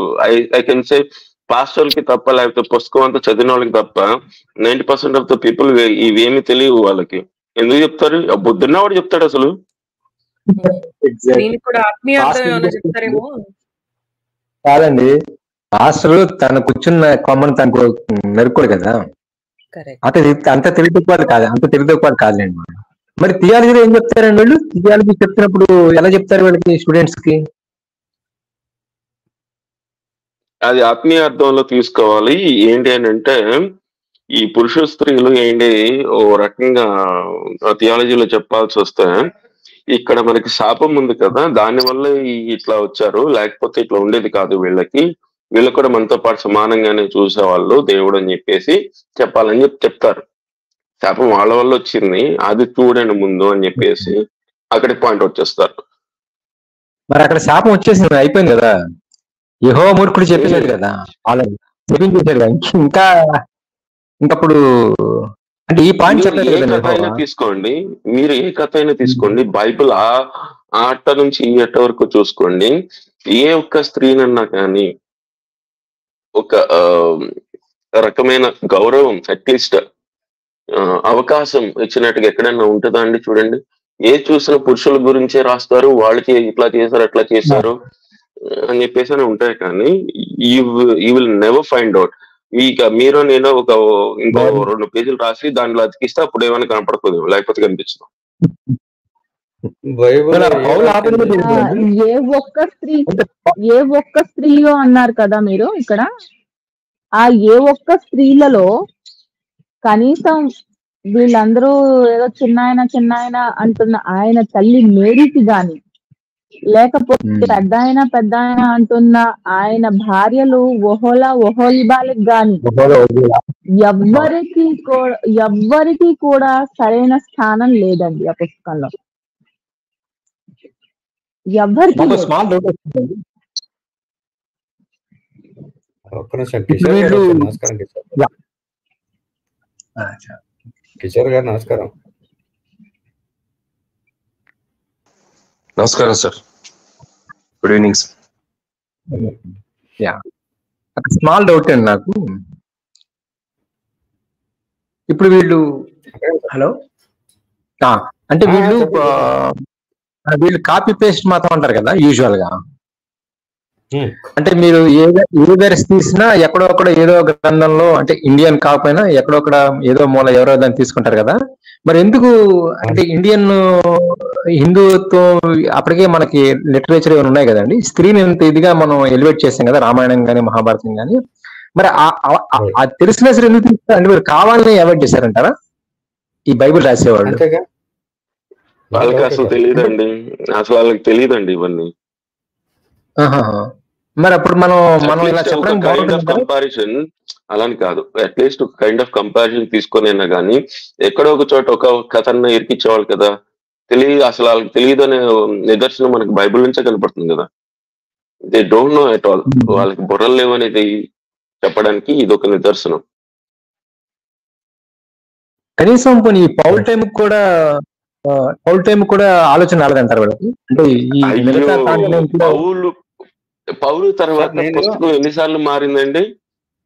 ఐ కెన్ సే పాస్టర్లకి తప్ప, లేకపోతే పుస్తకం అంతా చదివిన వాళ్ళకి తప్ప 90% ఆఫ్ ద పీపుల్ ఇవేమి తెలియవు వాళ్ళకి. ఎందుకు చెప్తారు? బుద్ధున్న వాడు చెప్తాడు అసలు. చెప్తారేమో కాదండి, పాస్టర్ తన కూర్చున్న కొమ్మను తనకు మెరుకోడు కదా, అంత తెలియకపోవాలి కాదు, అంత తెలియకపోవాలి కాదులేండి. మరి థియాలజీలో ఏం చెప్తారండి వాళ్ళు? థియాలజీ చెప్తున్నప్పుడు ఎలా చెప్తారు వాళ్ళకి, స్టూడెంట్స్ కి? అది ఆత్మీయ అర్థంలో తీసుకోవాలి. ఏంటి అని అంటే, ఈ పురుష స్త్రీలు ఏంటి ఓ రకంగా థియాలజీలో చెప్పాల్సి వస్తే, ఇక్కడ మనకి శాపం ఉంది కదా, దానివల్ల ఇట్లా వచ్చారు, లేకపోతే ఇట్లా ఉండేది కాదు వీళ్ళకి, వీళ్ళు కూడా మనతో పాటు సమానంగానే చూసేవాళ్ళు దేవుడు అని చెప్పేసి చెప్పాలని చెప్తారు. శాపం వాళ్ళ వల్ల వచ్చింది, అది చూడండి ముందు అని చెప్పేసి అక్కడికి పాయింట్ వచ్చేస్తారు. మరి అక్కడ శాపం వచ్చేసింది, అయిపోయింది కదా. యెహోవా మూర్ఖుడు చెప్పలేదు కదా, వాళ్ళని చెప్పించేశారు. ఇంకప్పుడు అంటే ఈ పాయింట్ చెప్పలేదు కదా. కథ అయినా తీసుకోండి, మీరు ఏ కథ అయినా తీసుకోండి, బైబిల్ ఆ అట్ట నుంచి ఈ అట్ట వరకు చూసుకోండి. ఏ ఒక్క స్త్రీనన్నా కానీ ఒక రకమైన గౌరవం, అట్లీస్ట్ అవకాశం ఇచ్చినట్టుగా ఎక్కడైనా ఉంటుందా అండి? చూడండి, ఏ చూసిన పురుషుల గురించే రాస్తారు, వాళ్ళకి ఇట్లా చేశారు అట్లా చేశారు అని చెప్పేసి అని ఉంటాయి. కానీ you will never find out. మీరు నేను ఇంకో 2 పేజీలు రాసి దాంట్లో అతికిస్తే అప్పుడు ఏమైనా కనపడుతుంది, లేకపోతే కనిపించదు. ఏ ఒక్క స్త్రీయో అన్నారు కదా మీరు ఇక్కడ. ఆ ఏ ఒక్క స్త్రీలలో కనీసం వీళ్ళందరూ ఏదో చిన్నాయన అంటున్న ఆయన తల్లి మేరీకి గాని, లేకపోతే పెద్ద ఆయన అంటున్న ఆయన భార్యలు ఒహోలిబాలకు గాని ఎవ్వరికి కూడా సరైన స్థానం లేదండి ఆ పుస్తకంలో. ఎవ్వరికి కిషోర్ గారు నమస్కారం. నమస్కారం sir, good evening sir. Small doubt అండి నాకు. ఇప్పుడు వీళ్ళు హలో అంటే వీళ్ళు కాపీ పేస్ట్ మాత్రం అంటారు కదా యూజువల్ గా. అంటే మీరు ఏ వెర్స్ తీసినా ఎక్కడొక్కడ ఏదో గ్రంథంలో, అంటే ఇండియన్ కాకపోయినా ఎక్కడొక్కడ ఏదో మూల ఎవరో దాన్ని తీసుకుంటారు కదా. మరి ఎందుకు అంటే ఇండియన్ హిందుత్వం అప్పటికే మనకి లిటరేచర్ ఏమైనా ఉన్నాయి కదండి, స్త్రీని ఇంత ఇదిగా మనం ఎలివేట్ చేసాం కదా, రామాయణం కానీ మహాభారతం కానీ. మరి అది తెలిసినా సరే ఎందుకు తీసుకుంటారు అంటే, మీరు కావాలని అవాయిడ్ చేశారంటారా ఈ బైబిల్ రాసేవాళ్ళు? వాళ్ళకి అసలు తెలియదండి, అసలు వాళ్ళకి తెలియదండి ఇవన్నీ. మరి అప్పుడు మనం ఇలా చెప్పడం కంపారిజన్ అలాని కాదు, అట్లీస్ట్ ఒక కైండ్ ఆఫ్ కంపారిజన్ తీసుకొనైనా కానీ ఎక్కడో ఒక చోట ఒక కథన్న ఇరికిచ్చేవాళ్ళు కదా. అసలు వాళ్ళకి తెలియదు అనే నిదర్శనం మనకి బైబిల్ నుంచే కనపడుతుంది కదా. They don't know at all, వాళ్ళకి బుర్రలు లేవనేది చెప్పడానికి ఇది ఒక నిదర్శనం. కనీసం ఈ పౌల్ టైం కూడా ఆలోచన రాలేదంటారు వాళ్ళకి. అంటే పౌలు తర్వాత పుస్తకం ఎన్నిసార్లు మారిందండి?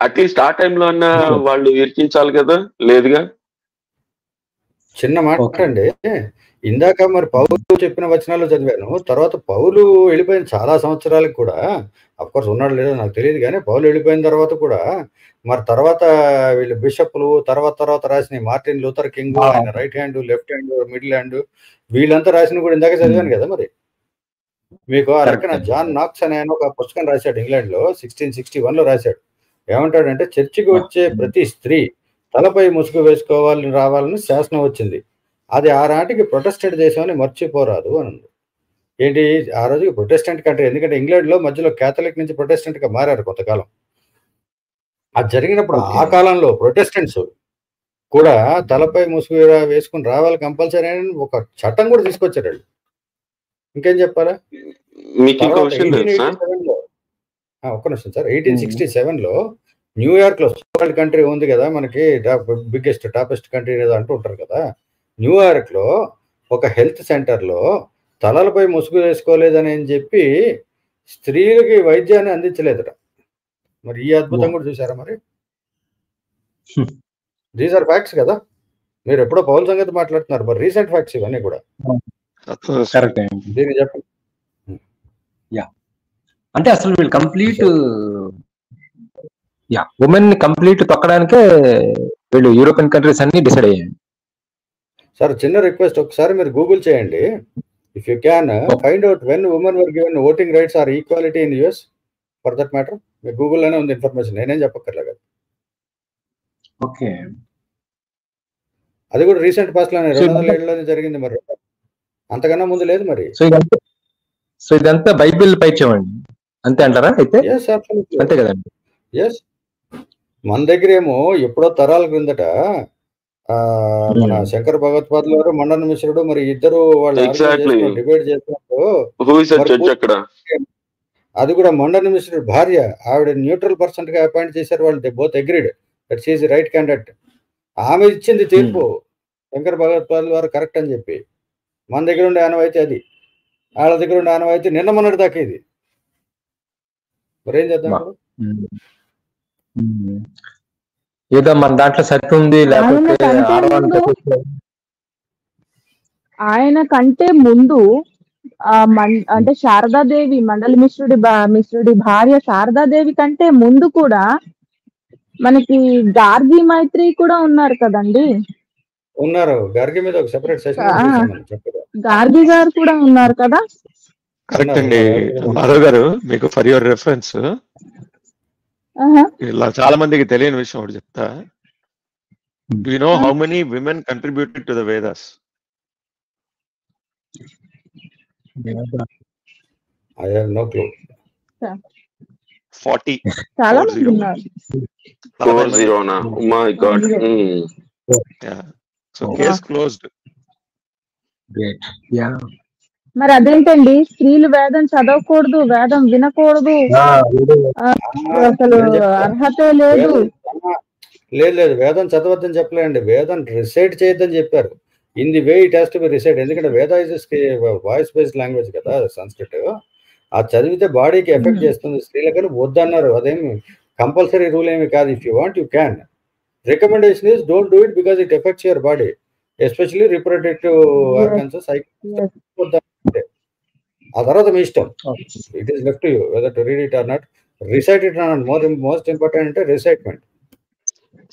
అట్లీస్ట్ ఆ టైంలో అన్నా వాళ్ళు ఇరికించాలి కదా, లేదుగా. చిన్న మాట ఓకే అండి. ఇందాక మరి పౌలు చెప్పిన వచనాలు చదివాను. తర్వాత పౌలు వెళ్ళిపోయిన చాలా సంవత్సరాలకు కూడా అఫ్‌కోర్స్ ఉన్నాడో లేదో నాకు తెలీదు గానీ, పౌలు వెళ్ళిపోయిన తర్వాత కూడా మరి తర్వాత వీళ్ళు బిషప్‌లు తర్వాత రాసిన మార్టిన్ లూథర్ కింగ్, ఆయన right hand, left hand, middle hand వీళ్ళంతా రాసినవి కూడా ఇందాక చదివాను కదా మరి. మీకు ఆ లెక్కన జాన్ నాక్స్ అనే ఆయన ఒక పుస్తకం రాశాడు ఇంగ్లాండ్‌లో 1661లో రాశాడు. ఏమంటాడంటే చర్చికి వచ్చే ప్రతి స్త్రీ తలపై ముసుగు వేసుకోవాలని రావాలని శాసనం వచ్చింది. అది ఆనాటికి ప్రొటెస్టెంట్ దేశం అని మర్చిపోరాదు అని ఉంది. ఏంటి ఆ రోజుకి ప్రొటెస్టెంట్ కంట్రీ, ఎందుకంటే ఇంగ్లాండ్‌లో మధ్యలో క్యాథలిక్ నుంచి ప్రొటెస్టెంట్‌గా మారారు కొంతకాలం. అది జరిగినప్పుడు ఆ కాలంలో ప్రొటెస్టెంట్స్ కూడా తలపై ముసుగు వేసుకుని రావాలి కంపల్సరీ అని ఒక చట్టం కూడా తీసుకొచ్చారు వాళ్ళు. ఇంకేం చెప్పాలా? తర్వాత 1887లో ఒక్క నిమిషం సార్. 1867లో న్యూయార్క్‌లో వరల్డ్ కంట్రీ ఉంది కదా మనకి, బిగ్గెస్ట్ టాపెస్ట్ కంట్రీ ఏదో అంటూ ఉంటారు కదా. న్యూయార్క్‌లో ఒక హెల్త్ సెంటర్‌లో తలలపై ముసుగు వేసుకోలేదని చెప్పి స్త్రీలకి వైద్యాన్ని అందించలేదట. మరి ఈ అద్భుతం కూడా చూసారా మరి? దీస్ ఆర్ ఫ్యాక్ట్స్ కదా. మీరు ఎప్పుడో పౌల్ సంగతి మాట్లాడుతున్నారు, మరి రీసెంట్ ఫ్యాక్ట్స్ ఇవన్నీ కూడా. కరెక్ట్. దీన్ని చెప్పండి. అంటే అసలు వీళ్ళు కంప్లీట్ ఉమెన్ కంప్లీట్ తొక్కడానికే వీళ్ళు యూరోపియన్ కంట్రీస్ అన్ని డిసైడ్ అయ్యాయి. సార్ చిన్న రిక్వెస్ట్, ఒకసారి మీరు గూగుల్ చేయండి. If you can find out when women were given voting rights or equality in US for that matter. మీకు గూగుల్లోనే ఉంది ఇన్ఫర్మేషన్, నేనేం చెప్పక్కర్లేదు. ఓకే, అది కూడా రీసెంట్ పాస్ట్ లోనే 2007లోనే జరిగింది. మరి అంతకన్నా ముందు లేదు మరి. సో ఇదంతా బైబిల్ పైచ్యమండి అంతే అంటారా? అయితే అంతే కదండి. ఎస్, మన దగ్గరేమో ఎప్పుడో తరాల క్రిందట మన శంకర భగవత్పాదులు గారు, మండన మిశ్రుడు, మరి ఇద్దరు వాళ్ళు డిబేట్ చేస్తున్నప్పుడు అది కూడా మండన మిశ్రుడు భార్య, ఆవిడ న్యూట్రల్ పర్సన్ గా అపాయింట్ చేశారు. వాళ్ళు both agreed that she is right candidate. ఆమె ఇచ్చింది తీర్పు శంకర భగవత్పాదులు వారు కరెక్ట్ అని చెప్పి. మన దగ్గర ఉండే ఆనవాయితీ అది, వాళ్ళ దగ్గర ఉండే ఆనవాయితీ నిన్న మొన్నటి దాకా ఇది. మరేం చేద్దాం? ఏదో మన దాంట్లో సత్యం ఉంది, లేకపోతే ఆయన కంటే ముందు అంటే శారదాదేవి, మండలి మిశ్రుడి భార్య శారదాదేవి కంటే ముందు కూడా మనకి గార్గి మైత్రి కూడా ఉన్నారు కదండి. ఉన్నారు, గార్గి మీద ఒక సెపరేట్ సెషన్, గార్గి గారు కూడా ఉన్నారు కదా. కరెక్ట్ అండి మాధవ్ గారు. మీకు ఫర్ యువర్ రెఫరెన్స్, ఇలా చాలా మందికి తెలియని విషయం ఒకటి చెప్తా. Do you know how many women contributed to the Vedas? I have no clue. 40. చాలా మంది ఉన్నారు. 40 na. Oh my god. Yeah. So case closed. Great. Yeah. మరి అదేంటండి, స్త్రీలు వేదం చదవకూడదు, వేదం వినకూడదు, అసలు అర్హత లేదు. లేదు, వేదం చదవద్దని చెప్పలేండి, వేదం రిసైట్ చేయొద్దని చెప్పారు. In the way it has to be recite. ఎందుకంటే వేద ఇస్ వాయిస్ బేస్డ్ లాంగ్వేజ్ కదా సంస్కృత్. అది చదివితే బాడీకి ఎఫెక్ట్ చేస్తుంది, స్త్రీలకని వద్దన్నారు. అదేమి కంపల్సరీ రూల్ ఏమి కాదు. If you want you can. Recommendation is don't do it because it effects your body, especially reproductive organs, cycle. ఆ తర్వాత మీ ఇష్టం. It is left to you whether to read it or not. Recite it or not. Most important అంటే రిసైట్మెంట్.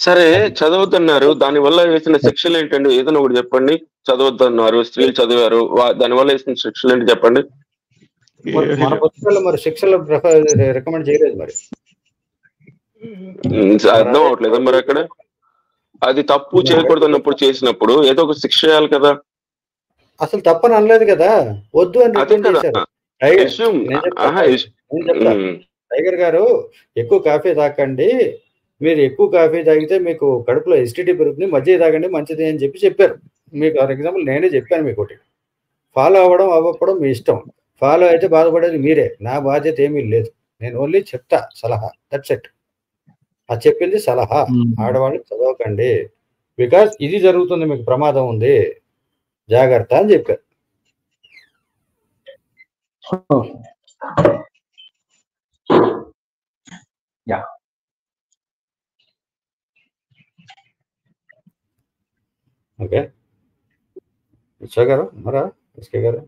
సరే, చదవద్దన్నారు, దాని వల్ల వేసిన శిక్షలు ఏంటండి? ఏదైనా ఒకటి చెప్పండి. చదవద్దన్నారు, స్త్రీలు చదివారు, దాని వల్ల వేసిన శిక్షలు ఏంటి చెప్పండి. మన పుస్తకాల్లో మరి శిక్షలు రికమెండ్ చేయలేదు మరి. అర్థం అవట్లేదా మరి? అక్కడ అది తప్పు చేయకూడదు అన్నప్పుడు చేసినప్పుడు ఏదో ఒక శిక్ష చేయాలి కదా. అసలు తప్పని అనలేదు కదా, వద్దు అని. టైగర్ గారు, ఎక్కువ కాఫీ తాకండి, మీరు ఎక్కువ కాఫీ తాగితే మీకు కడుపులో ఎసిడిటీ పెరుగుతుంది, మజ్జిగ తాగండి మంచిది అని చెప్పారు. మీకు ఫర్ ఎగ్జాంపుల్ నేనే చెప్పాను మీకు ఒకటి. ఫాలో అవ్వడం అవ్వకపోవడం మీ ఇష్టం. ఫాలో అయితే బాధపడేది మీరే, నా బాధ్యత ఏమీ లేదు. నేను ఓన్లీ చెప్తా సలహా, దట్స్ ఇట్. అది చెప్పింది సలహా. ఆడవాళ్ళు చదవకండి, బికాజ్ ఇది జరుగుతుంది, మీకు ప్రమాదం ఉంది, జాగ్రత్త అని చెప్పారు. ఓకే, విశ్వ గారు మరా ఎస్కే గారు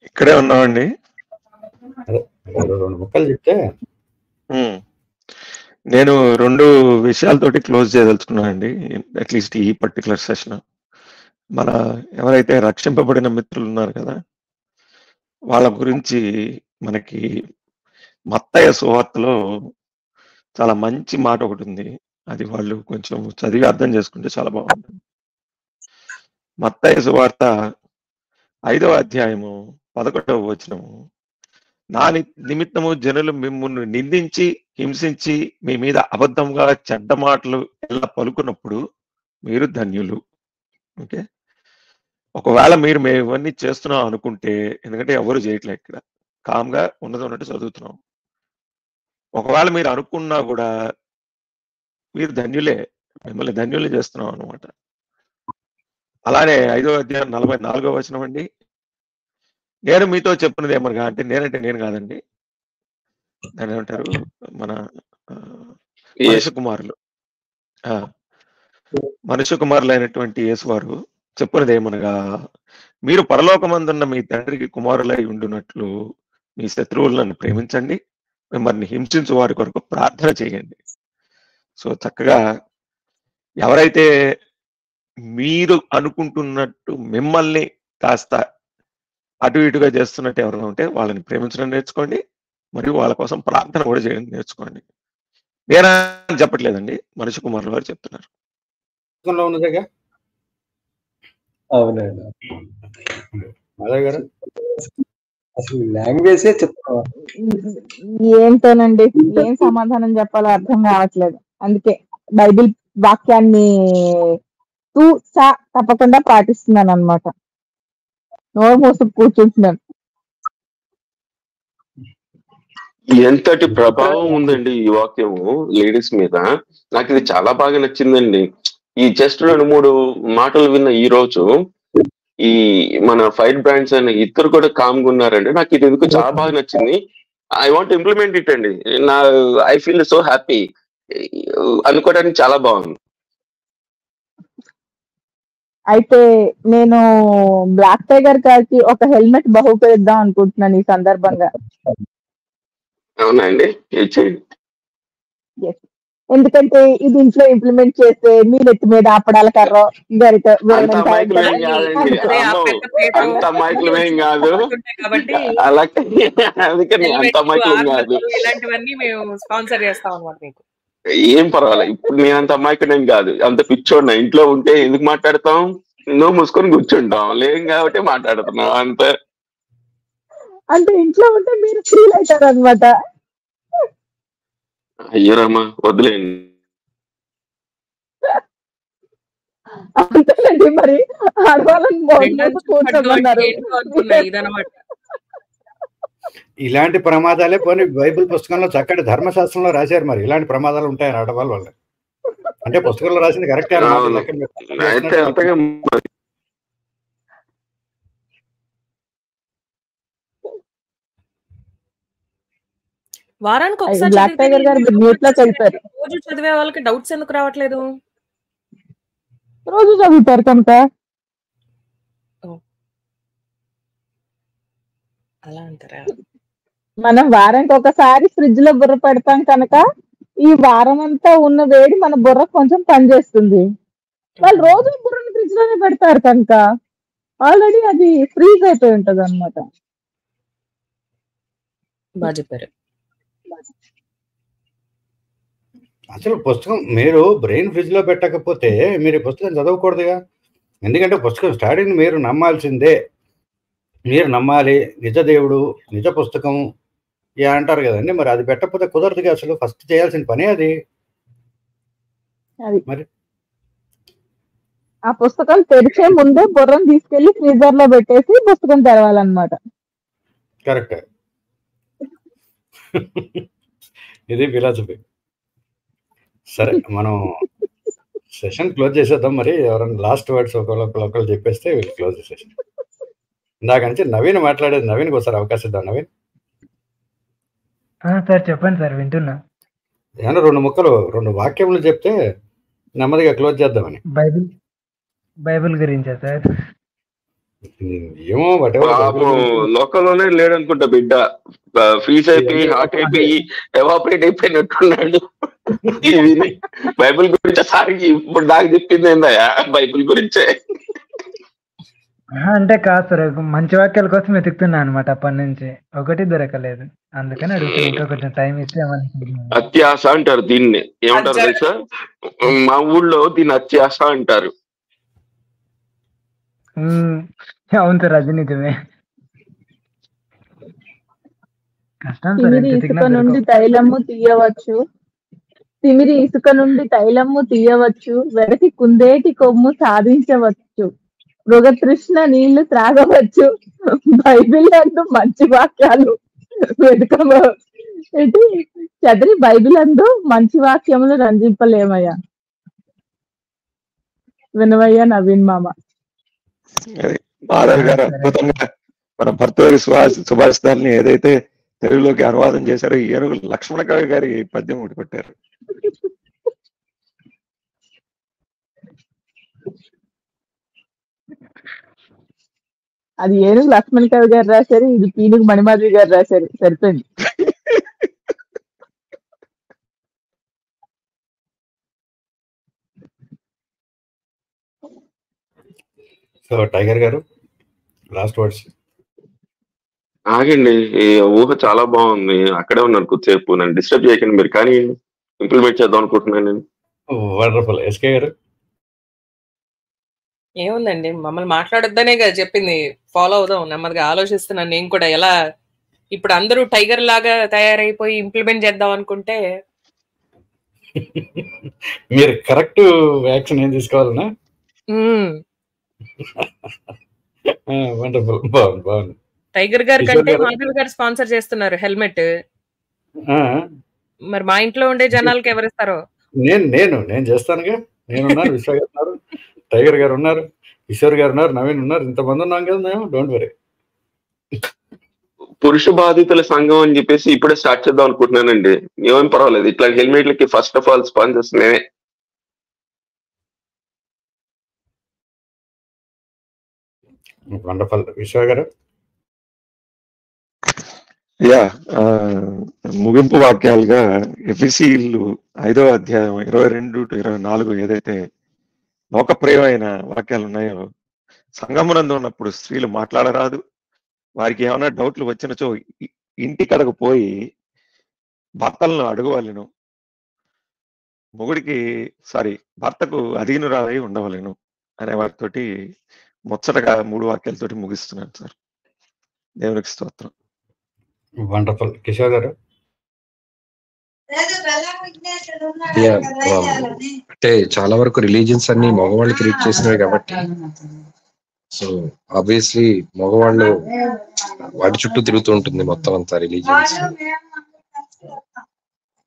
ఇక్కడే ఉన్నామండి. అదే మీరు 2 ముక్కలు చెప్తే నేను 2 విషయాలతోటి క్లోజ్ చేయదలుచుకున్నానండి. అట్లీస్ట్ ఈ పర్టికులర్ సెషన్. మన ఎవరైతే రక్షింపబడిన మిత్రులు ఉన్నారు కదా, వాళ్ళ గురించి మనకి మత్తయి సువార్తలో చాలా మంచి మాట ఒకటి ఉంది. అది వాళ్ళు కొంచెం చదివి అర్థం చేసుకుంటే చాలా బాగుంటుంది. మత్తయి సువార్త 5వ అధ్యాయము 11వ వచనము, నా నిమిత్తము జనులు మిమ్మును నిందించి హింసించి మీ మీద అబద్ధంగా చెడ్డ మాటలు ఎలా పలుకున్నప్పుడు మీరు ధన్యులు. ఓకే, ఒకవేళ మీరు మేము ఇవన్నీ చేస్తున్నాం అనుకుంటే, ఎందుకంటే ఎవరు చేయట్లేదు ఇక్కడ, కామ్గా ఉన్నట్టు చదువుతున్నాం. ఒకవేళ మీరు అనుకున్నా కూడా మీరు ధన్యులే, మిమ్మల్ని ధన్యులు చేస్తున్నాం అనమాట. అలానే 5వ అధ్యాయం 44వ వచనం అండి, నేను మీతో చెప్పినది ఏమనగా, అంటే నేను కాదండి, దాని ఏమంటారు మన మనుష్య కుమారులు అయినటువంటి యేసు వారు చెప్పినది ఏమనగా, మీరు పరలోకమందున్న మీ తండ్రికి కుమారులై ఉండునట్లు మీ శత్రువులను ప్రేమించండి, మిమ్మల్ని హింసించు వారి కొరకు ప్రార్థన చేయండి. సో చక్కగా ఎవరైతే మీరు అనుకుంటున్నట్టు మిమ్మల్ని కాస్త అటు ఇటుగా చేస్తున్నట్టు ఎవరైనా ఉంటే వాళ్ళని ప్రేమించడం నేర్చుకోండి, మరియు వాళ్ళ కోసం ప్రార్థన కూడా చేయడం నేర్చుకోండి. నేనా చెప్పట్లేదండి, మనుష్య కుమారులు వారు చెప్తున్నారు. అసలు లాంగ్వేజే చెప్తున్నా, ఏంటోనండి, ఏం సమాధానం చెప్పాలో అర్థం కావట్లేదు. అందుకే బైబిల్ వాక్యాన్ని తప్పకుండా పాటిస్తున్నాను అనమాట. నోరు మూసుకు కూర్చుంటున్నాను. ఎంతటి ప్రభావం ఉందండి ఈ వాక్యము లేడీస్ మీద. నాకు ఇది చాలా బాగా నచ్చిందండి. ఈ జస్ట్ 2-3 మాటలు విన్న ఈ రోజు ఈ మన ఫైర్ బ్రాండ్స్ అనే ఇద్దరు కూడా కామ్గా ఉన్నారండి. నాకు ఇది ఎందుకు చాలా బాగా నచ్చింది. ఐ వాంట్ ఇంప్లిమెంట్ ఇట్ అండి. ఐ ఫీల్ సో హ్యాపీ అనుకోవడానికి చాలా బాగుంది. అయితే నేను బ్లాక్ టైగర్ గారికి ఒక హెల్మెట్ బహుకరిద్దాం అనుకుంటున్నాను ఈ సందర్భంగా. అవునండి, ఎందుకంటే ఇది ఇంట్లో ఇంప్లిమెంట్ చేస్తే మీ నెత్తి మీద అప్పడాల కర్ర గరిట అంత మైకులమేం కాదు, అందుకని అంత మైకులు కాదు, ఇలాంటివన్నీ మేము స్పాన్సర్ చేస్తాం అన్నమాట. మీకు ఏం పర్వాలేదు. ఇప్పుడు నేనంత అమాయకుడేం కాదు, అంత పిచ్చోడినా. ఇంట్లో ఉంటే ఎందుకు మాట్లాడతాం, నువ్వు మూసుకొని కూర్చుంటాం, లేం కాబట్టి మాట్లాడుతున్నాం అంతే. అంటే ఇంట్లో ఉంటే మీరు ఫీల్ అవుతారు అనమాట. అయ్యో రామా, వదిలేండి. అంతేనండి, మరి ఆడవాళ్ళని కూర్చోమన్నారు. ఇలాంటి ప్రమాదాలే పోనీ బైబిల్ పుస్తకంలో చక్కటి ధర్మశాస్త్రంలో రాశారు. మరి ఇలాంటి ప్రమాదాలు ఉంటాయని ఆడవాళ్ళ వల్ల, అంటే పుస్తకంలో రాసింది కరెక్టే. వారానికి ఒకసారి రోజు చదివే వాళ్ళకి డౌట్స్ ఎందుకు రావట్లేదు? రోజు చదువుతారు కనుక. అలా అంటారా? మనం వారానికి ఒకసారి ఫ్రిడ్జ్ లో బుర్ర పెడతాం కనుక ఈ వారం అంతా ఉన్న వేడి మన బుర్ర కొంచెం పనిచేస్తుంది. వాళ్ళు రోజు బుర్రని ఫ్రిడ్జ్ లోనే పెడతారు కనుక ఆల్రెడీ అది ఫ్రీజ్ అయిపోయి ఉంటది అనమాట. బాగా చెప్పారు. అసలు పుస్తకం మీరు బ్రెయిన్ ఫ్రిడ్జ్ లో పెట్టకపోతే మీరు పుస్తకం చదవకూడదుగా. ఎందుకంటే పుస్తకం స్టార్టింగ్ మీరు నమ్మాల్సిందే, మీరు నమ్మాలి. నిజ దేవుడు, నిజ పుస్తకం అంటారు కదండి. మరి అది పెట్టకపోతే కుదరదుగా. అసలు ఫస్ట్ చేయాల్సిన పనే అది. మరి ఆ పుస్తకం తెరిచే ముందే బుర్రను తీసుకెళ్లి ఫ్రీజర్ లో పెట్టేసి పుస్తకం తెరవాలన్నమాట. కరెక్ట్. ఇది ఫిలాసఫీ. సరే, మనం సెషన్ క్లోజ్ చేసేద్దాం. మరి ఎవరైనా లాస్ట్ వర్డ్స్ ఒకళ్ళు చెప్పేస్తే వీళ్ళు క్లోజ్ చేసేసాం. ఇందాక నుంచి నవీన్ మాట్లాడేది. నవీన్కి ఒకసారి అవకాశం ఇద్దాం. నవీన్ సార్ చెప్పండి సార్, వింటున్నా. ఏమన్నా 2 వాక్యములు చెప్తే నెమ్మదిగా క్లోజ్ చేద్దామని. బైబిల్ గురించా సార్? ఏమో లోకంలోనే లేడనుకుంటా బిడ్డ, ఫీజ్ అయిపోయి హార్ట్ అయిపోయి ఎవాపరేట్ అయిపోయినట్టున్నాడు. బైబిల్ గురించి సారికి ఇప్పుడు నాకు చెప్పింది ఏందయ్యా బైబిల్ గురించే. అంటే కాదు సార్, మంచి వాక్యాల కోసం వెతుకుతున్నా అనమాట, అప్పటి నుంచి ఒకటి దొరకలేదు, అందుకని అడుగుతున్నా. ఇంకా కొంచెం టైం ఇస్తే అత్యాశ అంటారు దీన్ని. ఏమంటారు తెలుసా, మా ఊళ్ళో దీన్ని అత్యాశ అంటారు. అవును సార్, అది నిజమే. తిమిరి ఇసుక నుండి తైలము తీయవచ్చు, తిమిరి ఇసుక నుండి తైలము తీయవచ్చు, వెరసి కుందేటి కొమ్ము సాధించవచ్చు, మృగతృష్ణ నీళ్లు త్రాగవచ్చు, బైబిల్ అందు మంచి వాక్యాలు చదివి బైబిల్ అందు మంచి వాక్యములు రంజింపలేమయ్యా. వినవయ్యా నవీన్ మామ. మాధవ్ గారు అద్భుతంగా మన భర్తృహరి సుభాషితాన్ని ఏదైతే తెలుగులోకి అనువాదం చేశారో, ఏనుగు లక్ష్మణ కవి గారి పద్యం ఒకటి పెట్టారు. అది ఏనుగు లక్ష్మణ్ కవి గారు రాశారు, ఇది పీనుగు మణిమాధవి గారు రాశారు. సరిపోయింది. సో టైగర్ గారు లాస్ట్ వర్డ్స్. ఆగండి, ఈ ఊహ చాలా బాగుంది, అక్కడే ఉన్నారు కొద్దిసేపు, నన్ను డిస్టర్బ్ చేయకండి మీరు, కానీ ఇంప్లిమెంట్ చేద్దాం అనుకుంటున్నాను నేను. వండర్ఫుల్. ఎస్కే గారు. ఏముందండి, మమ్మల్ని మాట్లాడొద్దనే కదా చెప్పింది, ఫాలో అవుదాం నెమ్మదిగా. ఆలోచిస్తున్నాను నేను కూడా, ఎలా ఇప్పుడు అందరూ టైగర్ లాగా తయారైపోయి ఇంప్లిమెంట్ చేద్దాం అనుకుంటే. మీరు కరెక్ట్ యాక్షన్ ఏం తీసుకోవాలన్నా. వండర్ఫుల్, బాగుంది బాగుంది. టైగర్ గారి కంటే మాధవ్ గారు స్పాన్సర్ చేస్తున్నారు హెల్మెట్. మరి మా ఇంట్లో ఉండే జనాలకి ఎవరిస్తారో. నేను చేస్తానుగా. నేనున్నారు, విశ్వ గారు ఉన్నారు, టైగర్ గారు ఉన్నారు, కిషోర్ గారు ఉన్నారు, నవీన్ ఉన్నారు, ఇంతమంది ఉన్నాం కదా మేము. Don't worry. పురుష బాధితుల సంఘం అని చెప్పేసి ఇప్పుడే స్టార్ట్ చేద్దాం అనుకుంటున్నానండి. ఏమేం పర్వాలేదు, ఇట్లా హెల్మెట్లకి ఫస్ట్ ఆఫ్ ఆల్ స్పాన్సర్స్ నేనే. వండర్ఫుల్. విశ్వ గారు. యా, ముగింపు వాక్యాలుగా ఎఫెసీయులు 5వ అధ్యాయం 22-24 ఏదైతే లోకప్రియమైన వాక్యాలు ఉన్నాయో, సంగమునందు ఉన్నప్పుడు స్త్రీలు మాట్లాడరాదు, వారికి ఏమైనా డౌట్లు వచ్చినచో ఇంటి కడకు పోయి భర్తలను అడగవలెను, భర్తకు అధీనురాలై ఉండవలెను అనే వాటితోటి ముచ్చటగా 3 వాక్యాలతోటి ముగిస్తున్నాను సార్. దేవునికి స్తోత్రం. వండర్ఫుల్. కిషోర్ గారు. అంటే చాలా వరకు రిలీజియన్స్ అన్ని మగవాళ్ళు క్రియేట్ చేసినవి కాబట్టి, సో ఆబ్వియస్లీ మగవాళ్ళు వాటి చుట్టూ తిరుగుతూ ఉంటుంది మొత్తం అంతా రిలీజియన్స్.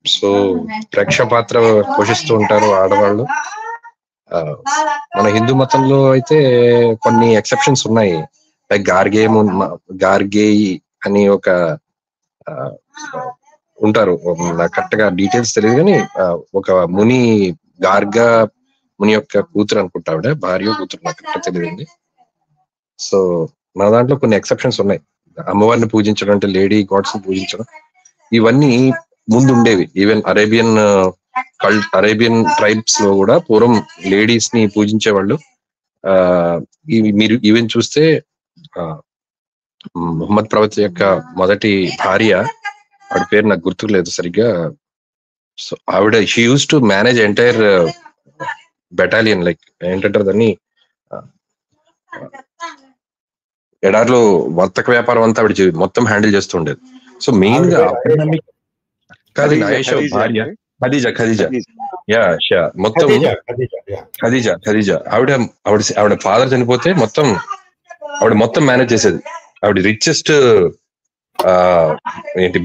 సో ప్రేక్ష పాత్ర పోషిస్తూ ఉంటారు ఆడవాళ్ళు. మన హిందూ మతంలో అయితే కొన్ని ఎక్సెప్షన్స్ ఉన్నాయి. లైక్ గార్గేయి అని ఒక ఉంటారు, నాకు కరెక్ట్ గా డీటెయిల్స్ తెలియదు కానీ ఒక ముని, గార్గా ముని యొక్క కూతురు అనుకుంటా, ఆవిడ భార్య కూతురు, నాకు కరెక్ట్ తెలియదు. సో మన దాంట్లో కొన్ని ఎక్సెప్షన్స్ ఉన్నాయి. అమ్మవారిని పూజించడం, అంటే లేడీ గాడ్స్ ని పూజించడం, ఇవన్నీ ముందు ఉండేవి. ఈవెన్ అరేబియన్ ట్రైబ్స్ లో కూడా పూర్వం లేడీస్ ని పూజించేవాళ్ళు. మీరు ఈవెన్ చూస్తే ముహమ్మద్ ప్రవక్త యొక్క మొదటి భార్య, ఆవిడ పేరు నాకు గుర్తుకు లేదు సరిగ్గా. సో ఆవిడ she use to manage entire battalion, like ఏంటంటారు దాన్ని, ఎడార్లో వర్తక వ్యాపారం అంతా ఆవిడ మొత్తం హ్యాండిల్ చేస్తూ ఉండేది. సో మెయిన్ గా భార్య ఖదీజా, ఆవిడ ఫాదర్ చనిపోతే ఆవిడ మొత్తం మేనేజ్ చేసేది. ఆవిడ రిచెస్ట్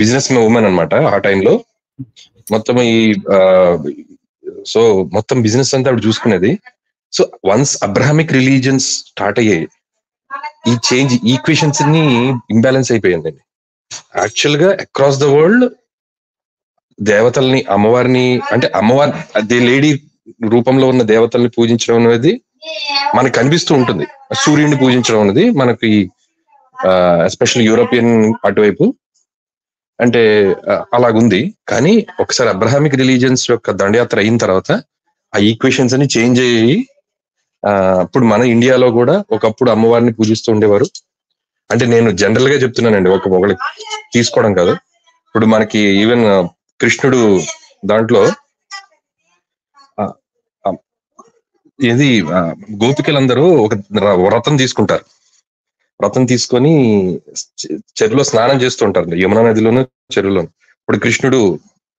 బిజినెస్ ఉమెన్ అనమాట ఆ టైంలో. మొత్తం సో మొత్తం బిజినెస్ అంతా ఆవిడ చూసుకునేది. So once Abrahamic religions start అయ్యాయి, ఈ చేంజ్ ఈక్వేషన్స్ ని ఇంబ్యాలెన్స్ అయిపోయిందండి. యాక్చువల్ గా అక్రాస్ ద వరల్డ్ దేవతల్ని, అమ్మవారిని, అంటే అమ్మవారి లేడీ రూపంలో ఉన్న దేవతల్ని పూజించడం అనేది మనకు కనిపిస్తూ ఉంటుంది. సూర్యుడిని పూజించడం అనేది మనకి ఎస్పెషల్లీ యూరోపియన్ అటువైపు అంటే అలాగుంది. కానీ ఒకసారి అబ్రహామిక్ రిలీజియన్స్ యొక్క దండయాత్ర అయిన తర్వాత ఆ ఈక్వేషన్స్ అని చేంజ్ అయ్యి ఇప్పుడు మన ఇండియాలో కూడా ఒకప్పుడు అమ్మవారిని పూజిస్తూ ఉండేవారు. అంటే నేను జనరల్ గా చెప్తున్నానండి, ఒకళ్ళకి తీసుకోవడం కాదు. ఇప్పుడు మనకి ఈవెన్ కృష్ణుడు దాంట్లో ఇది గోపికలందరూ ఒక వ్రతం తీసుకుంటారు. వ్రతం తీసుకొని చెరువులో స్నానం చేస్తూ ఉంటారు, యమునా నదిలోను చెరువులోను. ఇప్పుడు కృష్ణుడు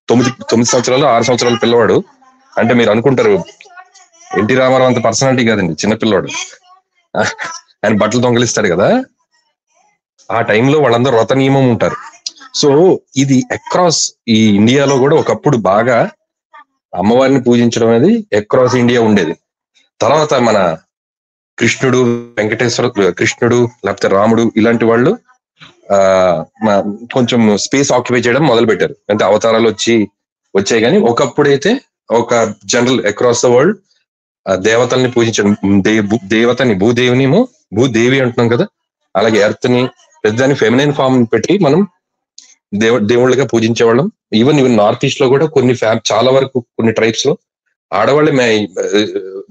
9 సంవత్సరాలు 6 సంవత్సరాల పిల్లవాడు. అంటే మీరు అనుకుంటారు ఎన్టీ రామారావు అంత పర్సనాలిటీ కాదండి, చిన్నపిల్లవాడు. ఆయన బట్టలు దొంగలిస్తాడు కదా, ఆ టైంలో వాళ్ళందరూ వ్రత నియమం ఉంటారు. సో ఇది అక్రాస్ ఈ ఇండియాలో కూడా ఒకప్పుడు బాగా అమ్మవారిని పూజించడం అనేది అక్రాస్ ఇండియా ఉండేది. తర్వాత మన కృష్ణుడు, కృష్ణుడు లేకపోతే రాముడు ఇలాంటి వాళ్ళు కొంచెం స్పేస్ ఆక్యుపై చేయడం మొదలు పెట్టారు. అంటే అవతారాలు వచ్చాయి. కానీ ఒకప్పుడైతే ఒక జనరల్ అక్రాస్ ద వరల్డ్ దేవతల్ని పూజించడం, దేవతని భూదేవి అంటున్నాం కదా, అలాగే ఎర్త్ ని పెద్దని ఫెమినైన్ ఫామ్ పెట్టి మనం దేవుళ్ళగా పూజించేవాళ్ళం. ఈవెన్ నార్త్ ఈస్ట్ లో కూడా చాలా వరకు కొన్ని ట్రైబ్స్ లో ఆడవాళ్ళే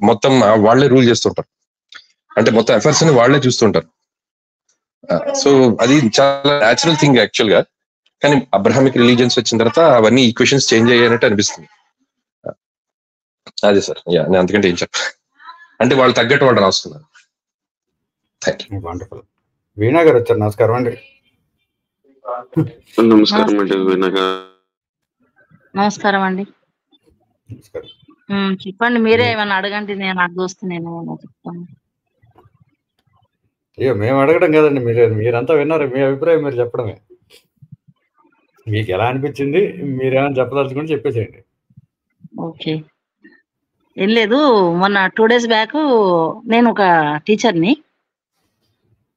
మొత్తం వాళ్లే రూల్ చేస్తుంటారు. అంటే మొత్తం ఎఫర్ట్స్ ని వాళ్లే చూస్తుంటారు. సో అది చాలా న్యాచురల్ థింగ్ యాక్చువల్ గా. కానీ అబ్రహామిక్ రిలీజియన్స్ వచ్చిన తర్వాత అవన్నీ ఈక్వేషన్స్ చేంజ్ అయ్యాయన్నట్టు అనిపిస్తుంది. అదే సార్, నేను అందుకంటే ఏం చెప్ప, అంటే వాళ్ళు తగ్గట్టు వాళ్ళు రాస్తున్నారు. వండర్ఫుల్. వీణా గారు వచ్చారు, నమస్కారం అండి. నమస్కారం అండి వీణా గారు. నమస్కారం అండి. చెప్పండి, మీరే ఏమన్నా అడగండి, నేను నాకు దోస్తు నేను చెప్తాను. అయ్యో మేము అడగడం కదండి, మీరంతా విన్నారు, మీ అభిప్రాయం మీరు చెప్పడమే. మీకు ఎలా అనిపించింది, మీరేమైనా చెప్పదలుచుకుని చెప్పేసేయండి. ఓకే, ఏం లేదు, మొన్న 2 days బ్యాక్ నేను ఒక టీచర్ని.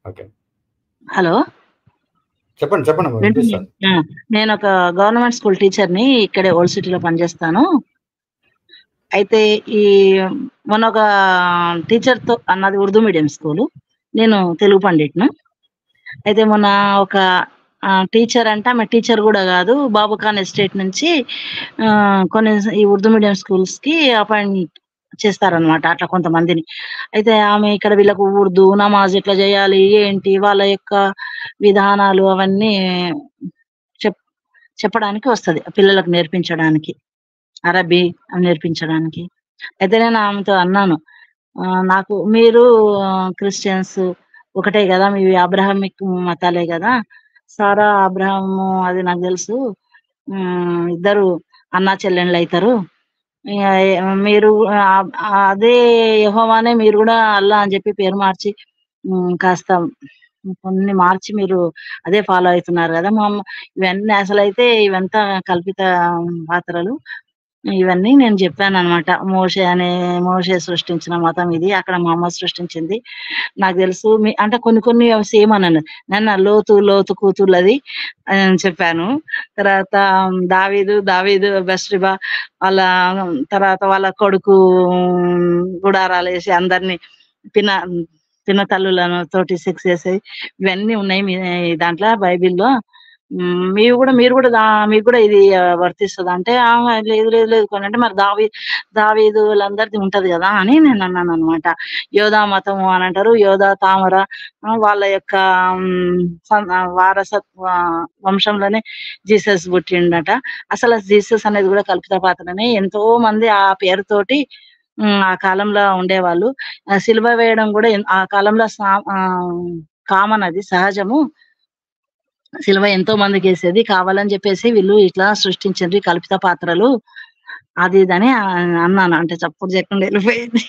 ఓకే, హలో చెప్పండి. నేను ఒక గవర్నమెంట్ స్కూల్ టీచర్ని, ఇక్కడే ఓల్డ్ సిటీలో పనిచేస్తాను. అయితే ఈ మొన్న ఒక టీచర్తో అన్నది ఉర్దూ మీడియం స్కూలు, నేను తెలుగు పండిట్ను. అయితే మొన్న ఒక టీచర్ అంటే ఆమె టీచర్ కూడా కాదు, బాబుఖాన్ ఎస్టేట్ నుంచి కొన్ని ఈ ఉర్దూ మీడియం స్కూల్స్ కి అపాయింట్ చేస్తారనమాట, అట్లా కొంతమందిని. అయితే ఆమె ఇక్కడ వీళ్ళకు ఉర్దూ నమాజ్ ఎట్లా చేయాలి ఏంటి వాళ్ళ యొక్క విధానాలు అవన్నీ చెప్పడానికి వస్తుంది, పిల్లలకు నేర్పించడానికి, అరబీ నేర్పించడానికి. అయితే నేను ఆమెతో అన్నాను, నాకు మీరు క్రిస్టియన్స్ ఒకటే కదా, మీవి అబ్రహామిక్ మతాలే కదా, సారా అబ్రహాము అది నాకు తెలుసు, ఇద్దరు అన్నా చెల్లెండ్లు అవుతారు, మీరు అదే యెహోవానే మీరు కూడా అల్లా అని చెప్పి పేరు మార్చి కాస్త కొన్ని మార్చి మీరు అదే ఫాలో అవుతున్నారు కదా. ఇవన్నీ అసలు అయితే ఇవంతా కల్పిత పాత్రలు, ఇవన్నీ నేను చెప్పాను అనమాట. మోషే సృష్టించిన మతం ఇది, అక్కడ మహమ్మద్ సృష్టించింది నాకు తెలుసు, అంటే కొన్ని సేమ్ అన్నాను. నన్ను లోతు కూతుర్లది అని చెప్పాను. తర్వాత దావీదు బెస్ట్రిబా వాళ్ళ తర్వాత వాళ్ళ కొడుకు గుడారాలు వేసి అందరినీ పిన్న తల్లులను తోటి సెక్స్ చేసి ఇవన్నీ ఉన్నాయి మీ దాంట్లో బైబిల్లో, మీరు కూడా మీకు కూడా ఇది వర్తిస్తుంది అంటే, లేదు కొన్ని అంటే మరి దావీదు వాళ్ళందరిది ఉంటది కదా అని నేను అన్నాను అనమాట. యోధా మతము అని అంటారు, యోధా తామర వాళ్ళ యొక్క వారసత్వ వంశంలోనే జీసస్ పుట్టిండట. అసలు జీసస్ అనేది కూడా కల్పిత పాత్రనే. ఎంతో మంది ఆ పేరుతోటి ఆ కాలంలో ఉండేవాళ్ళు. సిలువ వేయడం కూడా ఆ కాలంలో కామన్, అది సహజము. సిలువ ఎంతో మందికి వేసేది, కావాలని చెప్పేసి వీళ్ళు ఇట్లా సృష్టించింది కల్పిత పాత్రలు అది ఇదని అన్నాను. అంటే చప్పుడు చేయకుండా వెళ్ళిపోయింది.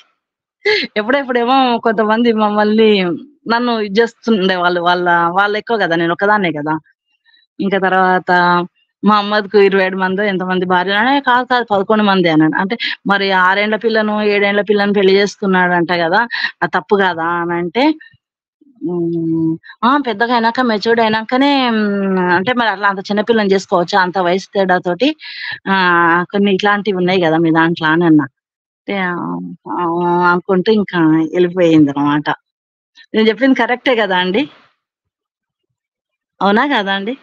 ఎప్పుడేమో కొంతమంది మమ్మల్ని నన్ను ఇది చేస్తుండే వాళ్ళు ఎక్కువ కదా, నేను ఒకదాన్నే కదా. ఇంకా తర్వాత మహమ్మద్కు 27 మంది ఎంతమంది భార్య, కాదు 11 మంది అన్నాడు. అంటే మరి 6 ఏళ్ల పిల్లను 7 ఏళ్ల పిల్లని పెళ్లి చేసుకున్నాడంట కదా, అది తప్పు కదా అని అంటే, పెద్దగా అయినాక మెచ్యూర్డ్ అయినాకనే అంటే మరి అట్లా అంత చిన్నపిల్లని చేసుకోవచ్చా, అంత వయసు తేడా తోటి కొన్ని ఇట్లాంటివి ఉన్నాయి కదా మీ దాంట్లో అని అన్నా. అనుకుంటూ ఇంకా వెళ్ళిపోయింది అనమాట. నేను చెప్పింది కరెక్టే కదా అండి? అవునా కదా అండి?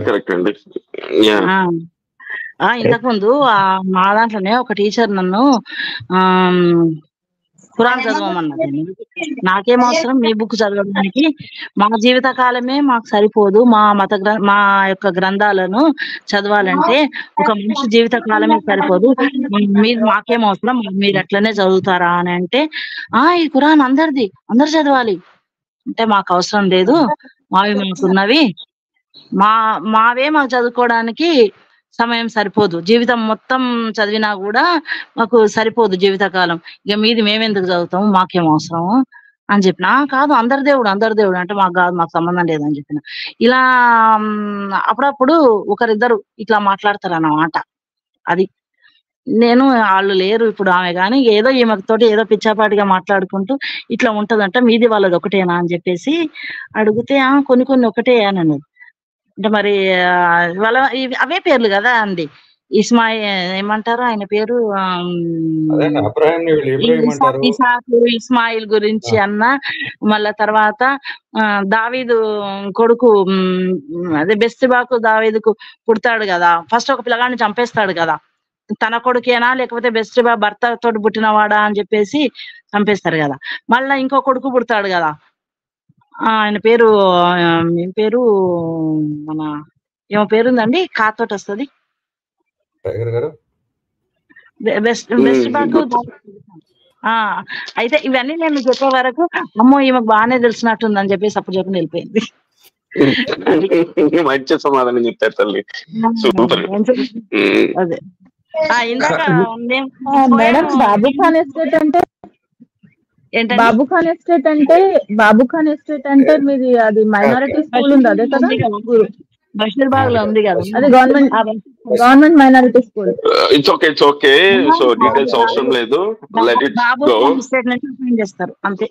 కరెక్ట్ అండి. ఇంతకుముందు మా దాంట్లోనే ఒక టీచర్ నన్ను ఖురాన్ చదవమన్నది. నాకేం అవసరం మీ బుక్ చదవడానికి, మా జీవిత కాలమే మాకు సరిపోదు, మా యొక్క గ్రంథాలను చదవాలంటే ఒక మనిషి జీవిత కాలమే సరిపోదు, మీరు మాకేం అవసరం, మీరు ఎట్లనే చదువుతారా అని అంటే, ఈ ఖురాన్ అందరిది, అందరు చదవాలి అంటే మాకు అవసరం లేదు, మావి మాకున్నవి, మావే మాకు చదువుకోవడానికి సమయం సరిపోదు, జీవితం మొత్తం చదివినా కూడా మాకు సరిపోదు జీవితకాలం, ఇక మీది మేమెందుకు చదువుతాము, మాకేం అవసరము అని చెప్పిన. కాదు అందరి దేవుడు అంటే మాకు కాదు, మాకు సంబంధం లేదని చెప్పిన. ఇలా అప్పుడప్పుడు ఒకరిద్దరు ఇట్లా మాట్లాడతారు అన్నమాట. అది నేను వాళ్ళు లేరు ఇప్పుడు ఆమె, కానీ ఏదో ఈమెతోటి ఏదో పిచ్చాపాటిగా మాట్లాడుకుంటూ ఇట్లా ఉంటదంట, మీది వాళ్ళది ఒకటేనా అని చెప్పేసి అడిగితే కొన్ని ఒకటే అని అన్నది. అంటే మరి వాళ్ళ అవే పేర్లు కదా అండి, ఏమంటారు ఆయన పేరు, ఇస్మాయిల్ గురించి అన్న, మళ్ళా తర్వాత దావీదు కొడుకు అదే బెస్తిబాకు దావీదుకు పుడతాడు కదా, ఫస్ట్ ఒక పిల్లగాడిని చంపేస్తాడు కదా, తన కొడుకేనా లేకపోతే బెస్తిబా భర్త తోటి పుట్టినవాడా అని చెప్పేసి చంపేస్తారు కదా. మళ్ళా ఇంకో కొడుకు పుడతాడు కదా, ఆయన పేరు ఏం పేరు, మన ఏమో పేరుందండి, కాతోటి వస్తుంది, బెస్ట్ బాకు. అయితే ఇవన్నీ నేను చెప్పే వరకు అమ్మో ఈమెకు బాగానే తెలిసినట్టుంది అని చెప్పేసి అప్పుడు చెప్పి వెళ్ళిపోయింది. మంచి సమాధానం చెప్పారు తల్లి, సూపర్. అదే ఇందాక మేడం బాబు ఖాన్ ఎస్టేట్ అంటే బాబు ఖాన్ ఎస్టేట్ అంటే మీది అది మైనారిటీ స్కూల్ ఉంది అదే కదా, బషీర్బాగ్ లో ఉంది కదా, అది government minority school. It's okay. So details అవసరం లేదు, లెట్ ఇట్ గో. చేస్తారు అంతే.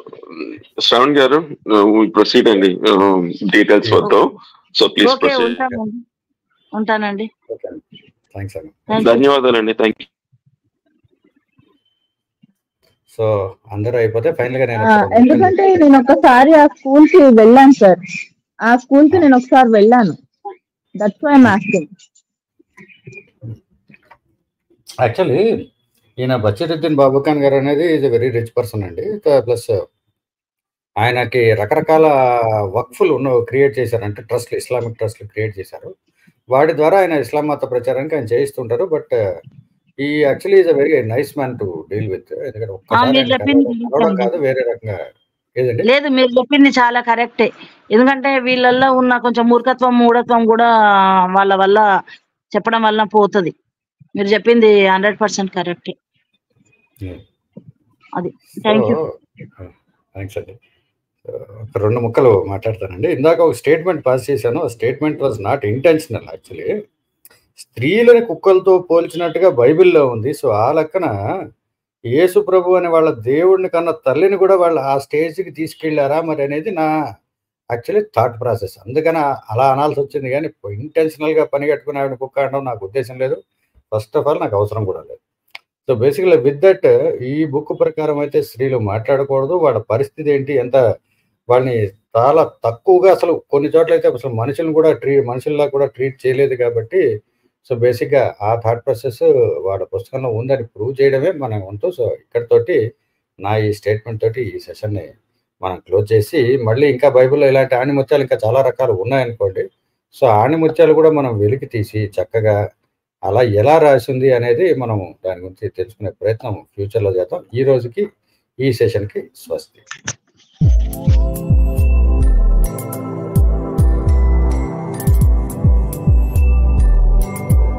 శ్రవణ్ గారు ప్రొసీడ్ అండి, డీటెయిల్స్ వద్దు. So please proceed. ఉంటానండి. ధన్యవాదాలండి, థ్యాంక్ యూ. సో అందరూ అయిపోతే ఫైనల్ గా ఎందుకంటే నేను ఒకసారి ఆ స్కూల్ కి వెళ్ళాను సార్, ఆ స్కూల్ కి నేను ఒకసారి వెళ్ళాను, that's why I'm asking. Actually ఈయన బషీరుద్దీన్ బాబు ఖాన్ గారు అనేది is a very rich person అండి. ప్లస్ ఆయనకి రకరకాల వక్ఫులు క్రియేట్ చేశారు, అంటే ట్రస్ట్లు, ఇస్లామిక్ ట్రస్ట్లు క్రియేట్ చేశారు. వాటి ద్వారా ఆయన ఇస్లాం మత ప్రచారానికి ఆయన చేయిస్తుంటారు. బట్ ఈ actually is a very nice man to deal with. ఎందుకంటే ఒక్కసారి కాదు, వేరే రకంగా లేదు, మీరు చెప్పింది చాలా కరెక్టే. ఎందుకంటే వీళ్ళల్లో ఉన్న కొంచెం మూఢత్వం కూడా వాళ్ళ వల్ల చెప్పడం వల్ల పోతుంది. మీరు చెప్పింది 100% కరెక్టే. అది థ్యాంక్ యూ. థ్యాంక్స్ అండి. ఒక 2 ముక్కలు మాట్లాడతానండి. ఇందాక ఒక స్టేట్మెంట్ పాస్ చేశాను, ఆ statement was not intentional. Actually స్త్రీలని కుక్కలతో పోల్చినట్టుగా బైబిల్లో ఉంది. సో ఆ లెక్కన యేసు ప్రభు అనే వాళ్ళ దేవుడిని కన్నా తల్లిని కూడా వాళ్ళు ఆ స్టేజ్కి తీసుకెళ్లారా మరి అనేది నా యాక్చువల్లీ థాట్ ప్రాసెస్. అందుకని అలా అనాల్సి వచ్చింది, కానీ ఇంటెన్షనల్గా పని కట్టుకుని ఆవిడ కుక్క అనడం నాకు ఉద్దేశం లేదు. ఫస్ట్ ఆఫ్ ఆల్ నాకు అవసరం కూడా లేదు. సో బేసిక్గా విత్ దట్ ఈ బుక్ ప్రకారం అయితే స్త్రీలు మాట్లాడకూడదు, వాళ్ళ పరిస్థితి ఏంటి, ఎంత వాళ్ళని చాలా తక్కువగా, అసలు కొన్ని చోట్ల అయితే అసలు మనుషుల్లా కూడా ట్రీట్ చేయలేదు. కాబట్టి సో బేసిక్గా ఆ థాట్ ప్రాసెస్ వాళ్ళ పుస్తకంలో ఉందని ప్రూవ్ చేయడమే మన వంతు. సో ఇక్కడితోటి నా ఈ స్టేట్మెంట్ తోటి ఈ సెషన్ని మనం క్లోజ్ చేసి, మళ్ళీ ఇంకా బైబిల్లో ఇలాంటి ఆణిముత్యాలు ఇంకా చాలా రకాలు ఉన్నాయనుకోండి. సో ఆణిముత్యాలు కూడా మనం వెలికి తీసి చక్కగా అలా ఎలా రాసింది అనేది మనం దాని గురించి తెలుసుకునే ప్రయత్నం ఫ్యూచర్లో చేద్దాం. ఈ రోజుకి ఈ సెషన్కి స్వస్తి.